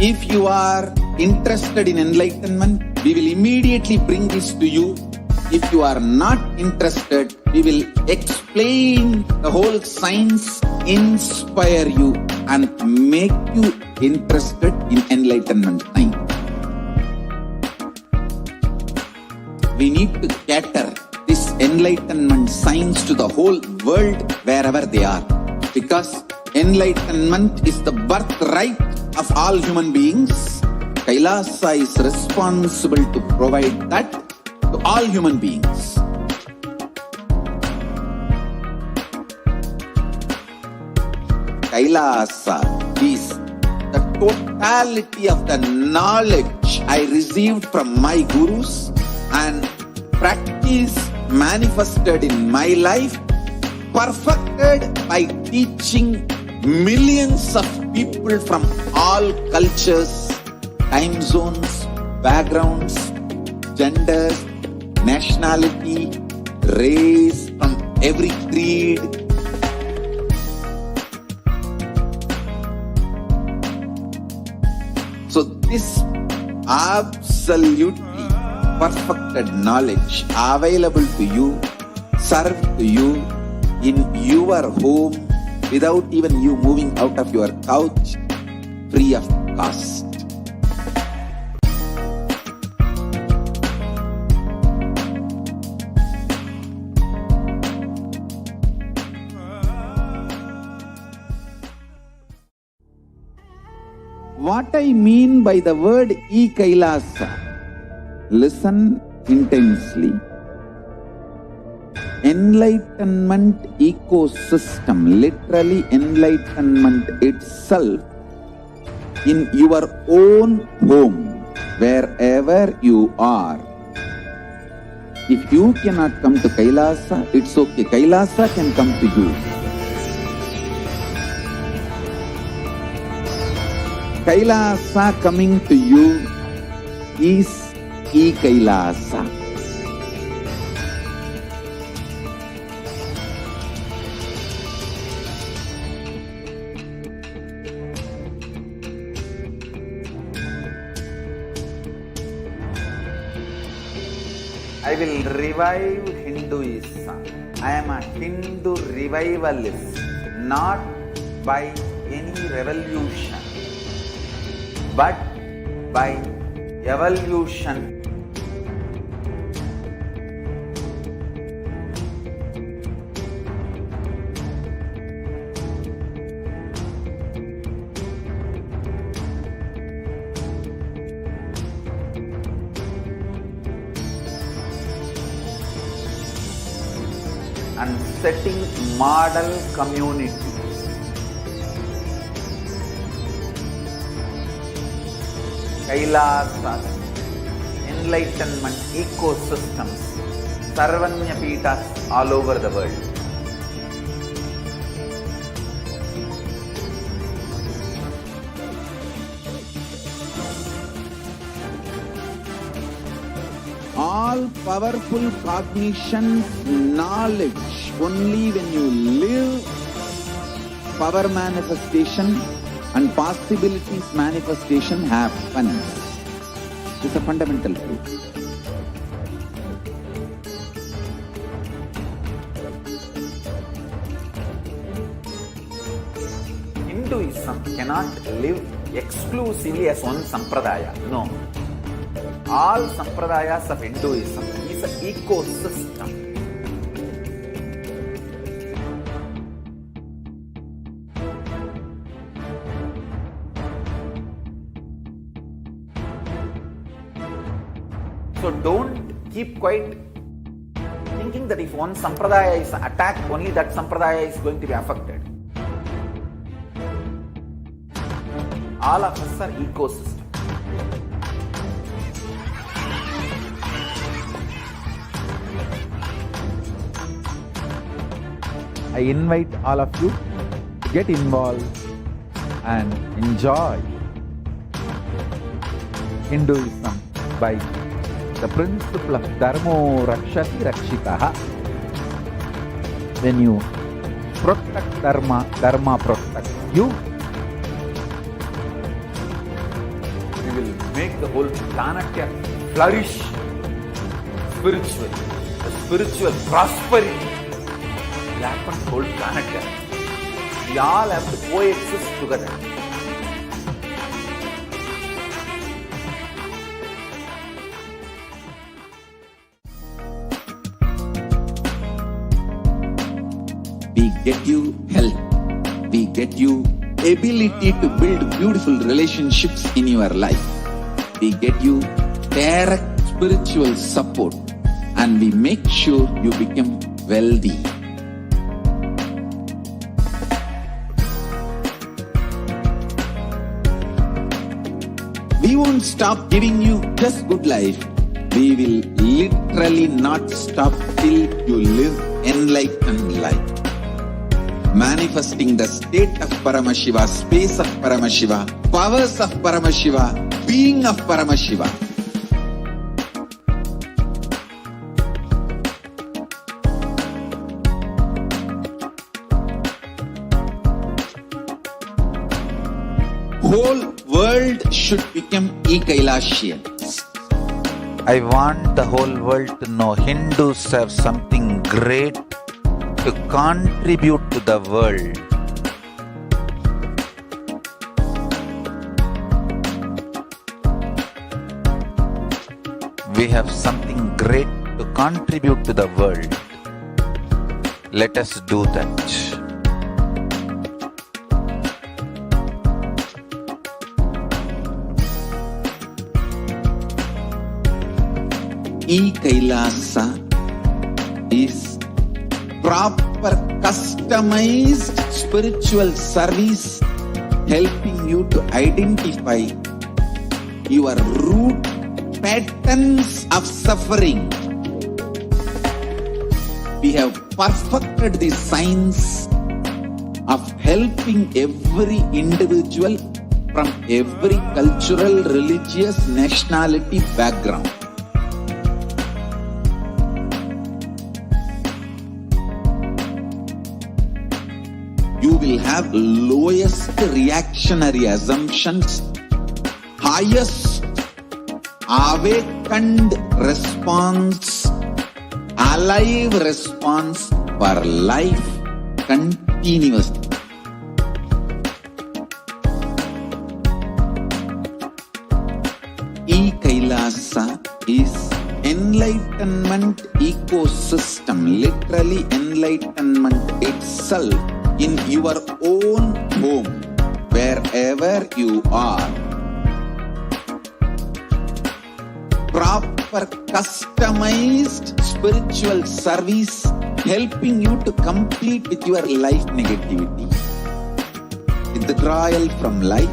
If you are interested in enlightenment, we will immediately bring this to you. If you are not interested, we will explain the whole science, inspire you and make you interested in enlightenment time. We need to cater this enlightenment science to the whole world wherever they are, because enlightenment is the birthright of all human beings. Kailasa is responsible to provide that to all human beings. Kailasa is the totality of the knowledge I received from my gurus and practice manifested in my life, perfected by teaching millions of people from all cultures, time zones, backgrounds, genders, nationality, race, from every creed. So this absolutely perfected knowledge available to you, served to you in your home without even you moving out of your couch, free of cost. What I mean by the word Kailasa, listen intensely. Enlightenment ecosystem, literally enlightenment itself in your own home, wherever you are. If you cannot come to Kailasa, it's okay. Kailasa can come to you. Kailasa coming to you is Kailasa. I will revive Hinduism. I am a Hindu revivalist, not by any revolution, but by evolution. And setting model community. Kailasa's enlightenment ecosystems, Sarvanya Peethas all over the world. All powerful cognition, knowledge, only when you live, power manifestation and possibilities manifestation happens. It's a fundamental truth. Hinduism cannot live exclusively as one sampradaya. No. All sampradayas of Hinduism is an ecosystem. So don't keep quiet thinking that if one sampradaya is attacked, only that sampradaya is going to be affected. All of us are ecosystem. I invite all of you to get involved and enjoy Hinduism by the principle of Dharmo Rakshati Rakshitaha. When you protect Dharma, Dharma protects you. We will make the whole planet flourish spiritually. The spiritual prosperity will happen to the whole planet. We all have to coexist together. We get you health. We get you ability to build beautiful relationships in your life. We get you direct spiritual support, and we make sure you become wealthy. We won't stop giving you just good life. We will literally not stop till you live enlightened life. Manifesting the state of Paramashiva, space of Paramashiva, powers of Paramashiva, being of Paramashiva. Whole world should become Kailasians. I want the whole world to know Hindus have something great to contribute to the world. We have something great to contribute to the world. Let us do that. Kailasa is proper customized spiritual service helping you to identify your root patterns of suffering. We have perfected the science of helping every individual from every cultural, religious, nationality background. You will have lowest reactionary assumptions, highest awakened response, alive response for life continuously. Kailasa is enlightenment ecosystem, literally enlightenment itself in your own home, wherever you are. Proper customized spiritual service helping you to complete with your life negativity. Withdrawal from life,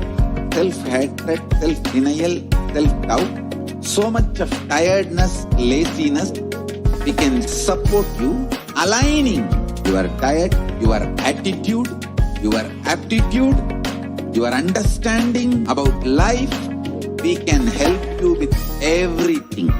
self-hatred, self-denial, self-doubt, so much of tiredness, laziness. We can support you aligning your diet, your attitude, your aptitude, your understanding about life. We can help you with everything.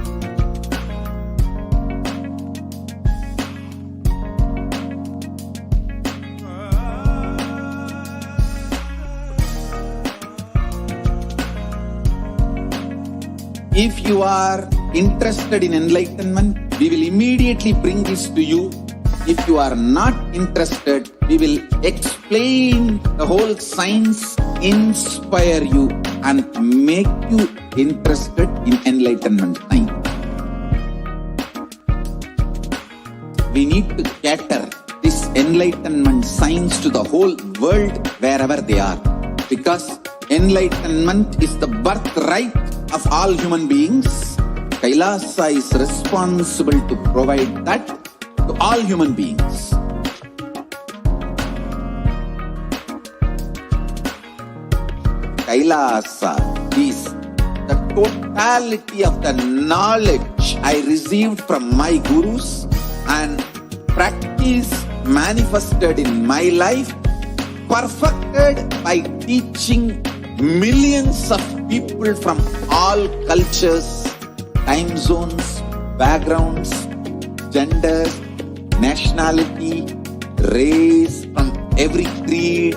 If you are interested in enlightenment, we will immediately bring this to you. If you are not interested, we will explain the whole science, inspire you and make you interested in enlightenment time. We need to cater this enlightenment science to the whole world wherever they are. Because enlightenment is the birthright of all human beings. Kailasa is responsible to provide that to all human beings. Kailasa is the totality of the knowledge I received from my gurus and practice manifested in my life, perfected by teaching millions of people from all cultures, time zones, backgrounds, genders, nationality, race, from every creed.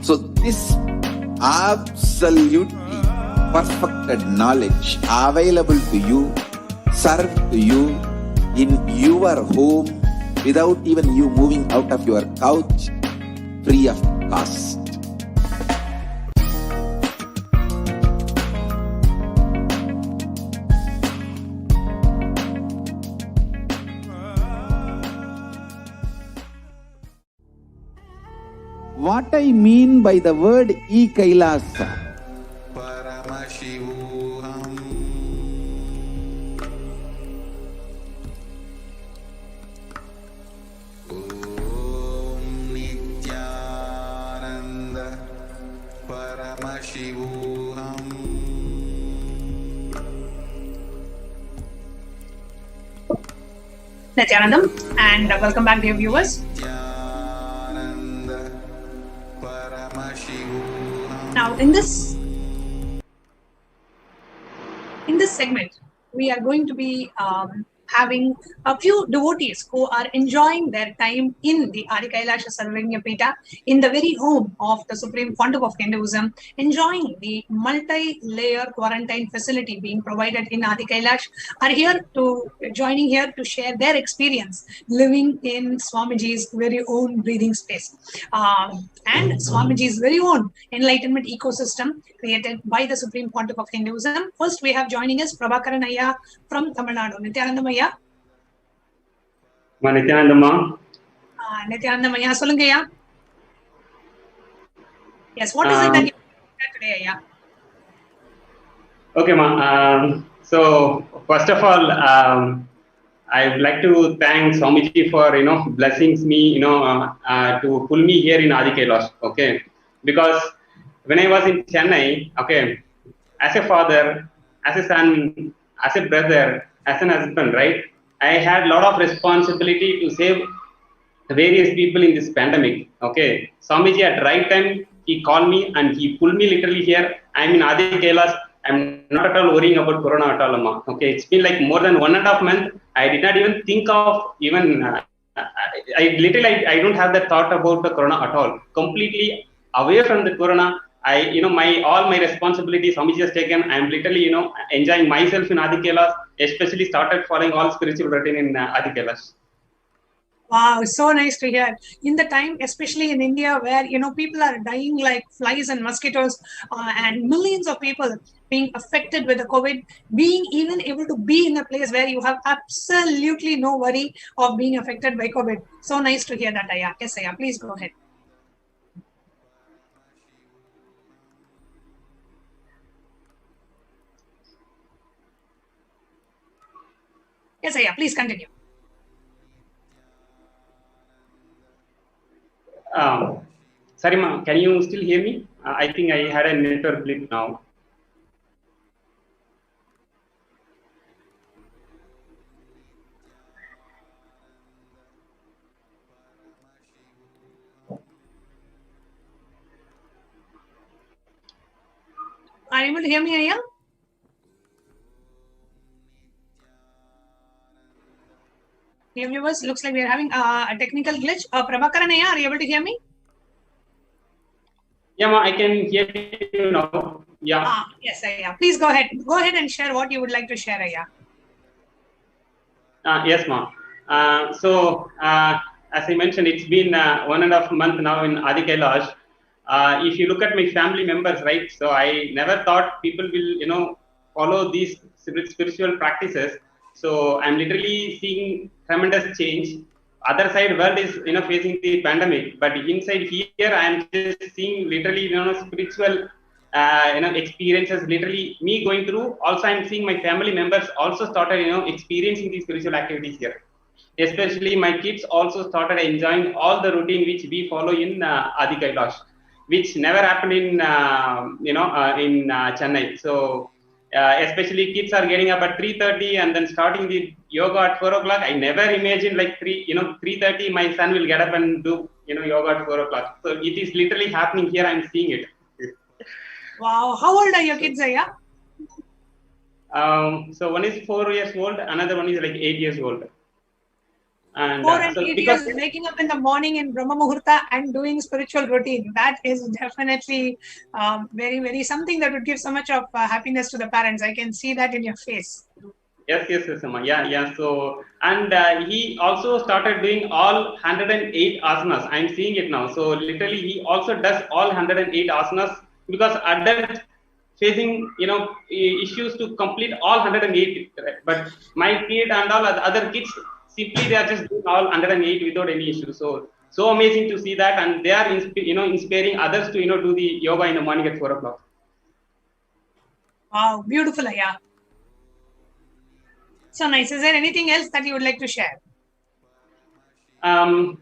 So this absolutely perfected knowledge available to you, served to you in your home without even you moving out of your couch, free of cost. What I mean by the word Kailasa? Paramashivoham. Om Nithyananda Paramashivoham. Nithyanandam, and welcome back, dear viewers. Now, in this segment, we are going to be having a few devotees who are enjoying their time in the Adi Kailasa Sarvajñapita, in the very home of the Supreme Pontiff of Hinduism, enjoying the multi-layer quarantine facility being provided in Adi Kailash, are joining here to share their experience living in Swamiji's very own breathing space and Swamiji's very own enlightenment ecosystem created by the Supreme Pontiff of Hinduism. First, we have joining us Prabhakaran Ayya from Tamil Nadu. Nithyanandam Ayya. Nithyanandam. Nithyanandam Ayya, solunga Ayya. Yes, what is it that you share today, Ayya? Okay, ma. So first of all, I would like to thank Swamiji for blessings me to pull me here in Adi Kailash. Okay, because when I was in Chennai, okay, as a father, as a son, as a brother, as an husband, right, I had a lot of responsibility to save various people in this pandemic. Okay, Swamiji at right time he called me and he pulled me literally here. I'm in Adi Kailash. I'm not at all worrying about Corona at all, Amma. Okay, it's been like more than 1.5 months. I did not even think of even. I don't have that thought about the Corona at all. Completely away from the Corona. All my responsibilities Swamiji has taken. I'm literally enjoying myself in Adi Kailash. Especially started following all spiritual routine in Adi Kailash. Wow, so nice to hear. In the time, especially in India, where people are dying like flies and mosquitoes, and millions of people being affected with the COVID, being even able to be in a place where you have absolutely no worry of being affected by COVID. So nice to hear that, Ayya. Yes, Ayya, please go ahead. Yes, Ayya, please continue. Sorry, ma, can you still hear me? I think I had a network blip now. Are you able to hear me, Ayya? Dear viewers, looks like we are having a technical glitch. Prabhakaran Ayya, are you able to hear me? Yeah, ma, I can hear you now. Yeah. Yes, Ayya. Please go ahead. Go ahead and share what you would like to share, Ayya. Yes, ma'am. As I mentioned, it's been 1.5 months now in Adi Kailash. If you look at my family members, right? So I never thought people will, follow these spiritual practices. So I'm literally seeing tremendous change. Other side world is, facing the pandemic, but inside here I'm just seeing literally, spiritual experiences literally me going through. Also I'm seeing my family members also started experiencing these spiritual activities here, especially my kids also started enjoying all the routine which we follow in Adi Kailash, which never happened in Chennai. So especially kids are getting up at 3:30 and then starting the yoga at 4 o'clock. I never imagined like 3:30 my son will get up and do yoga at 4 o'clock. So it is literally happening here. I'm seeing it. Wow. How old are your kids, Aya? So one is 4 years old, another one is like 8 years old. And 4 and so 8 because years, waking up in the morning in Brahma Muhurta and doing spiritual routine. That is definitely very, very something that would give so much of happiness to the parents. I can see that in your face. Yes, Amma. Yeah. So, and he also started doing all 108 asanas. I'm seeing it now. So literally he also does all 108 asanas, because adult facing issues to complete all 108, but my kid and all other kids simply they are just doing all 108 without any issue. So amazing to see that, and they are inspiring others to do the yoga in the morning at 4 o'clock. Wow, beautiful, Aya. So nice. Is there anything else that you would like to share? And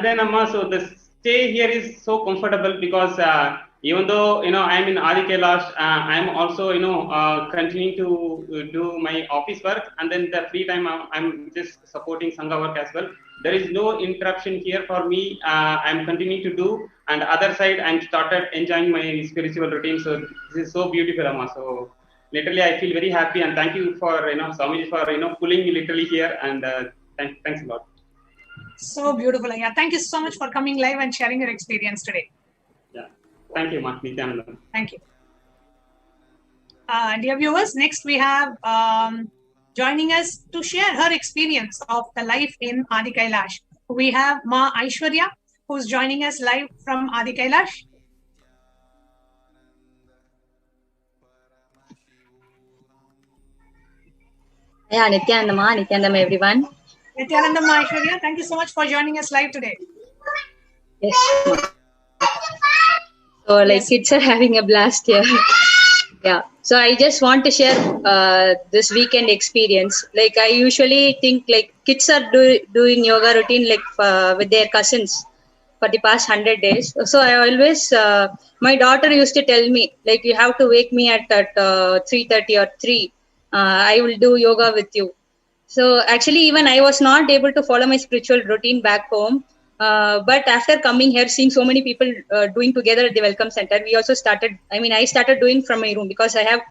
then Amma, so the stay here is so comfortable, because even though I'm in Adi Kailash, I'm also continuing to do my office work, and then the free time I'm just supporting Sangha work as well. There is no interruption here for me. I'm continuing to do, and other side I'm started enjoying my spiritual routine. So this is so beautiful, Amma. So literally I feel very happy, and thank you for Swamiji for pulling me literally here, and thanks a lot. So beautiful, Aya. Thank you so much for coming live and sharing your experience today. Yeah, thank you, Nithyananda. Thank you. Dear viewers, next we have joining us to share her experience of the life in Adi Kailash. We have Ma Aishwarya, who's joining us live from Adi Kailash. Yeah, Nithyanandam, everyone. Nithyanandam, Aishwarya, thank you so much for joining us live today. Yes. So, like, kids are having a blast here. Yeah. So, I just want to share this weekend experience. Like, I usually think, like, kids are doing yoga routine, like, with their cousins for the past 100 days. So, I always, my daughter used to tell me, like, you have to wake me at 3:30 or 3. I will do yoga with you. So actually, even I was not able to follow my spiritual routine back home. But after coming here, seeing so many people doing together at the Welcome Center, we also started, I started doing from my room, because I have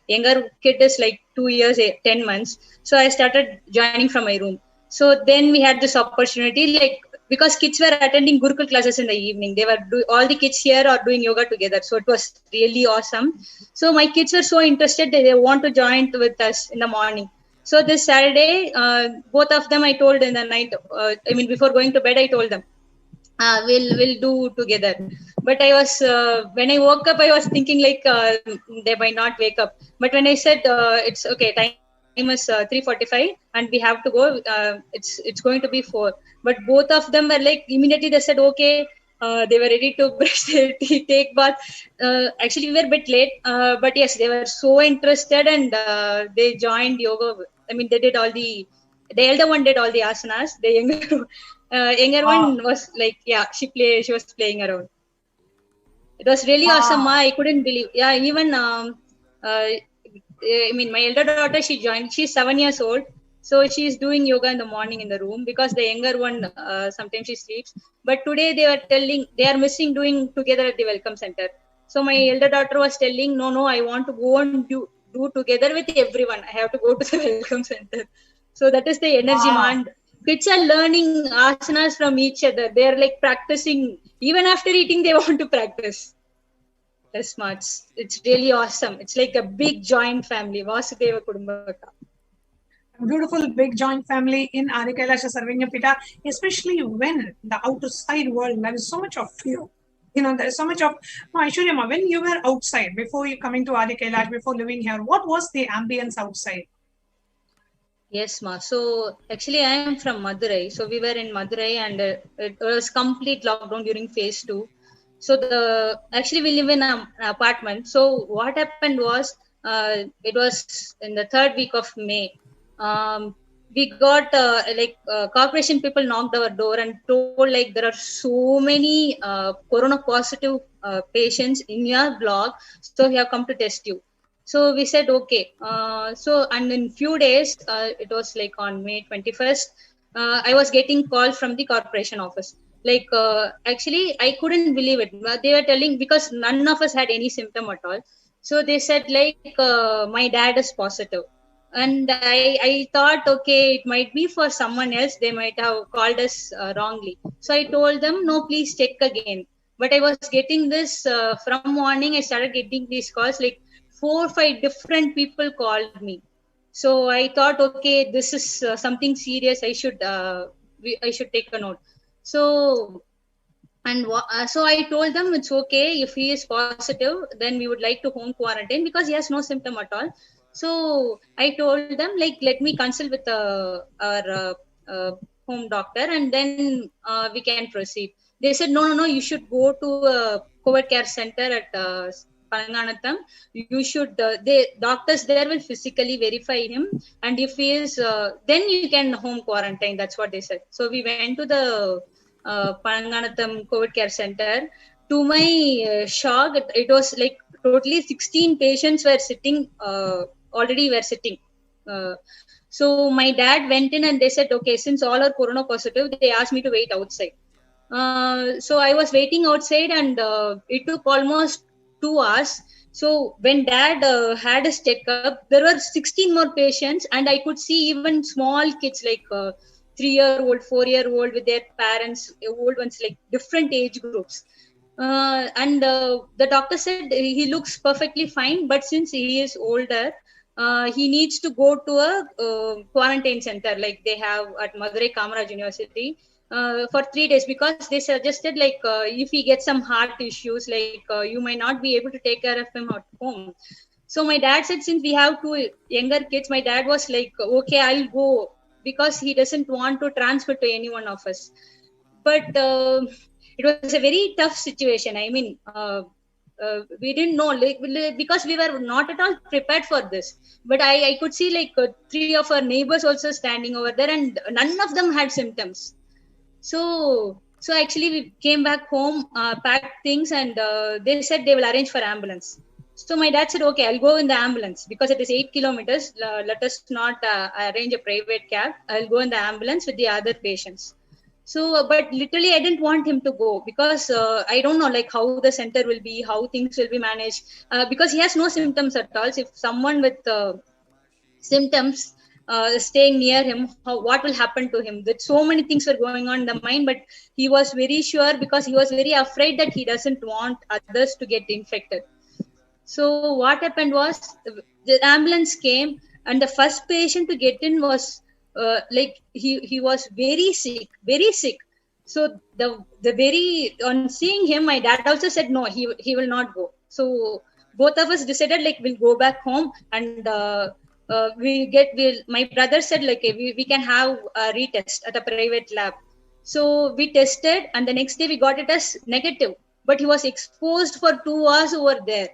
younger kid is like 2 years, 10 months. So I started joining from my room. So then we had this opportunity, like, because kids were attending Gurukul classes in the evening. They were all the kids here are doing yoga together. So it was really awesome. So my kids were so interested that they want to join with us in the morning. So this Saturday, both of them I told in the night, before going to bed, I told them, we'll do together. But I was, when I woke up, I was thinking like, they might not wake up. But when I said, it's okay, time is 3:45 and we have to go, it's going to be 4. But both of them were like, immediately they said, okay. They were ready to brush their teeth, take bath. Actually, we were a bit late, but yes, they were so interested, and they joined yoga. They did all the elder one did all the asanas. The younger one was like, yeah, she was playing around. It was really awesome. I couldn't believe. Yeah, even my elder daughter, she joined. She's 7 years old. So she's doing yoga in the morning in the room, because the younger one, sometimes she sleeps. But today they were telling, they are missing doing together at the Welcome Center. So my elder daughter was telling, no, I want to go and do together with everyone. I have to go to the Welcome Center. So that is the energy, man. Kids are learning asanas from each other. They are like practicing. Even after eating, they want to practice. That's smart. It's really awesome. It's like a big joint family. Vasudeva Kudumbaka. beautiful big joint family in Adi Kailasha Sarvanyapita, especially when the outside world, there is so much of fear. There is so much of Aishwarya Ma, when you were outside, before you coming to Adi Kailash, before living here, what was the ambience outside? Yes, ma. So actually, I am from Madurai. So we were in Madurai, and it was complete lockdown during phase 2. So actually we live in an apartment. So what happened was, it was in the 3rd week of May. We got corporation people knocked our door and told like there are so many corona positive patients in your block, so we have come to test you. So we said okay. And in few days, it was like on May 21st, I was getting call from the corporation office. Actually, I couldn't believe it. They were telling, because none of us had any symptom at all. So they said my dad is positive. And I thought, okay, it might be for someone else. They might have called us wrongly. So I told them, no, please check again. But I was getting this from morning. I started getting these calls, like 4 or 5 different people called me. So I thought, okay, this is something serious. I should take a note. So I told them it's okay if he is positive, then we would like to home quarantine because he has no symptom at all. So I told them let me consult with our home doctor and then we can proceed. They said no, you should go to a COVID care center at Palanganatham. You should doctors there will physically verify him, and if he is then you can home quarantine. That's what they said. So we went to the Palanganatham COVID care center. To my shock, it was like totally 16 patients were sitting. Already were sitting. So my dad went in and they said, okay, since all are corona positive, they asked me to wait outside. So I was waiting outside and it took almost 2 hours. So when dad had his checkup, there were 16 more patients and I could see even small kids like 3-year-old, 4-year-old with their parents, old ones, like different age groups. And the doctor said he looks perfectly fine, but since he is older, he needs to go to a quarantine center like they have at Madurai Kamaraj University for 3 days, because they suggested if he gets some heart issues, you might not be able to take care of him at home. So my dad said, since we have 2 younger kids, my dad was like, okay, I'll go, because he doesn't want to transfer to any one of us. But it was a very tough situation. I mean, we didn't know, because we were not at all prepared for this. But I could see 3 of our neighbors also standing over there, and none of them had symptoms. So actually we came back home, packed things, and they said they will arrange for ambulance. So my dad said, okay, I'll go in the ambulance because it is 8 kilometers. Let us not arrange a private cab. I'll go in the ambulance with the other patients. So, but literally I didn't want him to go because I don't know how the center will be, how things will be managed, because he has no symptoms at all. So if someone with symptoms staying near him, what will happen to him? That so many things were going on in the mind, but he was very sure because he was very afraid that he doesn't want others to get infected. So what happened was the ambulance came and the first patient to get in was he was very sick. So on seeing him, my dad also said no, he will not go. So both of us decided we'll go back home, and my brother said we can have a retest at a private lab. So we tested, and the next day we got it as negative, but he was exposed for 2 hours over there.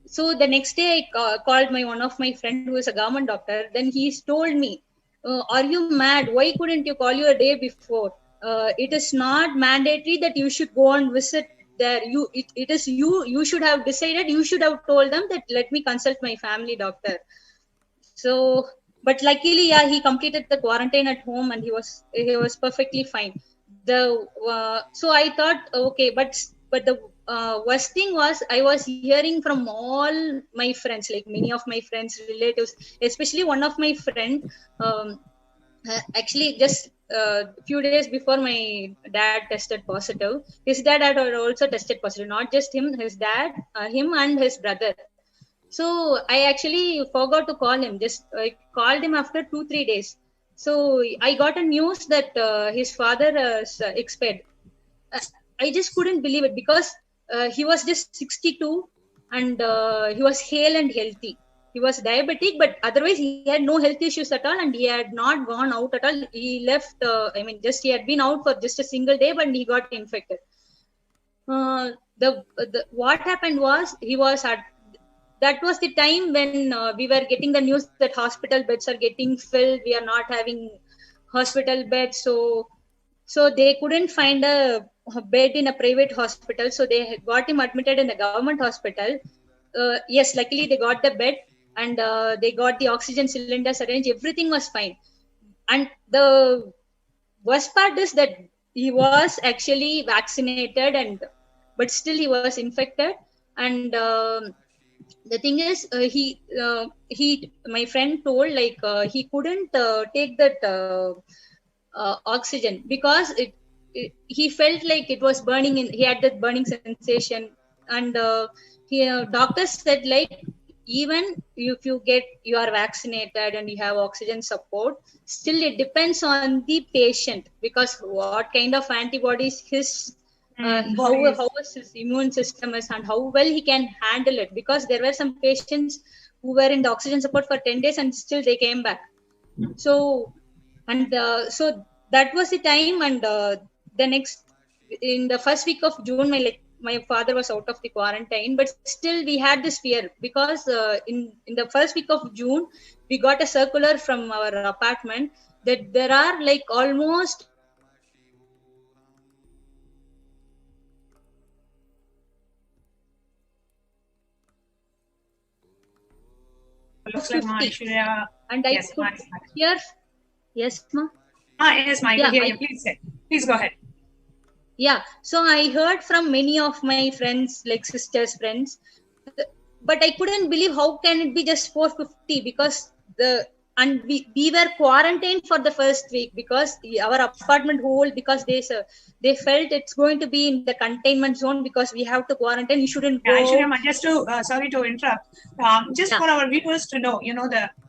So the next day I called one of my friend who is a government doctor. Then he told me, are you mad? Why couldn't you call you a day before? It is not mandatory that you should go and visit there. You should have decided, you should have told them that let me consult my family doctor. So, but luckily, he completed the quarantine at home and he was perfectly fine. So I thought, okay, but the worst thing was I was hearing from all my friends, many of my friends, relatives, especially one of my friend, actually just a few days before my dad tested positive, his dad had also tested positive, not just him, his dad, him and his brother. So I actually forgot to call him. Just I called him after 2-3 days. So I got a news that his father has expired. I just couldn't believe it because he was just 62 and he was hale and healthy. He was diabetic, but otherwise he had no health issues at all, and he had not gone out at all. He left. Just he had been out for just a single day, but he got infected. The what happened was he was at. That was the time when we were getting the news that hospital beds are getting filled. We are not having hospital beds, so they couldn't find a bed in a private hospital, so they got him admitted in the government hospital. Yes, luckily they got the bed, and they got the oxygen cylinders arranged. Everything was fine. And the worst part is that he was actually vaccinated, but still he was infected. And the thing is, my friend told he couldn't take that oxygen because he felt like it was burning he had that burning sensation. And doctors said, like, even if you are vaccinated and you have oxygen support, still it depends on the patient, because what kind of antibodies how his immune system is and how well he can handle it. Because there were some patients who were in the oxygen support for 10 days and still they came back. So that was the time. And in the first week of June, my father was out of the quarantine, but still we had this fear because in the first week of June, we got a circular from our apartment that there are almost Looks like Ma Aishwarya. And I Yes, could hear. Yes, ma. Yes, ma. I could hear you. Please go ahead. Yeah. So I heard from many of my friends, like sisters' friends, but I couldn't believe how can it be just 450 because we were quarantined for the first week because our apartment whole, because they felt it's going to be in the containment zone because we have to quarantine. You shouldn't go. Aishwarya, just to sorry to interrupt. For our viewers to know,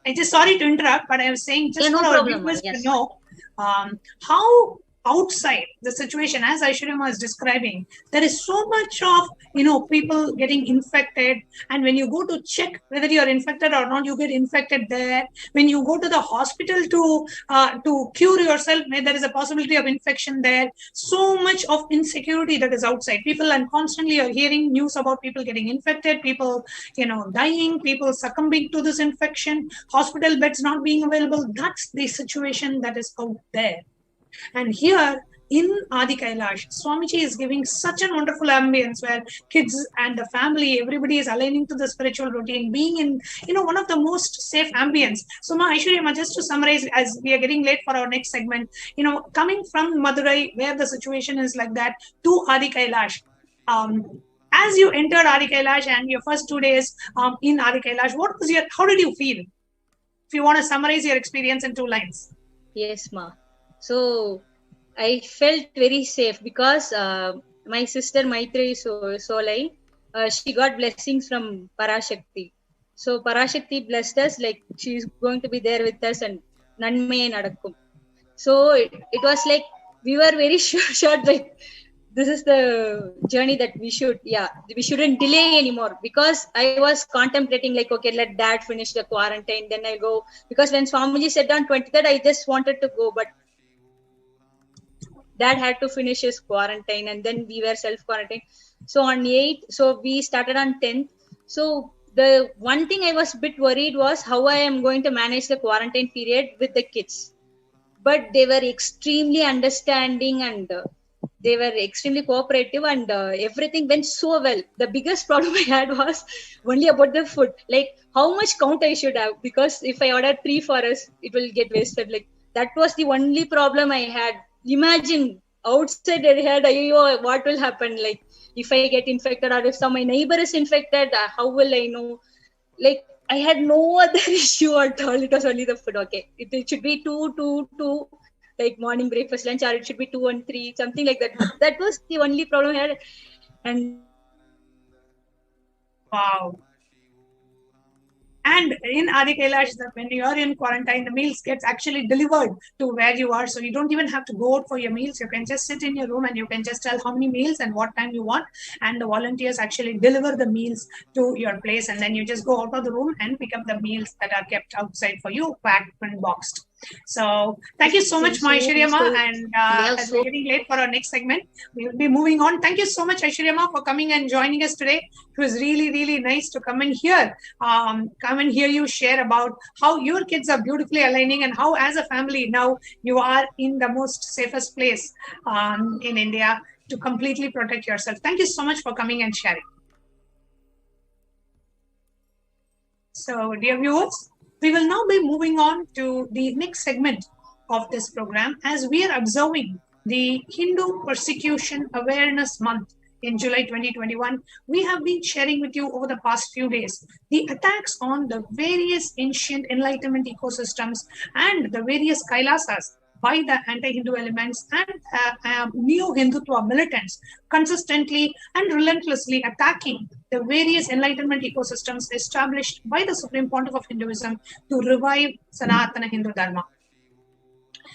I just sorry to interrupt, but I was saying just for our viewers to know how outside the situation, as Aishwarya was describing, there is so much of people getting infected, and when you go to check whether you are infected or not, you get infected there. When you go to the hospital to cure yourself, there is a possibility of infection there. So much of insecurity that is outside people, and constantly you're hearing news about people getting infected, people dying, people succumbing to this infection, hospital beds not being available. That's the situation that is out there. And here in Adi Kailash, Swamiji is giving such a wonderful ambience where kids and the family, everybody is aligning to the spiritual routine, being in one of the most safe ambience. So Ma Aishwarya, just to summarize, as we are getting late for our next segment, coming from Madurai, where the situation is like that, to Adi Kailash. As you entered Adi Kailash and your first 2 days in Adi Kailash, how did you feel? If you want to summarize your experience in 2 lines. Yes, ma. So I felt very safe because my sister Maitri Solai, she got blessings from Parashakti. So Parashakti blessed us, like she's going to be there with us and Nanme Nadakkum. So it was like we were very sure that this is the journey that we shouldn't delay anymore, because I was contemplating like, okay, let dad finish the quarantine, then I'll go. Because when Swamiji said on 23rd, I just wanted to go, but dad had to finish his quarantine and then we were self-quarantined. So on 8th, so we started on 10th. So the one thing I was a bit worried was how I am going to manage the quarantine period with the kids. But they were extremely understanding and they were extremely cooperative, and everything went so well. The biggest problem I had was only about the food, like how much count I should have, because if I order 3 for us, it will get wasted. Like that was the only problem I had. Imagine outside I had, what will happen? Like if I get infected or if my neighbor is infected, how will I know? Like I had no other issue at all. It was only the food. Okay, it should be 2, like morning, breakfast, lunch, or it should be 2 and 3, something like that. That was the only problem I had. And wow. And in Adi Kailash, when you are in quarantine, the meals gets actually delivered to where you are. So you don't even have to go out for your meals. You can just sit in your room and you can just tell how many meals and what time you want. And the volunteers actually deliver the meals to your place. And then you just go out of the room and pick up the meals that are kept outside for you, packed and boxed. So thank you so much, Aishwaryama. And as we're getting late for our next segment, we will be moving on. Thank you so much, Aishwaryama, for coming and joining us today. It was really, really nice to come and hear you share about how your kids are beautifully aligning and how, as a family, now you are in the most safest place in India to completely protect yourself. Thank you so much for coming and sharing. So, dear viewers, we will now be moving on to the next segment of this program as we are observing the Hindu Persecution Awareness Month in July 2021. We have been sharing with you over the past few days the attacks on the various ancient enlightenment ecosystems and the various Kailasas by the anti-Hindu elements and neo-Hindutva militants consistently and relentlessly attacking the various enlightenment ecosystems established by the Supreme Pontiff of Hinduism to revive Sanatana Hindu Dharma.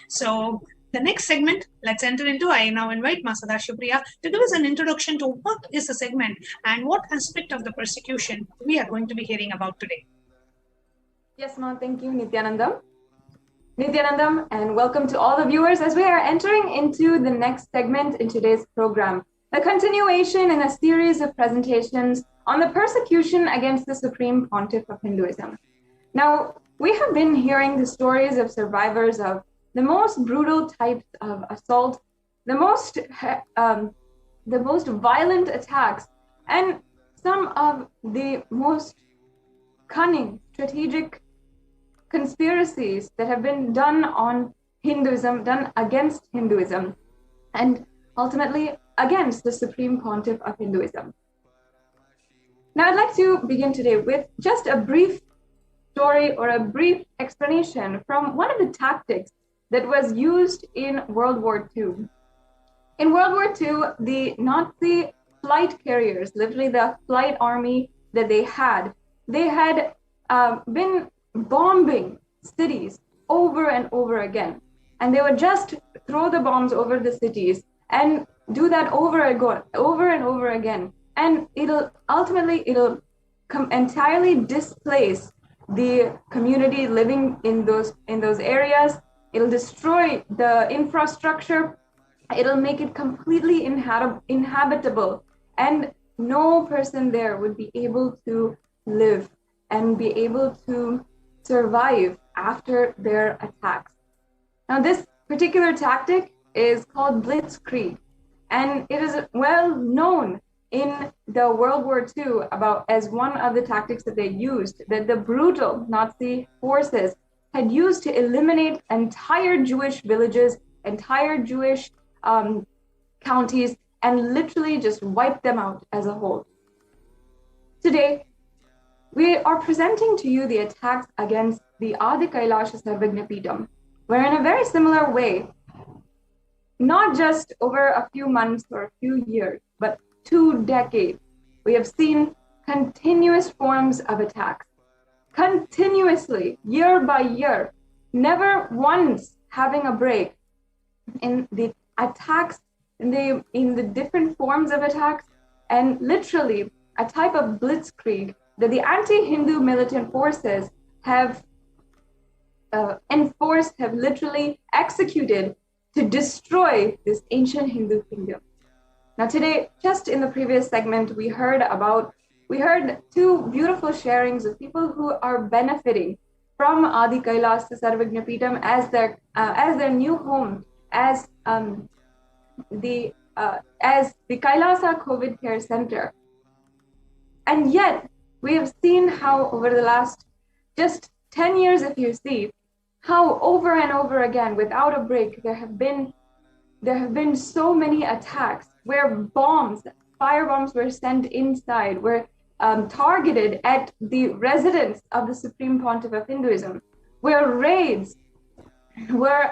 So the next segment, let's enter into. I now invite Masada Shupriya to give us an introduction to what is the segment and what aspect of the persecution we are going to be hearing about today. Yes, ma'am. Thank you, Nithyanandam. Nithyanandam, and welcome to all the viewers as we are entering into the next segment in today's program, a continuation in a series of presentations on the persecution against the Supreme Pontiff of Hinduism. Now, we have been hearing the stories of survivors of the most brutal types of assault, the most violent attacks, and some of the most cunning, strategic conspiracies that have been done on Hinduism, done against Hinduism, and ultimately against the Supreme Pontiff of Hinduism. Now, I'd like to begin today with just a brief story or a brief explanation from one of the tactics that was used in World War II. In World War II, the Nazi flight carriers, literally the flight army that they had been bombing cities over and over again. And they would just throw the bombs over the cities and do that over and over again. And it'll entirely displace the community living in those areas. It'll destroy the infrastructure. It'll make it completely inhabitable. And no person there would be able to live and be able to survive after their attacks. Now, this particular tactic is called blitzkrieg, and it is well known in the World War II as one of the tactics that they used, that the brutal Nazi forces had used to eliminate entire Jewish villages, entire Jewish counties, and literally just wipe them out as a whole. Today, we are presenting to you the attacks against the Adi Kailasha Sarvagna Peetham, where in a very similar way, not just over a few months or a few years, but 2 decades, we have seen continuous forms of attacks, continuously, year by year, never once having a break in the attacks, in the different forms of attacks, and literally a type of blitzkrieg that the anti-Hindu militant forces have enforced, have literally executed to destroy this ancient Hindu kingdom. Now today, just in the previous segment, we heard 2 beautiful sharings of people who are benefiting from Adi Kailasa Sarvagna Peetham as their new home, as the Kailasa COVID Care Center. And yet, we have seen how over the last just 10 years, if you see, how over and over again, without a break, there have been so many attacks where firebombs were sent inside, were targeted at the residents of the Supreme Pontiff of Hinduism, where raids were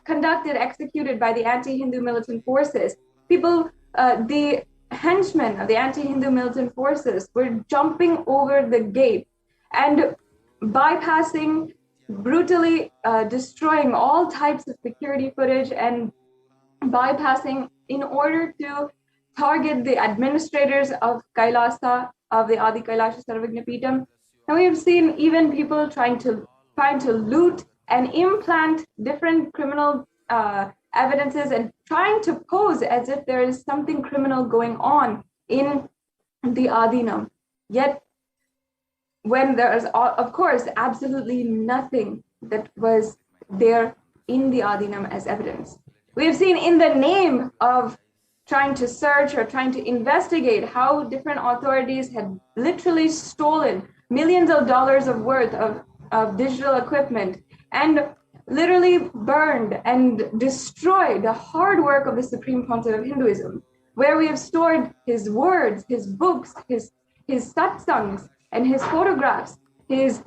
executed by the anti-Hindu militant forces. The henchmen of the anti-Hindu militant forces were jumping over the gate and bypassing, brutally destroying all types of security footage and bypassing in order to target the administrators of Kailasa, of the Adi Kailasha Sarvagna Peetham. And we have seen even people trying to loot and implant different criminal evidences and trying to pose as if there is something criminal going on in the Adinam. Yet, when there is, of course, absolutely nothing that was there in the Adinam as evidence. We have seen in the name of trying to search or trying to investigate how different authorities had literally stolen millions of dollars of worth of digital equipment and literally burned and destroyed the hard work of the Supreme Pontiff of Hinduism, where we have stored his words, his books, his satsangs, and his photographs, his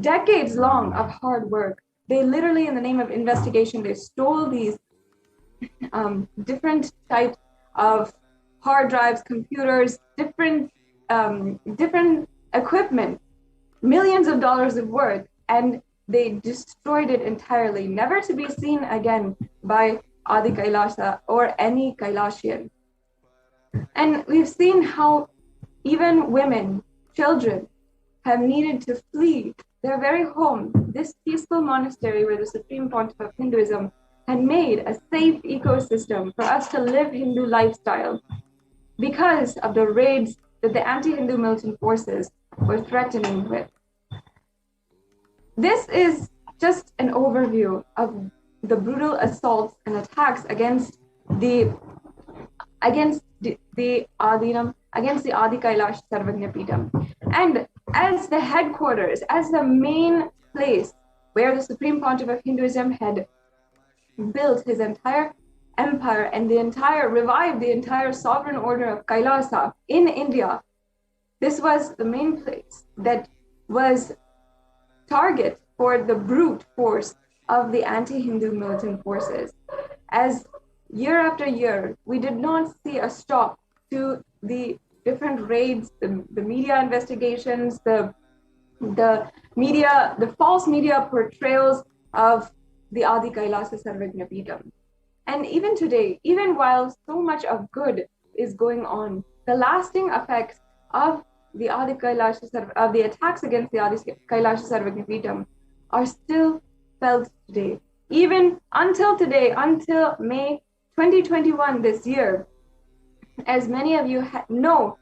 decades long of hard work. They literally, in the name of investigation, they stole these different types of hard drives, computers, different equipment, millions of dollars of worth, and they destroyed it entirely, never to be seen again by Adi Kailasa or any Kailashian. And we've seen how even women, children, have needed to flee their very home, this peaceful monastery where the Supreme Pontiff of Hinduism had made a safe ecosystem for us to live Hindu lifestyle because of the raids that the anti-Hindu militant forces were threatening with. This is just an overview of the brutal assaults and attacks against the Adinam, against the Adi Kailash Sarvagna Peetham. And as the headquarters, as the main place where the Supreme Pontiff of Hinduism had built his entire empire and revived the entire sovereign order of Kailasa in India, this was the main place that was target for the brute force of the anti-Hindu militant forces. As year after year, we did not see a stop to the different raids, the media investigations, the false media portrayals of the Adi Kailasa Sarvagna Peetham. And even today, even while so much of good is going on, the lasting effects of the Adi Kailasha, of the attacks against the Adi Kailasha Sarvagna Peetham are still felt today. Even until today, until May 2021 this year, as many of you know,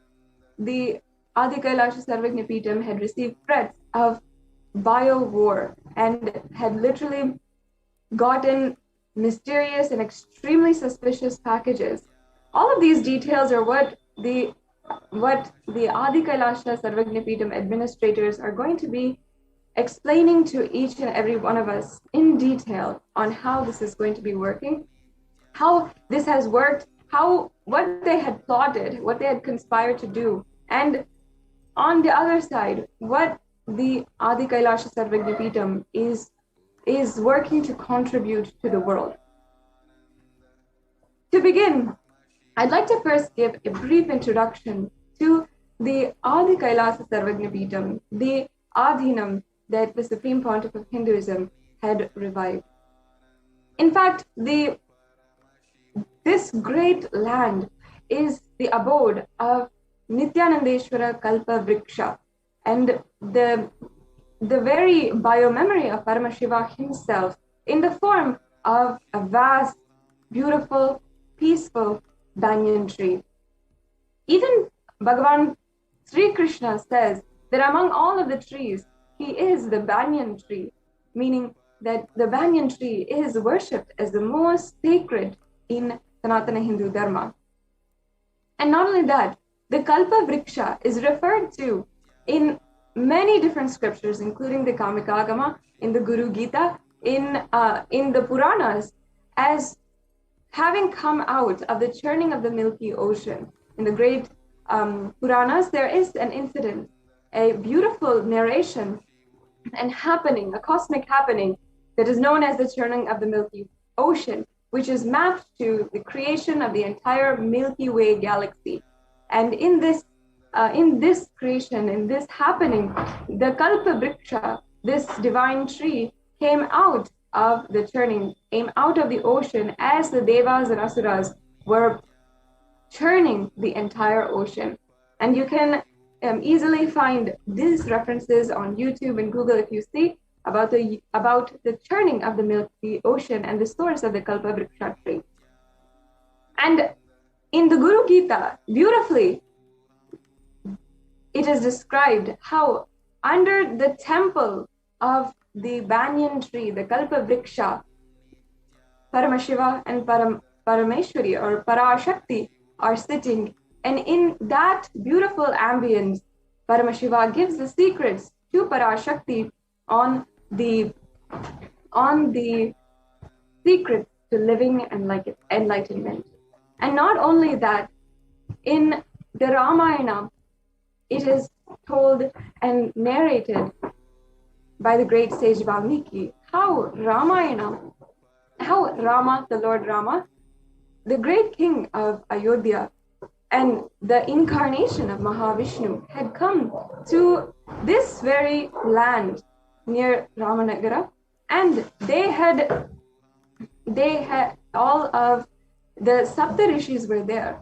the Adi Kailasha Sarvagna Peetham had received threats of bio-war and had literally gotten mysterious and extremely suspicious packages. All of these details are what the Adi Kailasha Sarvagna Peetham administrators are going to be explaining to each and every one of us in detail on how this is going to be working, how this has worked, what they had plotted, what they had conspired to do, and on the other side, what the Adi Kailasha Sarvagna Peetham is working to contribute to the world. To begin, I'd like to first give a brief introduction to the Adi Kailasa Sarvagna Peetham, the Adhinam that the Supreme Pontiff of Hinduism had revived. In fact, this great land is the abode of Nithyanandeshwara Kalpa Vriksha, and the very biomemory of Paramashiva himself in the form of a vast, beautiful, peaceful banyan tree. Even Bhagavan Sri Krishna says that among all of the trees, he is the banyan tree, meaning that the banyan tree is worshipped as the most sacred in Sanatana Hindu Dharma. And not only that, the Kalpa Vriksha is referred to in many different scriptures, including the Kamikagama, in the Guru Gita, in the Puranas, as having come out of the churning of the Milky Ocean. In the great Puranas, there is an incident, a beautiful narration and happening, a cosmic happening that is known as the churning of the Milky Ocean, which is mapped to the creation of the entire Milky Way galaxy. And in this in this creation, in this happening, the Kalpa Vriksha, this divine tree, came out of the churning, came out of the ocean as the Devas and Asuras were churning the entire ocean. And you can easily find these references on YouTube and Google if you see about the churning of the Milky Ocean and the source of the Kalpa Vriksha tree. And in the Guru Gita, beautifully, it is described how under the temple of the banyan tree, the Kalpa Vriksha, Paramashiva and Parameshwari or Parashakti are sitting. And in that beautiful ambience, Paramashiva gives the secrets to Parashakti on the secrets to living and enlightenment. And not only that, in the Ramayana, it is told and narrated by the great sage Valmiki how Rama, the Lord Rama, the great king of Ayodhya and the incarnation of Mahavishnu had come to this very land near Ramanagara, and they had all of the Sapta Rishis were there,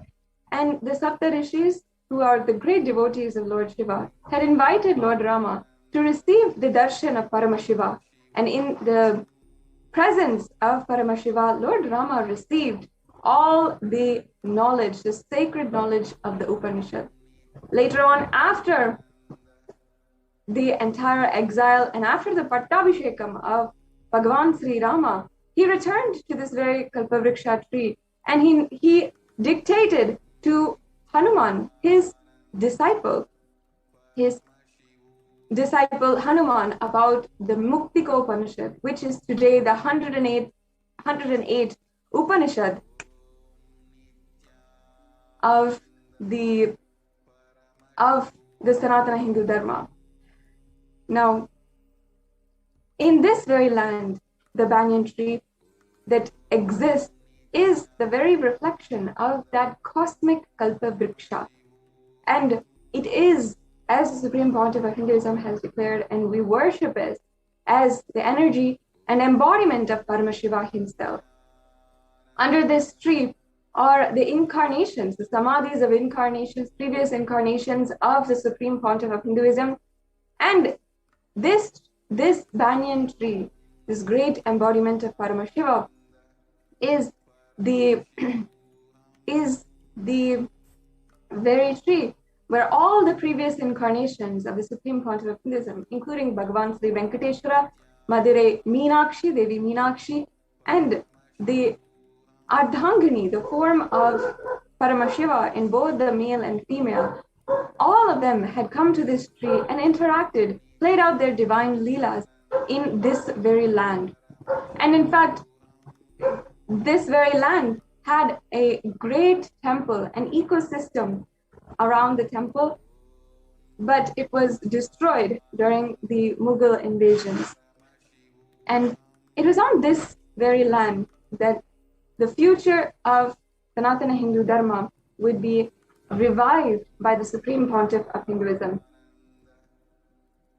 and the Sapta Rishis, who are the great devotees of Lord Shiva, had invited Lord Rama to receive the darshan of Paramashiva. And in the presence of Paramashiva, Lord Rama received all the knowledge, the sacred knowledge of the Upanishad. Later on, after the entire exile and after the Pattabhishekam of Bhagavan Sri Rama, he returned to this very Kalpavriksha tree, and he dictated to Hanuman, his disciple Hanuman, about the Muktiko Upanishad, which is today the 108 Upanishad of the Sanatana Hindu Dharma. Now, in this very land, the banyan tree that exists is the very reflection of that cosmic Kalpa Vriksha. And it is, as the Supreme Pontiff of Hinduism has declared, and we worship it as the energy and embodiment of Paramashiva himself. Under this tree are the incarnations, the samadhis of incarnations, previous incarnations of the Supreme Pontiff of Hinduism. And this banyan tree, this great embodiment of Paramashiva, is the very tree where all the previous incarnations of the Supreme Pontiff of Hinduism, including Bhagavan Sri Venkateshwara, Madurai Meenakshi, Devi Meenakshi, and the Ardhangani, the form of Paramashiva in both the male and female, all of them had come to this tree and interacted, played out their divine leelas in this very land. And in fact, this very land had a great temple, an ecosystem around the temple, but it was destroyed during the Mughal invasions. And it was on this very land that the future of Sanatana Hindu Dharma would be revived by the Supreme Pontiff of Hinduism.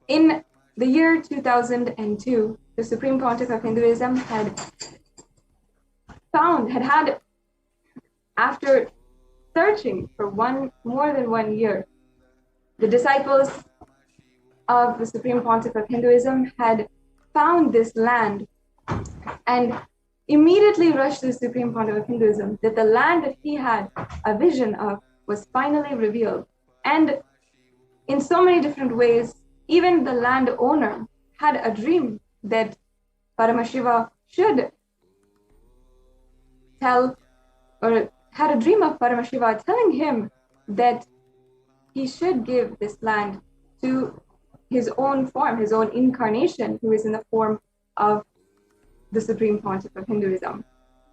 In the year 2002, the Supreme Pontiff of Hinduism had after searching for more than 1 year, the disciples of the Supreme Pontiff of Hinduism had found this land and immediately rushed to the Supreme Pontiff of Hinduism that the land that he had a vision of was finally revealed. And in so many different ways, even the landowner had a dream that Paramashiva should tell, or had a dream of Paramashiva telling him that he should give this land to his own form, his own incarnation, who is in the form of the Supreme Pontiff of Hinduism.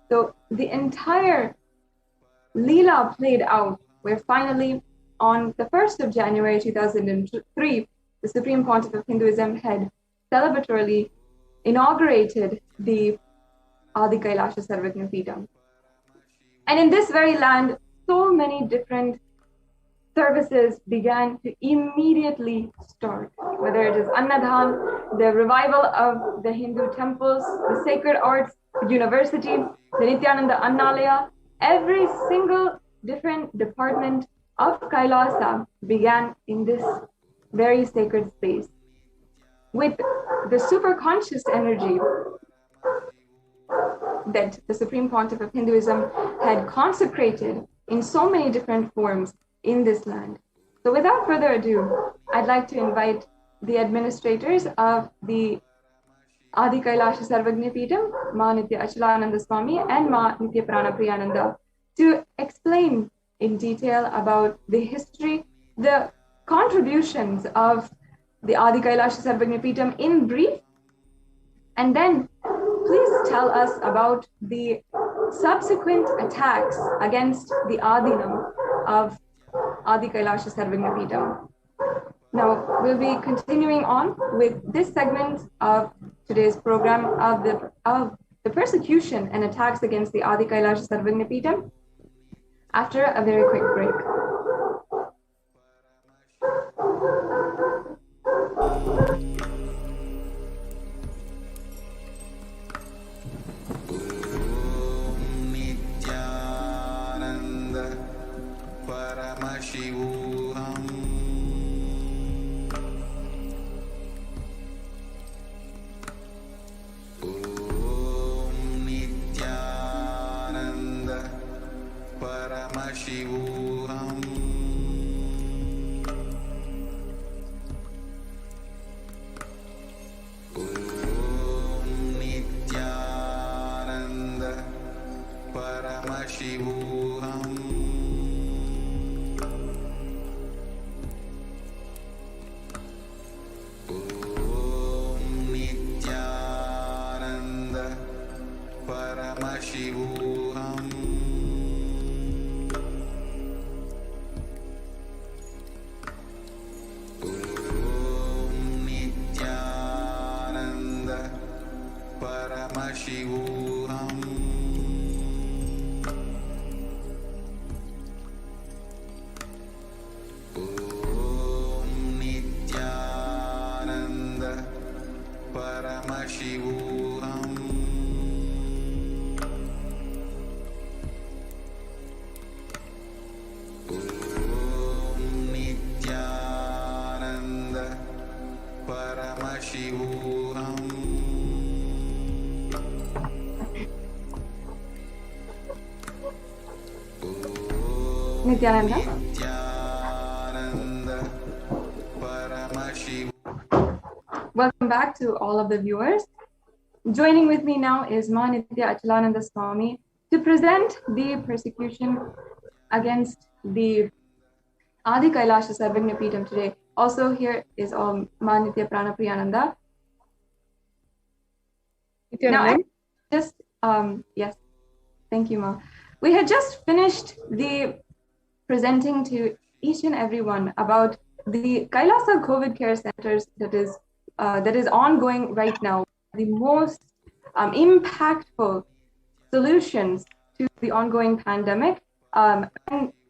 So the entire Leela played out, where finally on the 1st of January 2003, the Supreme Pontiff of Hinduism had celebratorily inaugurated the Adi Kailasa Sarvajna Peetham. And in this very land, so many different services began to immediately start, whether it is Annadhan, the revival of the Hindu temples, the sacred arts university, the Nithyananda Annalaya. Every single different department of Kailasa began in this very sacred space with the super conscious energy that the Supreme Pontiff of Hinduism had consecrated in so many different forms in this land. So without further ado, I'd like to invite the administrators of the Adi Kailasa Sarvagnya Peetham, Ma Nitya Achalananda Swami and Ma Nitya Prana Priyananda, to explain in detail about the history, the contributions of the Adi Kailasa Sarvagnya Peetham in brief, and then please tell us about the subsequent attacks against the Adinam of Adi Kailasa Sarvagnya Peetham. Now, we'll be continuing on with this segment of today's program of the persecution and attacks against the Adi Kailasa Sarvagnya Peetham after a very quick break. Paramashivoham. Om Nithyananda Paramashivoham. Om Nithyananda Paramashivoham. Paramashivoham. Om Nithyananda Paramashivoham. Om Nithyananda Paramashivoham. Paramashivoham. Nithyananda. Welcome back to all of the viewers. Joining with me now is Ma Nitya Achalananda Swami to present the persecution against the Adi Kailasa Sarvagnya Peetham today. Also here is Ma Nitya Prana Priyananda. Now, I just, yes, thank you, Ma. We had just finished the presenting to each and everyone about the Kailasa COVID care centers that is ongoing right now, the most impactful solutions to the ongoing pandemic. And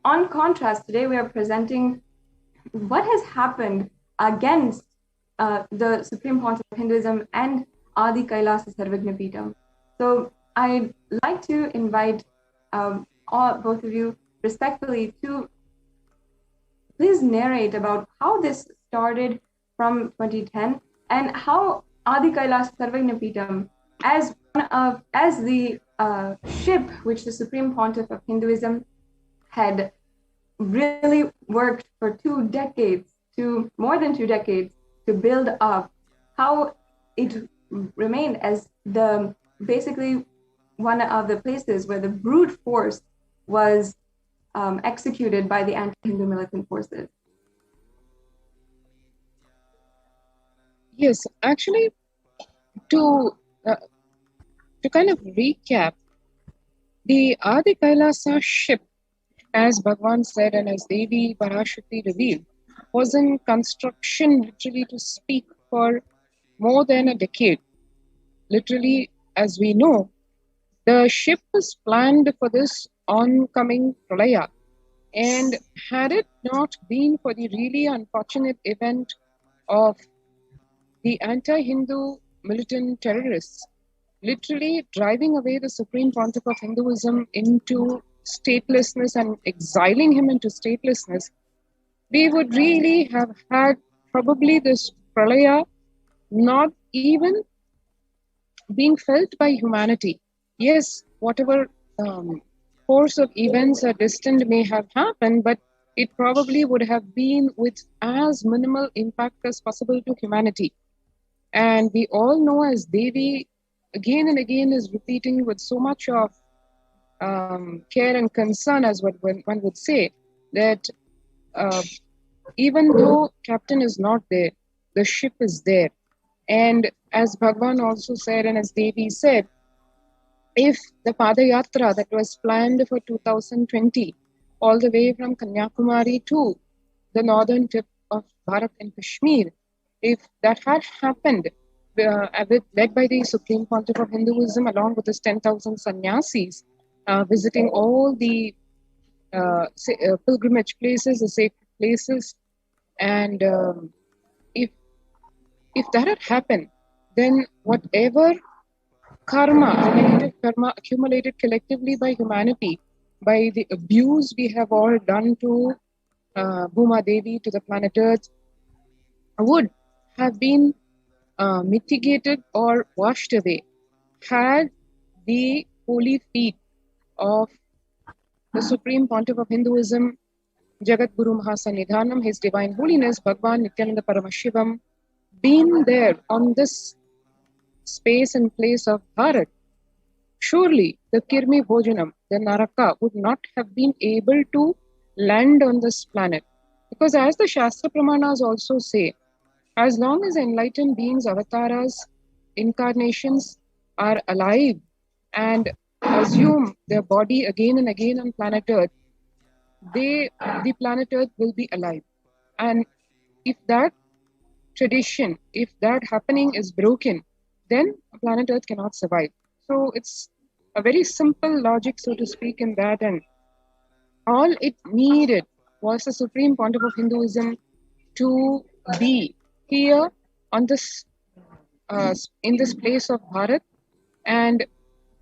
on contrast, today we are presenting what has happened against the Supreme Pontiff of Hinduism and Adi Kailasa Sarvagnya Peetham. So I'd like to invite both of you respectfully to please narrate about how this started from 2010 and how Adi Kailasa Sarvagnya Peetham, as the ship which the Supreme Pontiff of Hinduism had really worked for more than 2 decades to build up, how it remained as basically one of the places where the brute force was executed by the anti-Hindu militant forces. Yes, actually, to kind of recap, the Adi Kailasa ship, as Bhagwan said and as Devi Parashakti revealed, was in construction, literally to speak, for more than a decade. Literally, as we know, the ship was planned for this oncoming pralaya And had it not been for the really unfortunate event of the anti-Hindu militant terrorists literally driving away the Supreme Pontiff of Hinduism into statelessness and exiling him into statelessness, we would really have had probably this pralaya not even being felt by humanity. Yes, whatever course of events or destined may have happened, but it probably would have been with as minimal impact as possible to humanity. And we all know, as Devi again and again is repeating with so much of care and concern, as what one would say, that even though captain is not there, the ship is there. And as Bhagwan also said, and as Devi said, if the Padayatra that was planned for 2020, all the way from Kanyakumari to the northern tip of Bharat and Kashmir, if that had happened, led by the Supreme Pontiff of Hinduism, along with his 10,000 sannyasis, visiting all the pilgrimage places, the sacred places, and if that had happened, then whatever karma, the negative karma accumulated collectively by humanity, by the abuse we have all done to Bhuma Devi, to the planet Earth, would have been mitigated or washed away had the holy feet of the Supreme Pontiff of Hinduism, Jagat Guru Mahasannidhanam, His Divine Holiness, Bhagwan Nithyananda Paramashivam, been there on this space and place of Bharat. Surely the Kirmi Bhojanam, the Naraka, would not have been able to land on this planet. Because as the Shastra Pramanas also say, as long as enlightened beings, avatars, incarnations are alive and assume their body again and again on planet Earth, the planet Earth will be alive. And if that tradition, if that happening is broken, then planet Earth cannot survive. So it's a very simple logic, so to speak, in that. And all it needed was the Supreme Pontiff of Hinduism to be here on this, in this place of Bharat, and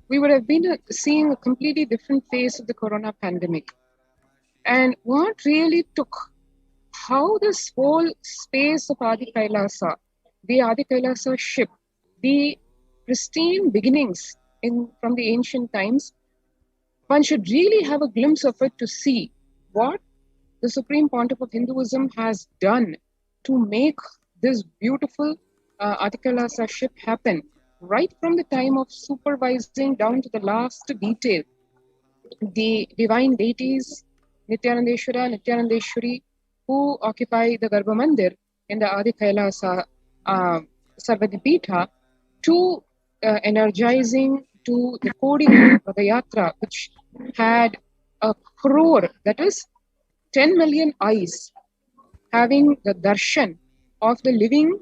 we would have been seeing a completely different face of the corona pandemic. And what really took, how this whole space of Adi Kailasa, the Adi Kailasa ship, the pristine beginnings from the ancient times, one should really have a glimpse of it to see what the Supreme Pontiff of Hinduism has done to make this beautiful Adi Kailasa ship happen, right from the time of supervising down to the last detail. The divine deities, Nithyanandeshwara, Nithyanandeshwari, who occupy the Garbha Mandir in the Adi Kailasa Sarvadipita, to energizing to the Kodi Padayatra, which had a crore, that is 10 million eyes, having the darshan of the living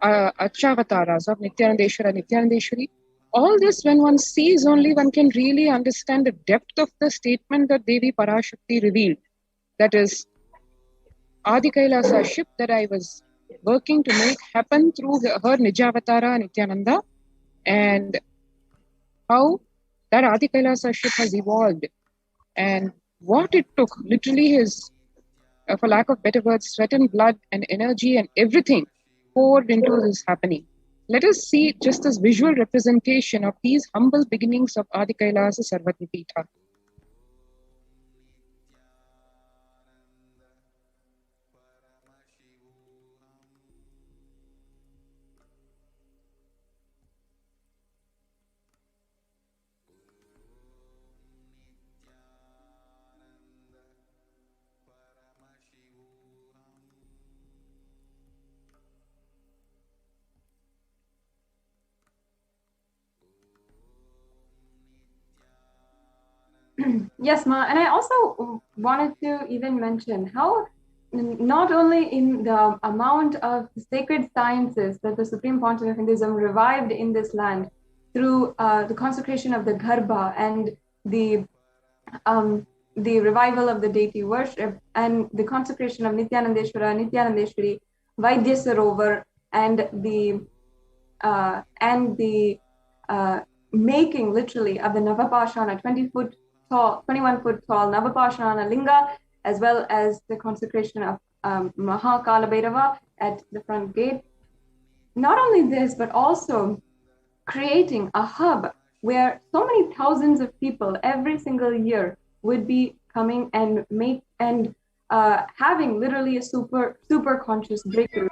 Achavataras of Nithyanandeshwara, Nithyanandeshwari. All this, when one sees only, one can really understand the depth of the statement that Devi Parashakti revealed. That is, Adi Kailasa ship that I was working to make happen through her Nijavatara Nithyananda, and how that Adi Kailasa ship has evolved, and what it took, literally his, for lack of better words, sweat and blood and energy and everything poured into this happening. Let us see just this visual representation of these humble beginnings of Adi Kailasa Sarvatipita. Yes, Ma, and I also wanted to even mention how not only in the amount of sacred sciences that the Supreme Pontiff of Hinduism revived in this land through the consecration of the Garbha and the the revival of the deity worship and the consecration of Nithyanandeshwara, Nithyanandeshwari, Vaidya Sarovar, and the making literally of the Navapashana 20-foot tall, 21-foot tall Navapashana linga, as well as the consecration of Mahakala Bhairava at the front gate. Not only this, but also creating a hub where so many thousands of people every single year would be coming and having literally a super conscious breakthrough.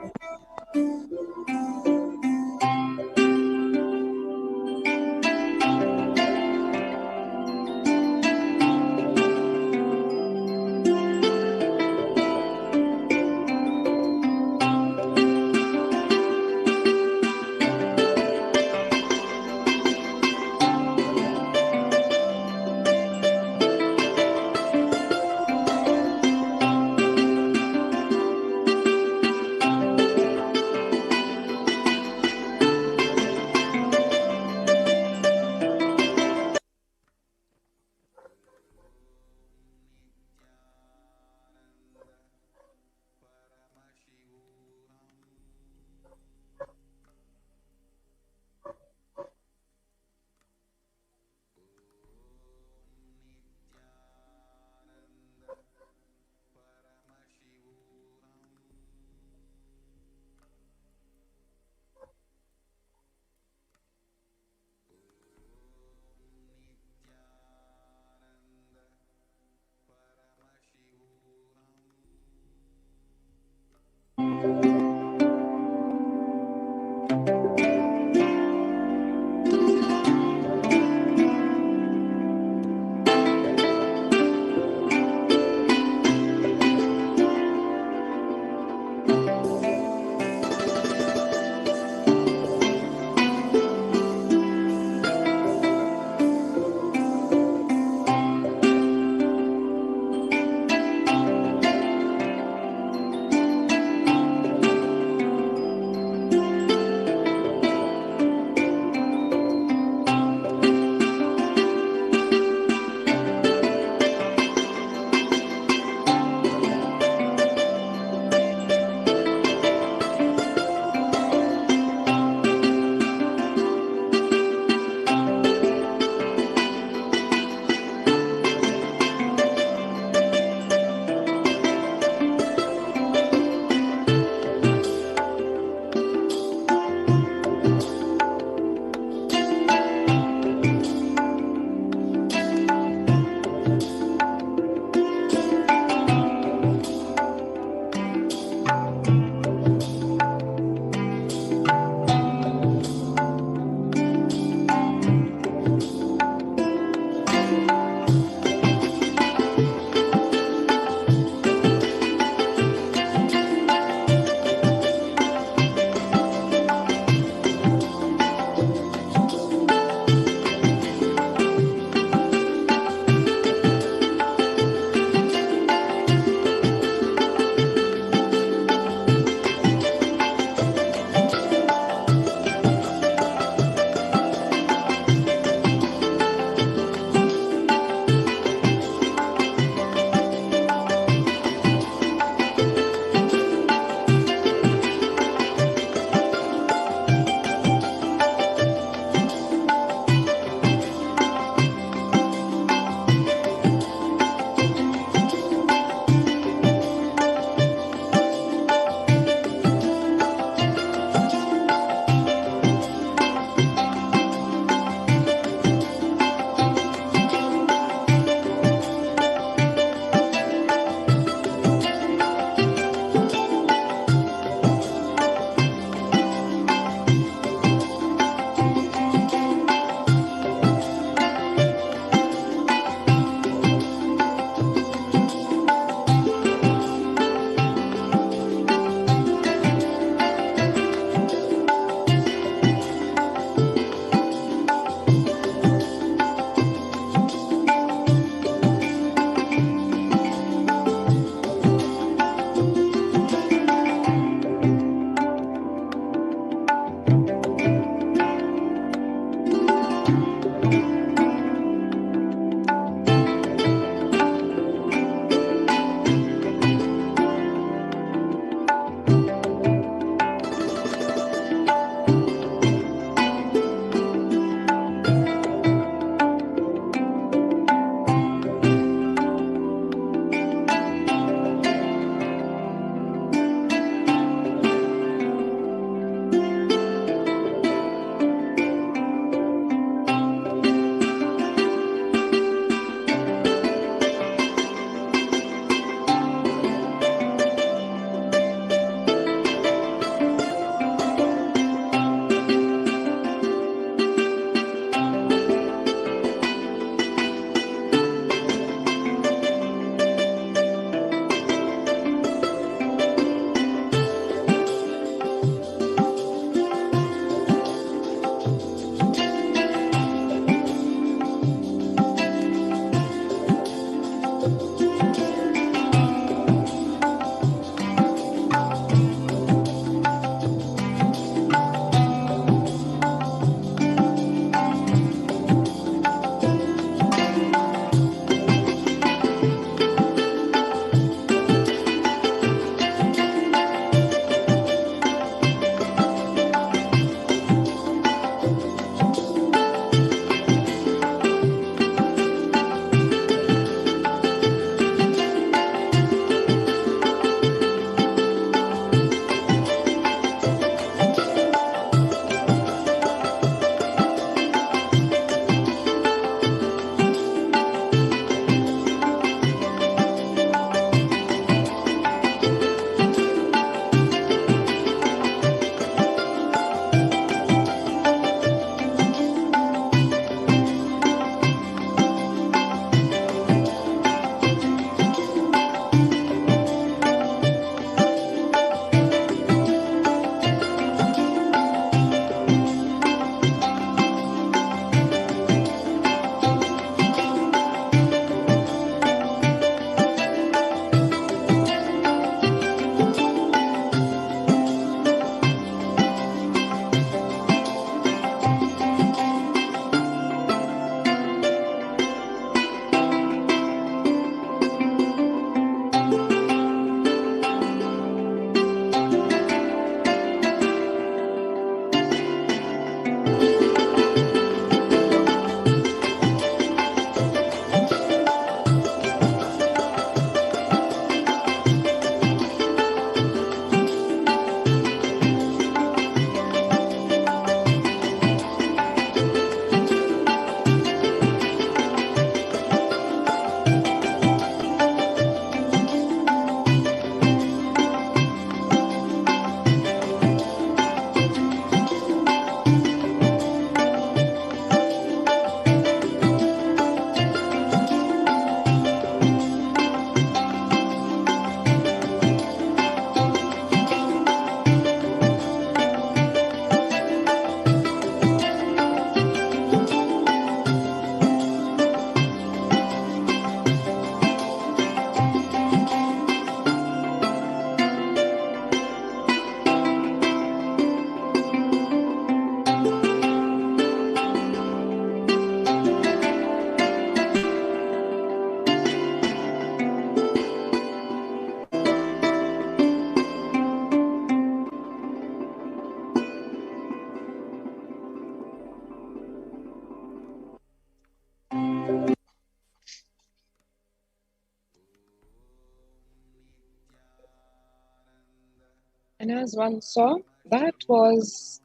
And as one saw, that was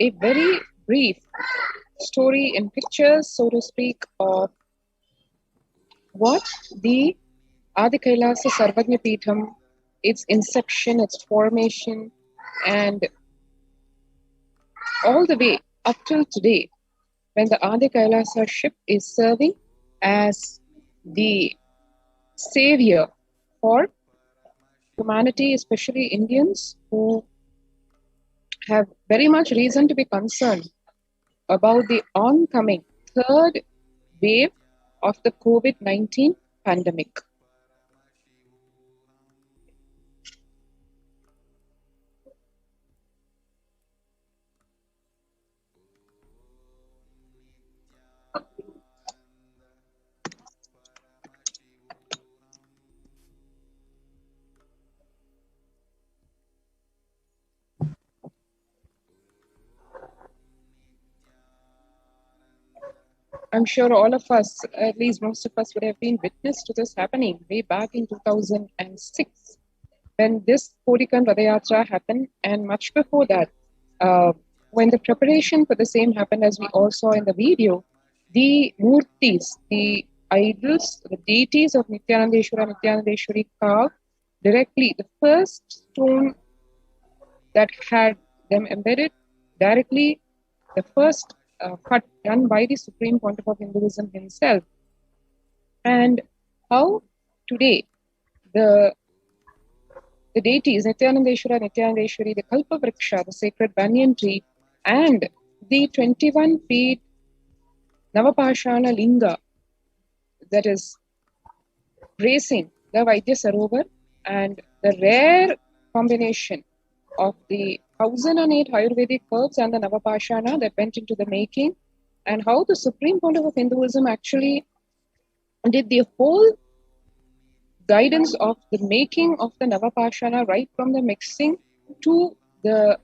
a very brief story in pictures, so to speak, of what the Adi Kailasa Sarvajna Peetham, its inception, its formation, and all the way up till today, when the Adi Kailasa ship is serving as the savior for humanity, especially Indians who have very much reason to be concerned about the oncoming third wave of the COVID-19 pandemic. I'm sure all of us, at least most of us, would have been witness to this happening way back in 2006 when this Kodikan Radayatra happened, and much before that, when the preparation for the same happened, as we all saw in the video, the murtis, the idols, the deities of Nithyanandeshwara, Nithyanandeshwari carved directly the first stone that had them embedded directly, the first cut done by the Supreme Pontiff of Hinduism himself. And how today the deities, Nithyanandeshwara, Nithyanandeshwari, the Kalpa Vriksha, the sacred banyan tree, and the 21 feet Navapashana Linga that is gracing the Vaidya Sarovar, and the rare combination of the 1008 Ayurvedic herbs and the Navapashana that went into the making, and how the Supreme Pontiff of Hinduism actually did the whole guidance of the making of the Navapashana, right from the mixing to the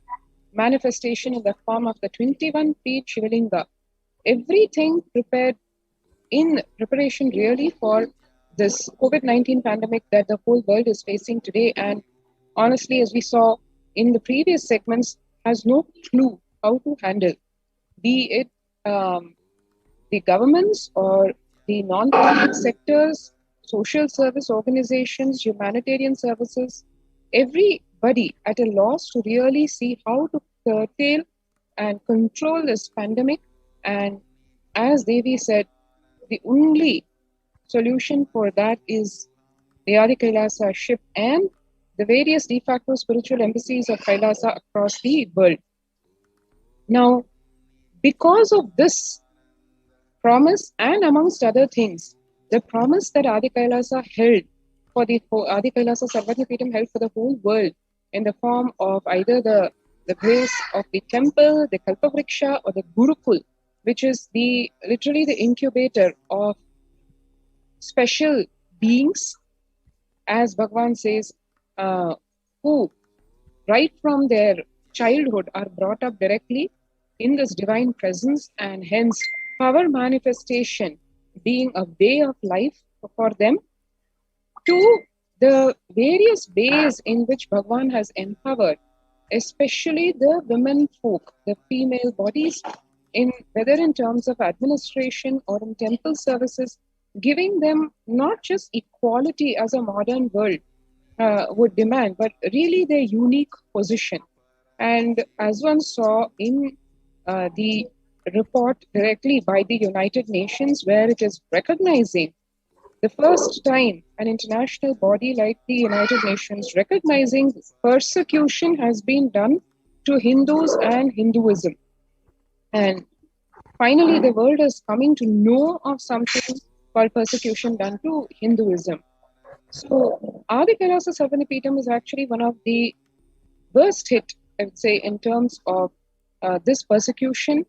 manifestation in the form of the 21 feet Shivalinga. Everything prepared in preparation really for this COVID-19 pandemic that the whole world is facing today. And honestly, as we saw in the previous segments, has no clue how to handle, be it the governments or the non-profit sectors, social service organizations, humanitarian services, everybody at a loss to really see how to curtail and control this pandemic. And as Devi said, the only solution for that is the Adi Kailasa ship and the various de facto spiritual embassies of Kailasa across the world. Now, because of this promise, and amongst other things, the promise that Adi Kailasa held for the Adi Kailasa Sarvajna Peetham held for the whole world in the form of either the grace of the temple, the Kalpa Vriksha, or the Gurukul, which is literally the incubator of special beings, as Bhagavan says, who right from their childhood are brought up directly in this divine presence, and hence power manifestation being a way of life for them, to the various ways in which Bhagavan has empowered, especially the women folk, the female bodies, whether in terms of administration or in temple services, giving them not just equality as a modern world would demand, but really their unique position. And as one saw in the report directly by the United Nations, where it is recognizing the first time an international body like the United Nations recognizing persecution has been done to Hindus and Hinduism. And finally, the world is coming to know of something called persecution done to Hinduism. So, Adi Kailasa Sarvajna Peetham is actually one of the worst hit, I would say, in terms of this persecution,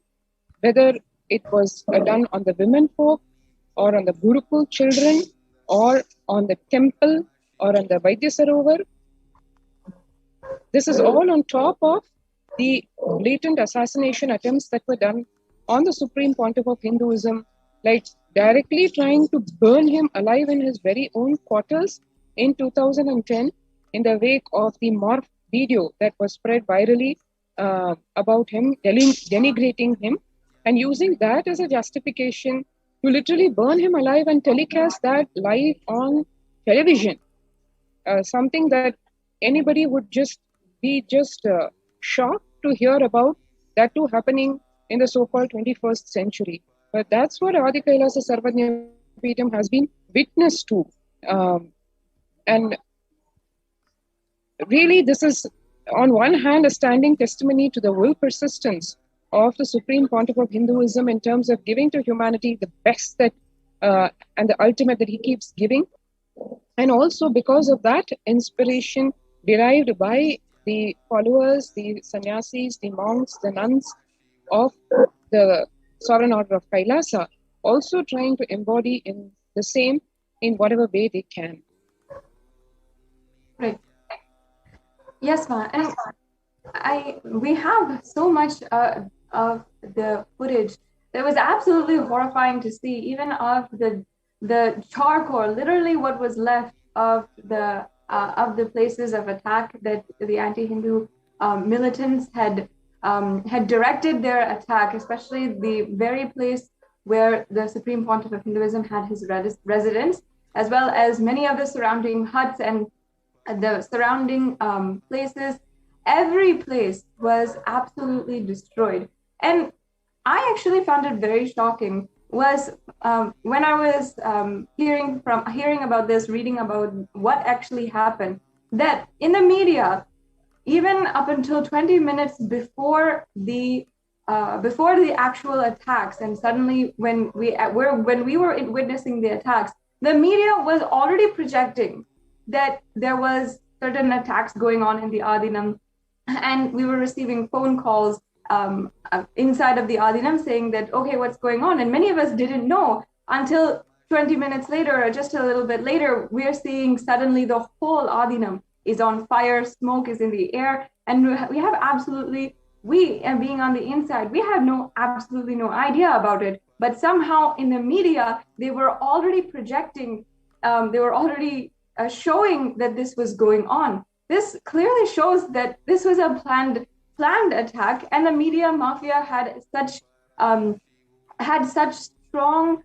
whether it was done on the women folk, or on the Gurukul children, or on the temple, or on the Vaidya Sarovar. This is all on top of the blatant assassination attempts that were done on the Supreme Pontiff of Hinduism, like directly trying to burn him alive in his very own quarters in 2010 in the wake of the video that was spread virally about him, denigrating him, and using that as a justification to literally burn him alive and telecast that live on television. Something that anybody would just be shocked to hear about, that too happening in the so-called 21st century. But that's what Adi Kailasa Sarvajna Peetham has been witness to. And really, this is, on one hand, a standing testimony to the will persistence of the Supreme Pontiff of Hinduism in terms of giving to humanity the best that and the ultimate that he keeps giving. And also because of that inspiration derived by the followers, the sannyasis, the monks, the nuns of the Sovereign Order of Kailasa, also trying to embody in the same in whatever way they can. Right. Yes, ma'am. And we have so much of the footage that was absolutely horrifying to see, even of the charcoal, literally what was left of the places of attack that the anti-Hindu militants had directed their attack, especially the very place where the Supreme Pontiff of Hinduism had his residence, as well as many of the surrounding huts and the surrounding places. Every place was absolutely destroyed. And I actually found it very shocking was when I was hearing about this, reading about what actually happened, that in the media, even up until 20 minutes before the actual attacks, and suddenly when we were witnessing the attacks, the media was already projecting that there was certain attacks going on in the Adinam, and we were receiving phone calls inside of the Adinam saying that, okay, what's going on? And many of us didn't know until 20 minutes later, or just a little bit later, we're seeing suddenly the whole Adinam is on fire, smoke is in the air, and we have absolutely, and being on the inside, we have absolutely no idea about it. But somehow in the media, they were already projecting, they were already showing that this was going on. This clearly shows that this was a planned attack, and the media mafia had such strong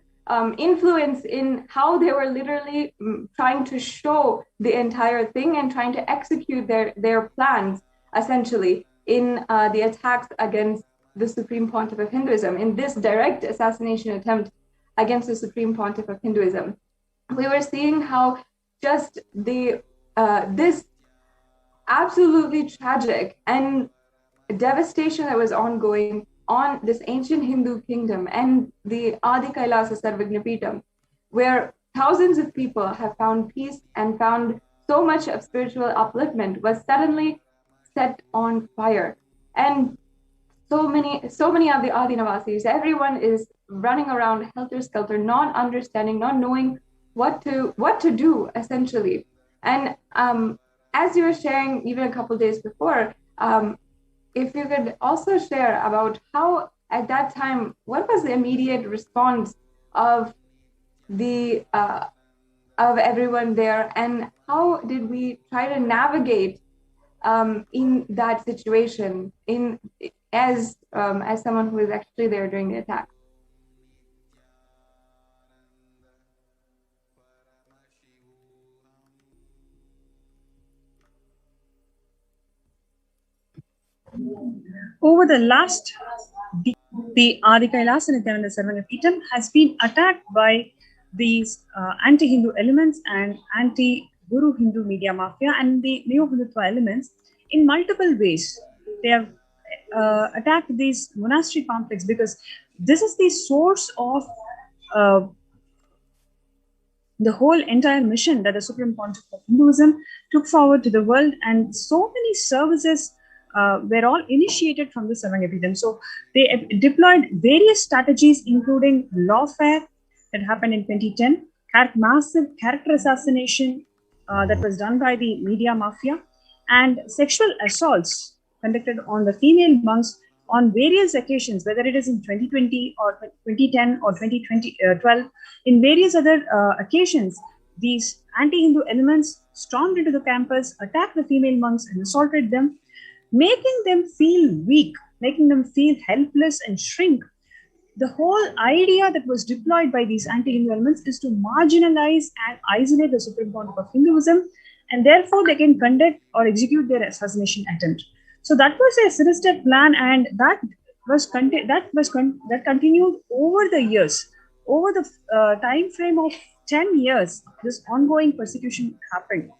influence in how they were literally trying to show the entire thing and trying to execute their plans, essentially, in the attacks against the Supreme Pontiff of Hinduism, in this direct assassination attempt against the Supreme Pontiff of Hinduism. We were seeing how just this absolutely tragic and devastation that was ongoing on this ancient Hindu kingdom and the Adi Kailasa Sarvajna Peetham, where thousands of people have found peace and found so much of spiritual upliftment, was suddenly set on fire. And so many of the Adinavasis, everyone is running around helter-skelter, not understanding, not knowing what to do, essentially. And as you were sharing even a couple of days before, if you could also share about how at that time, what was the immediate response of the of everyone there, and how did we try to navigate in that situation as someone who was actually there during the attack? Over the last week, the Adi Kailasa Nithyananda Paramashivam Peetham has been attacked by these anti-Hindu elements and anti-Guru Hindu media mafia and the neo-Hindutva elements in multiple ways. They have attacked these monastery complex because this is the source of the whole entire mission that the Supreme Pontiff of Hinduism took forward to the world, and so many services were all initiated from the Sarvajna Peetham. So they deployed various strategies, including lawfare that happened in 2010, massive character assassination that was done by the media mafia, and sexual assaults conducted on the female monks on various occasions, whether it is in 2020 or 2010 or 2012, in various other occasions. these anti-Hindu elements stormed into the campus, attacked the female monks, and assaulted them, making them feel weak, making them feel helpless and shrink. The whole idea that was deployed by these anti-Hindu elements is to marginalize and isolate the Supreme Pontiff of Hinduism, and therefore they can conduct or execute their assassination attempt. So that was a sinister plan, and that continued over the years. Over the time frame of 10 years, this ongoing persecution happened.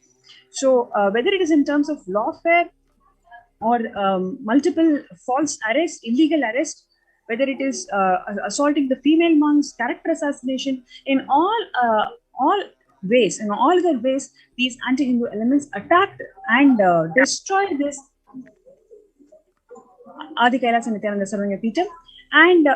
So whether it is in terms of lawfare or multiple false arrests, illegal arrests, whether it is assaulting the female monks, character assassination, in all ways, in all other ways, these anti-Hindu elements attacked and destroyed this Adi Kailasa Nithyananda Paramashivam. And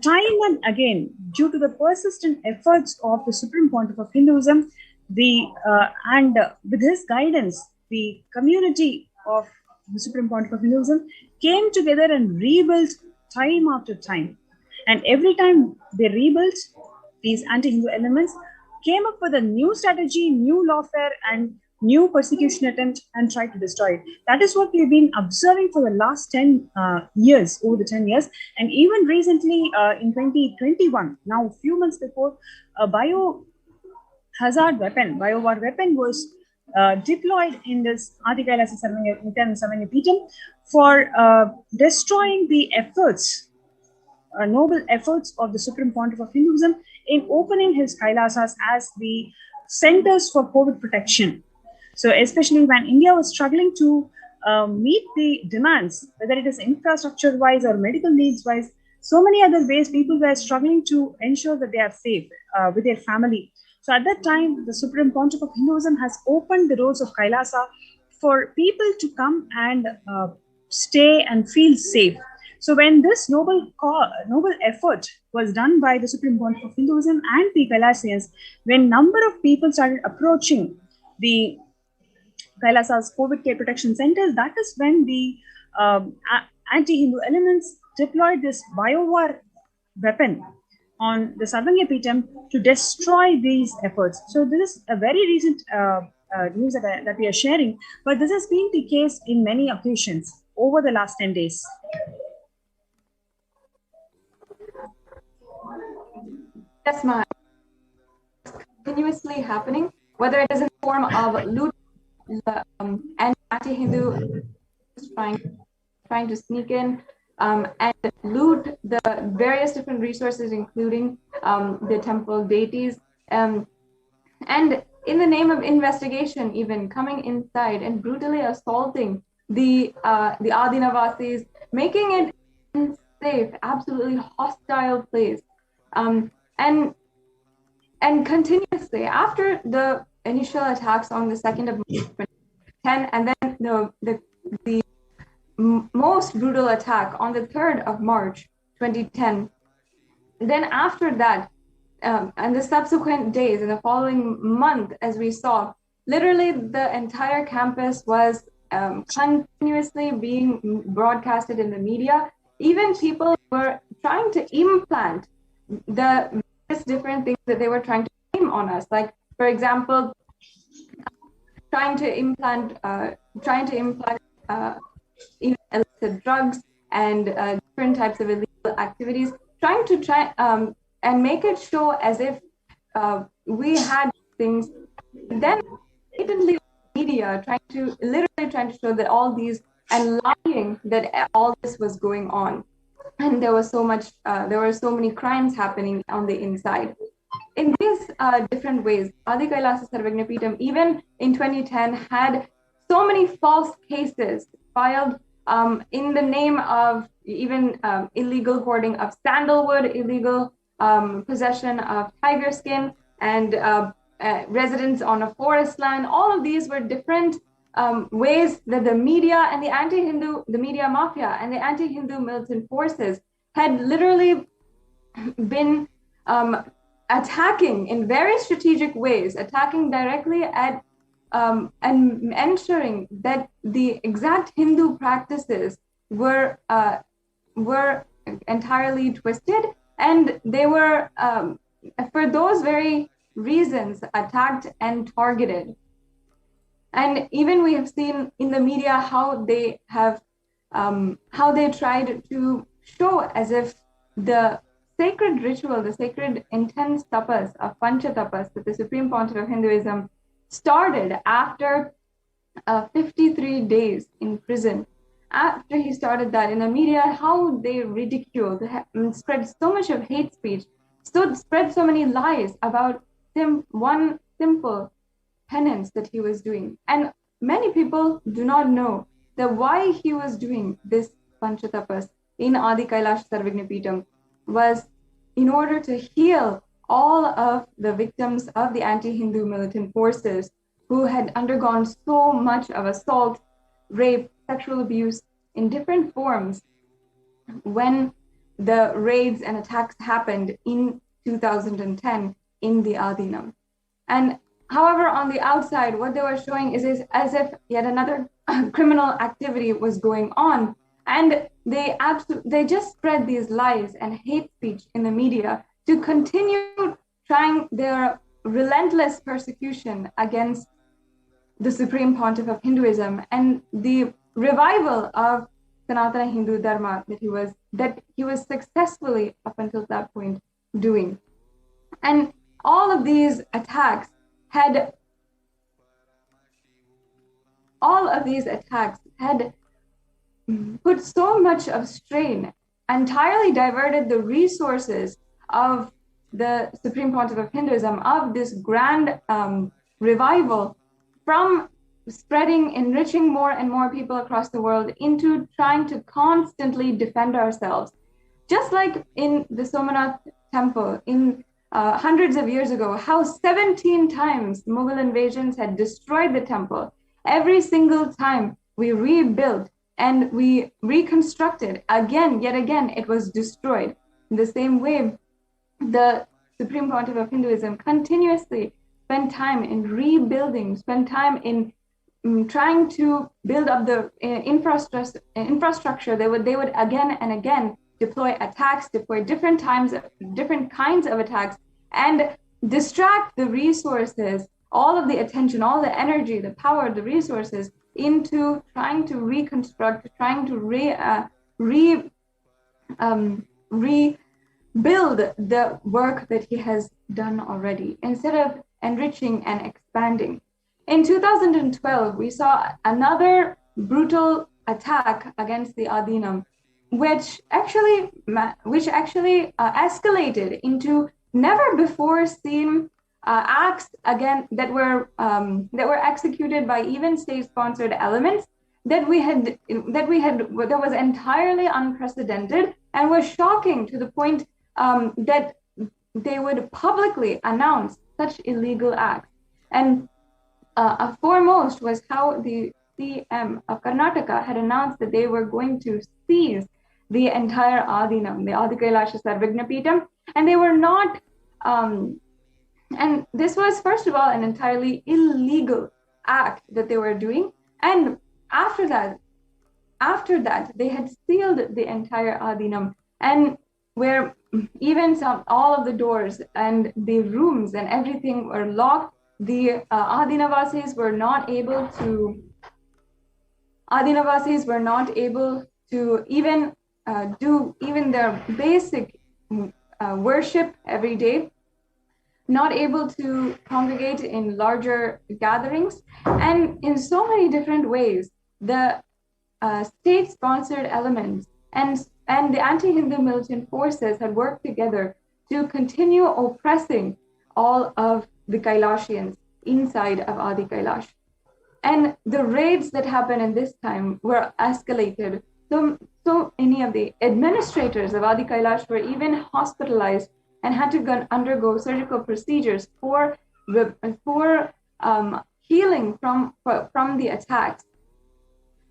time and again, due to the persistent efforts of the Supreme Pontiff of Hinduism, with his guidance, the community of the Supreme Pontiff of Hinduism came together and rebuilt time after time. And every time they rebuilt, these anti-Hindu elements came up with a new strategy, new lawfare, and new persecution attempt and tried to destroy it. That is what we've been observing for the last 10 years, over the 10 years. And even recently in 2021, now a few months before, a biohazard weapon, biowar weapon was deployed in this Adi Kailasa Nithyananda Paramashivam for destroying the efforts, noble efforts of the Supreme Pontiff of Hinduism in opening his Kailasas as the centers for COVID protection. So especially when India was struggling to meet the demands, whether it is infrastructure-wise or medical needs-wise, so many other ways people were struggling to ensure that they are safe with their family. So at that time, the Supreme Pontiff of Hinduism has opened the doors of Kailasa for people to come and stay and feel safe. So when this noble effort was done by the Supreme Pontiff of Hinduism and the Kailasians, when number of people started approaching the Kailasa's COVID care protection centers, that is when the anti-Hindu elements deployed this biowar weapon on the Sarvanya to destroy these efforts. So this is a very recent news that we are sharing, but this has been the case in many occasions over the last 10 days. Yes, ma'am. Continuously happening, whether it is in the form of loot and anti-Hindu trying to sneak in and loot the various different resources, including the temple deities, and in the name of investigation, even coming inside and brutally assaulting the Adinavasis, making it unsafe, absolutely hostile place, and continuously after the initial attacks on the 2nd of March 2010, and then the most brutal attack on the 3rd of March 2010. Then after that, and the subsequent days in the following month, as we saw, literally the entire campus was continuously being broadcasted in the media. Even people were trying to implant the various different things that they were trying to claim on us, like, for example, trying to implant even illicit drugs and different types of illegal activities, trying to and make it show as if we had things. Then blatantly media literally trying to show that all these, and lying that all this was going on, and there was so much, there were so many crimes happening on the inside. In these different ways, Adi Kailasa Sarvagnapeetham, even in 2010, had so many false cases filed in the name of even illegal hoarding of sandalwood, illegal possession of tiger skin, and residence on a forest land. All of these were different ways that the media and the anti-Hindu, the media mafia and the anti-Hindu militant forces had literally been attacking in very strategic ways, attacking directly at and ensuring that the exact Hindu practices were entirely twisted, and they were for those very reasons attacked and targeted. And even we have seen in the media how they tried to show as if the sacred ritual, the sacred intense tapas of Pancha Tapas that the Supreme Pontiff of Hinduism started after 53 days in prison. After he started that in the media, how they ridiculed and spread so much of hate speech, spread so many lies about one simple penance that he was doing. And many people do not know that why he was doing this Panchatapas in Adi Kailash Sarvignapitam was in order to heal all of the victims of the anti-Hindu militant forces who had undergone so much of assault, rape, sexual abuse in different forms when the raids and attacks happened in 2010 in the Adinam. And however, on the outside, what they were showing is as if yet another criminal activity was going on. And they just spread these lies and hate speech in the media to continue trying their relentless persecution against the Supreme Pontiff of Hinduism and the revival of Sanatana Hindu Dharma that he was successfully up until that point doing. And all of these attacks had put so much of strain, entirely diverted the resources of the Supreme Pontiff of Hinduism, of this grand revival, from spreading, enriching more and more people across the world into trying to constantly defend ourselves. Just like in the Somanath temple in hundreds of years ago, how 17 times Mughal invasions had destroyed the temple. Every single time we rebuilt and we reconstructed, yet again, it was destroyed. In the same way, the Supreme Pontiff of Hinduism continuously spent time in rebuilding, spent time in trying to build up the infrastructure. They would again and again deploy different kinds of attacks, and distract the resources, all of the attention, all the energy, the power, the resources into trying to reconstruct, trying to rebuild the work that he has done already, instead of enriching and expanding. In 2012, we saw another brutal attack against the Adinam, which actually escalated into never before seen acts again that were executed by even state-sponsored elements that was entirely unprecedented and was shocking to the point that they would publicly announce such illegal acts. And foremost was how the CM of Karnataka had announced that they were going to seize the entire Adinam, the Adi Kailasha Sarvignapitam, and they were not, and this was first of all an entirely illegal act that they were doing, and after that they had sealed the entire Adinam, and where even all of the doors and the rooms and everything were locked. The Adinavasis were not able to even do even their basic worship every day, not able to congregate in larger gatherings, and in so many different ways, the state-sponsored elements and the anti-Hindu militant forces had worked together to continue oppressing all of the Kailashians inside of Adi Kailash. And the raids that happened in this time were escalated. So many of the administrators of Adi Kailash were even hospitalized and had to undergo surgical procedures for healing from the attacks.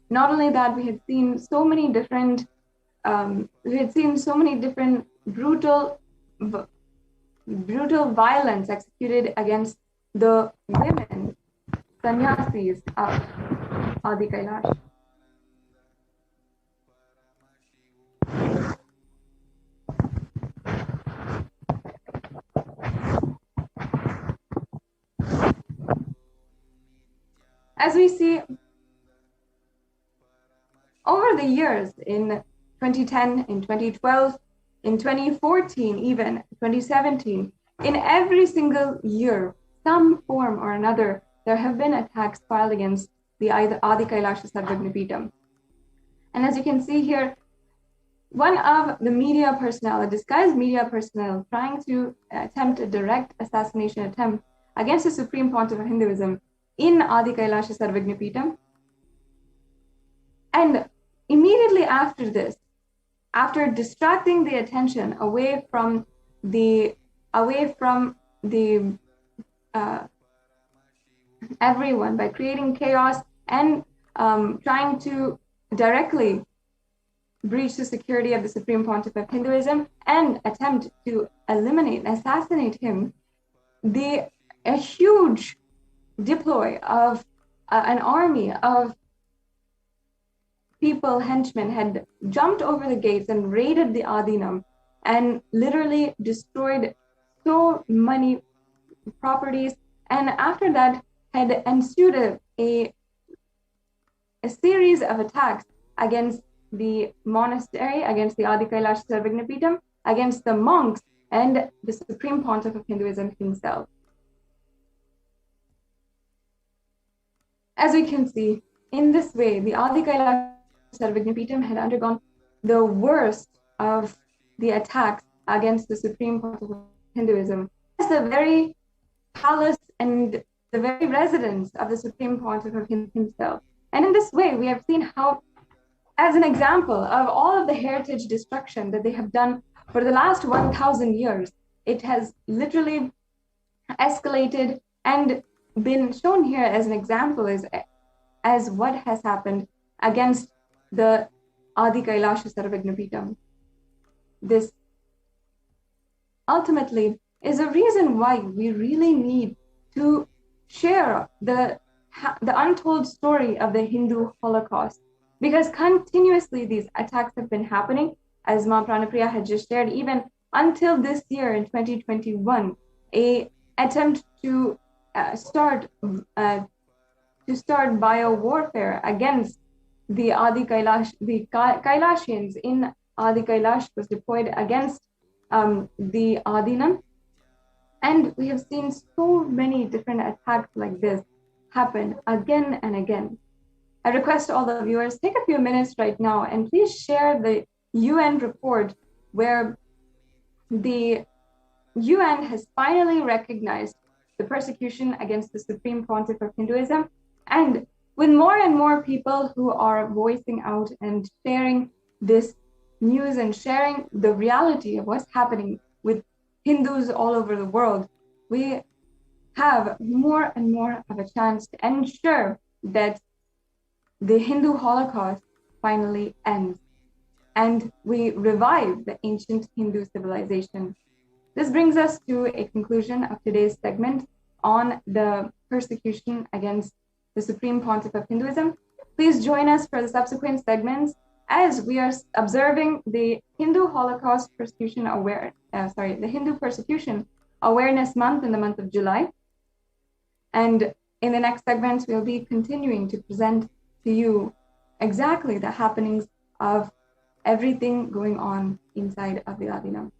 Not only that, we had seen so many different brutal violence executed against the women sannyasis of Adi Kailash. As we see over the years, in 2010, in 2012, in 2014, even 2017, in every single year, some form or another, there have been attacks filed against the Adi Kailasha Sarvagna Peetham. And as you can see here, one of the media personnel, a disguised media personnel, trying to attempt a direct assassination attempt against the Supreme Pontiff of Hinduism in Adi Kailasha Sarvagna Peetham. And immediately after this, after distracting the attention away from the everyone by creating chaos and trying to directly breach the security of the Supreme Pontiff of Hinduism and attempt to assassinate him, a huge deploy of an army of people, henchmen, had jumped over the gates and raided the Adinam and literally destroyed so many properties. And after that had ensued a series of attacks against the monastery, against the Adi Kailasha Sarvagna Peetham, against the monks, and the Supreme Pontiff of Hinduism himself. As we can see, in this way, the Adi Kailasha Sarvagna Peetham had undergone the worst of the attacks against the Supreme Pontiff of Hinduism. It's the very palace and the very residence of the Supreme Pontiff of himself. And in this way, we have seen how, as an example of all of the heritage destruction that they have done for the last 1,000 years, it has literally escalated and been shown here as an example as what has happened against the Adi Kailasha Sarvagna Peetham. This ultimately is a reason why we really need to share the untold story of the Hindu Holocaust, because continuously these attacks have been happening, as Ma Pranapriya had just shared, even until this year in 2021, a attempt to start bio warfare against the Adi Kailash, the Kailashians in Adi Kailash was deployed against the Adinam. And we have seen so many different attacks like this happen again and again. I request all the viewers, take a few minutes right now and please share the UN report where the UN has finally recognized the persecution against the Supreme Pontiff of Hinduism. And with more and more people who are voicing out and sharing this news and sharing the reality of what's happening with Hindus all over the world, we have more and more of a chance to ensure that the Hindu Holocaust finally ends and we revive the ancient Hindu civilization. This brings us to a conclusion of today's segment on the persecution against the Supreme Pontiff of Hinduism. Please join us for the subsequent segments as we are observing the Hindu Holocaust Persecution the Hindu Persecution Awareness Month in the month of July. And in the next segments, we'll be continuing to present to you exactly the happenings of everything going on inside of the Adinam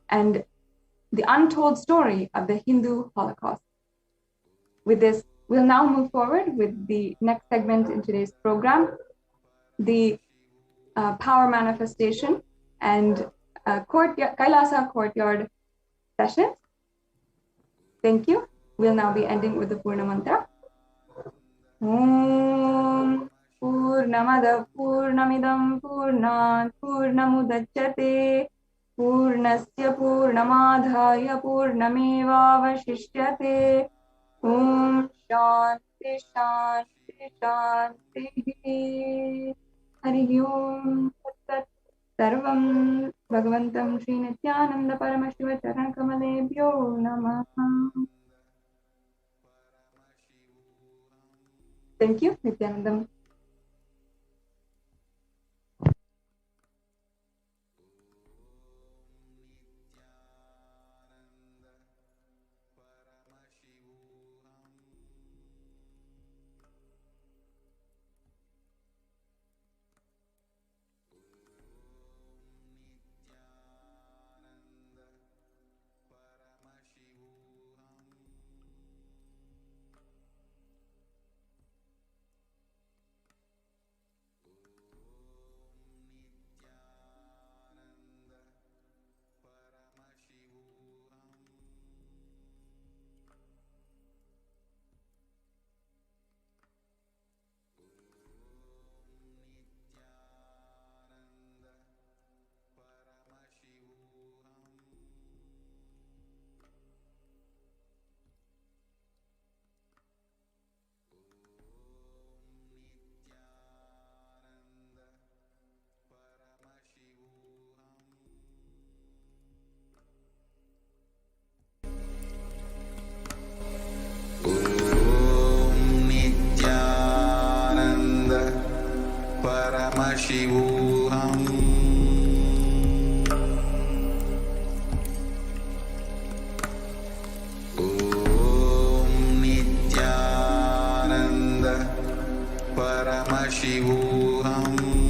and the untold story of the Hindu Holocaust. With this, we'll now move forward with the next segment in today's program, the power manifestation and Kailasa courtyard session. Thank you. We'll now be ending with the Purna Mantra. Om Purnamada Purnamidam Purnat Purnamudachyate Purnasya Purnamadhaya Purnamevavashishyate. Om Shanti Shanti Shanti. Hari Om Tat Sarvam Bhagavantam Sri Nithyananda Paramashivam Charan Kamalebhyo Namaha. Thank you, Nithyanandam. Paramashivoham. Om Nithyananda Paramashivoham.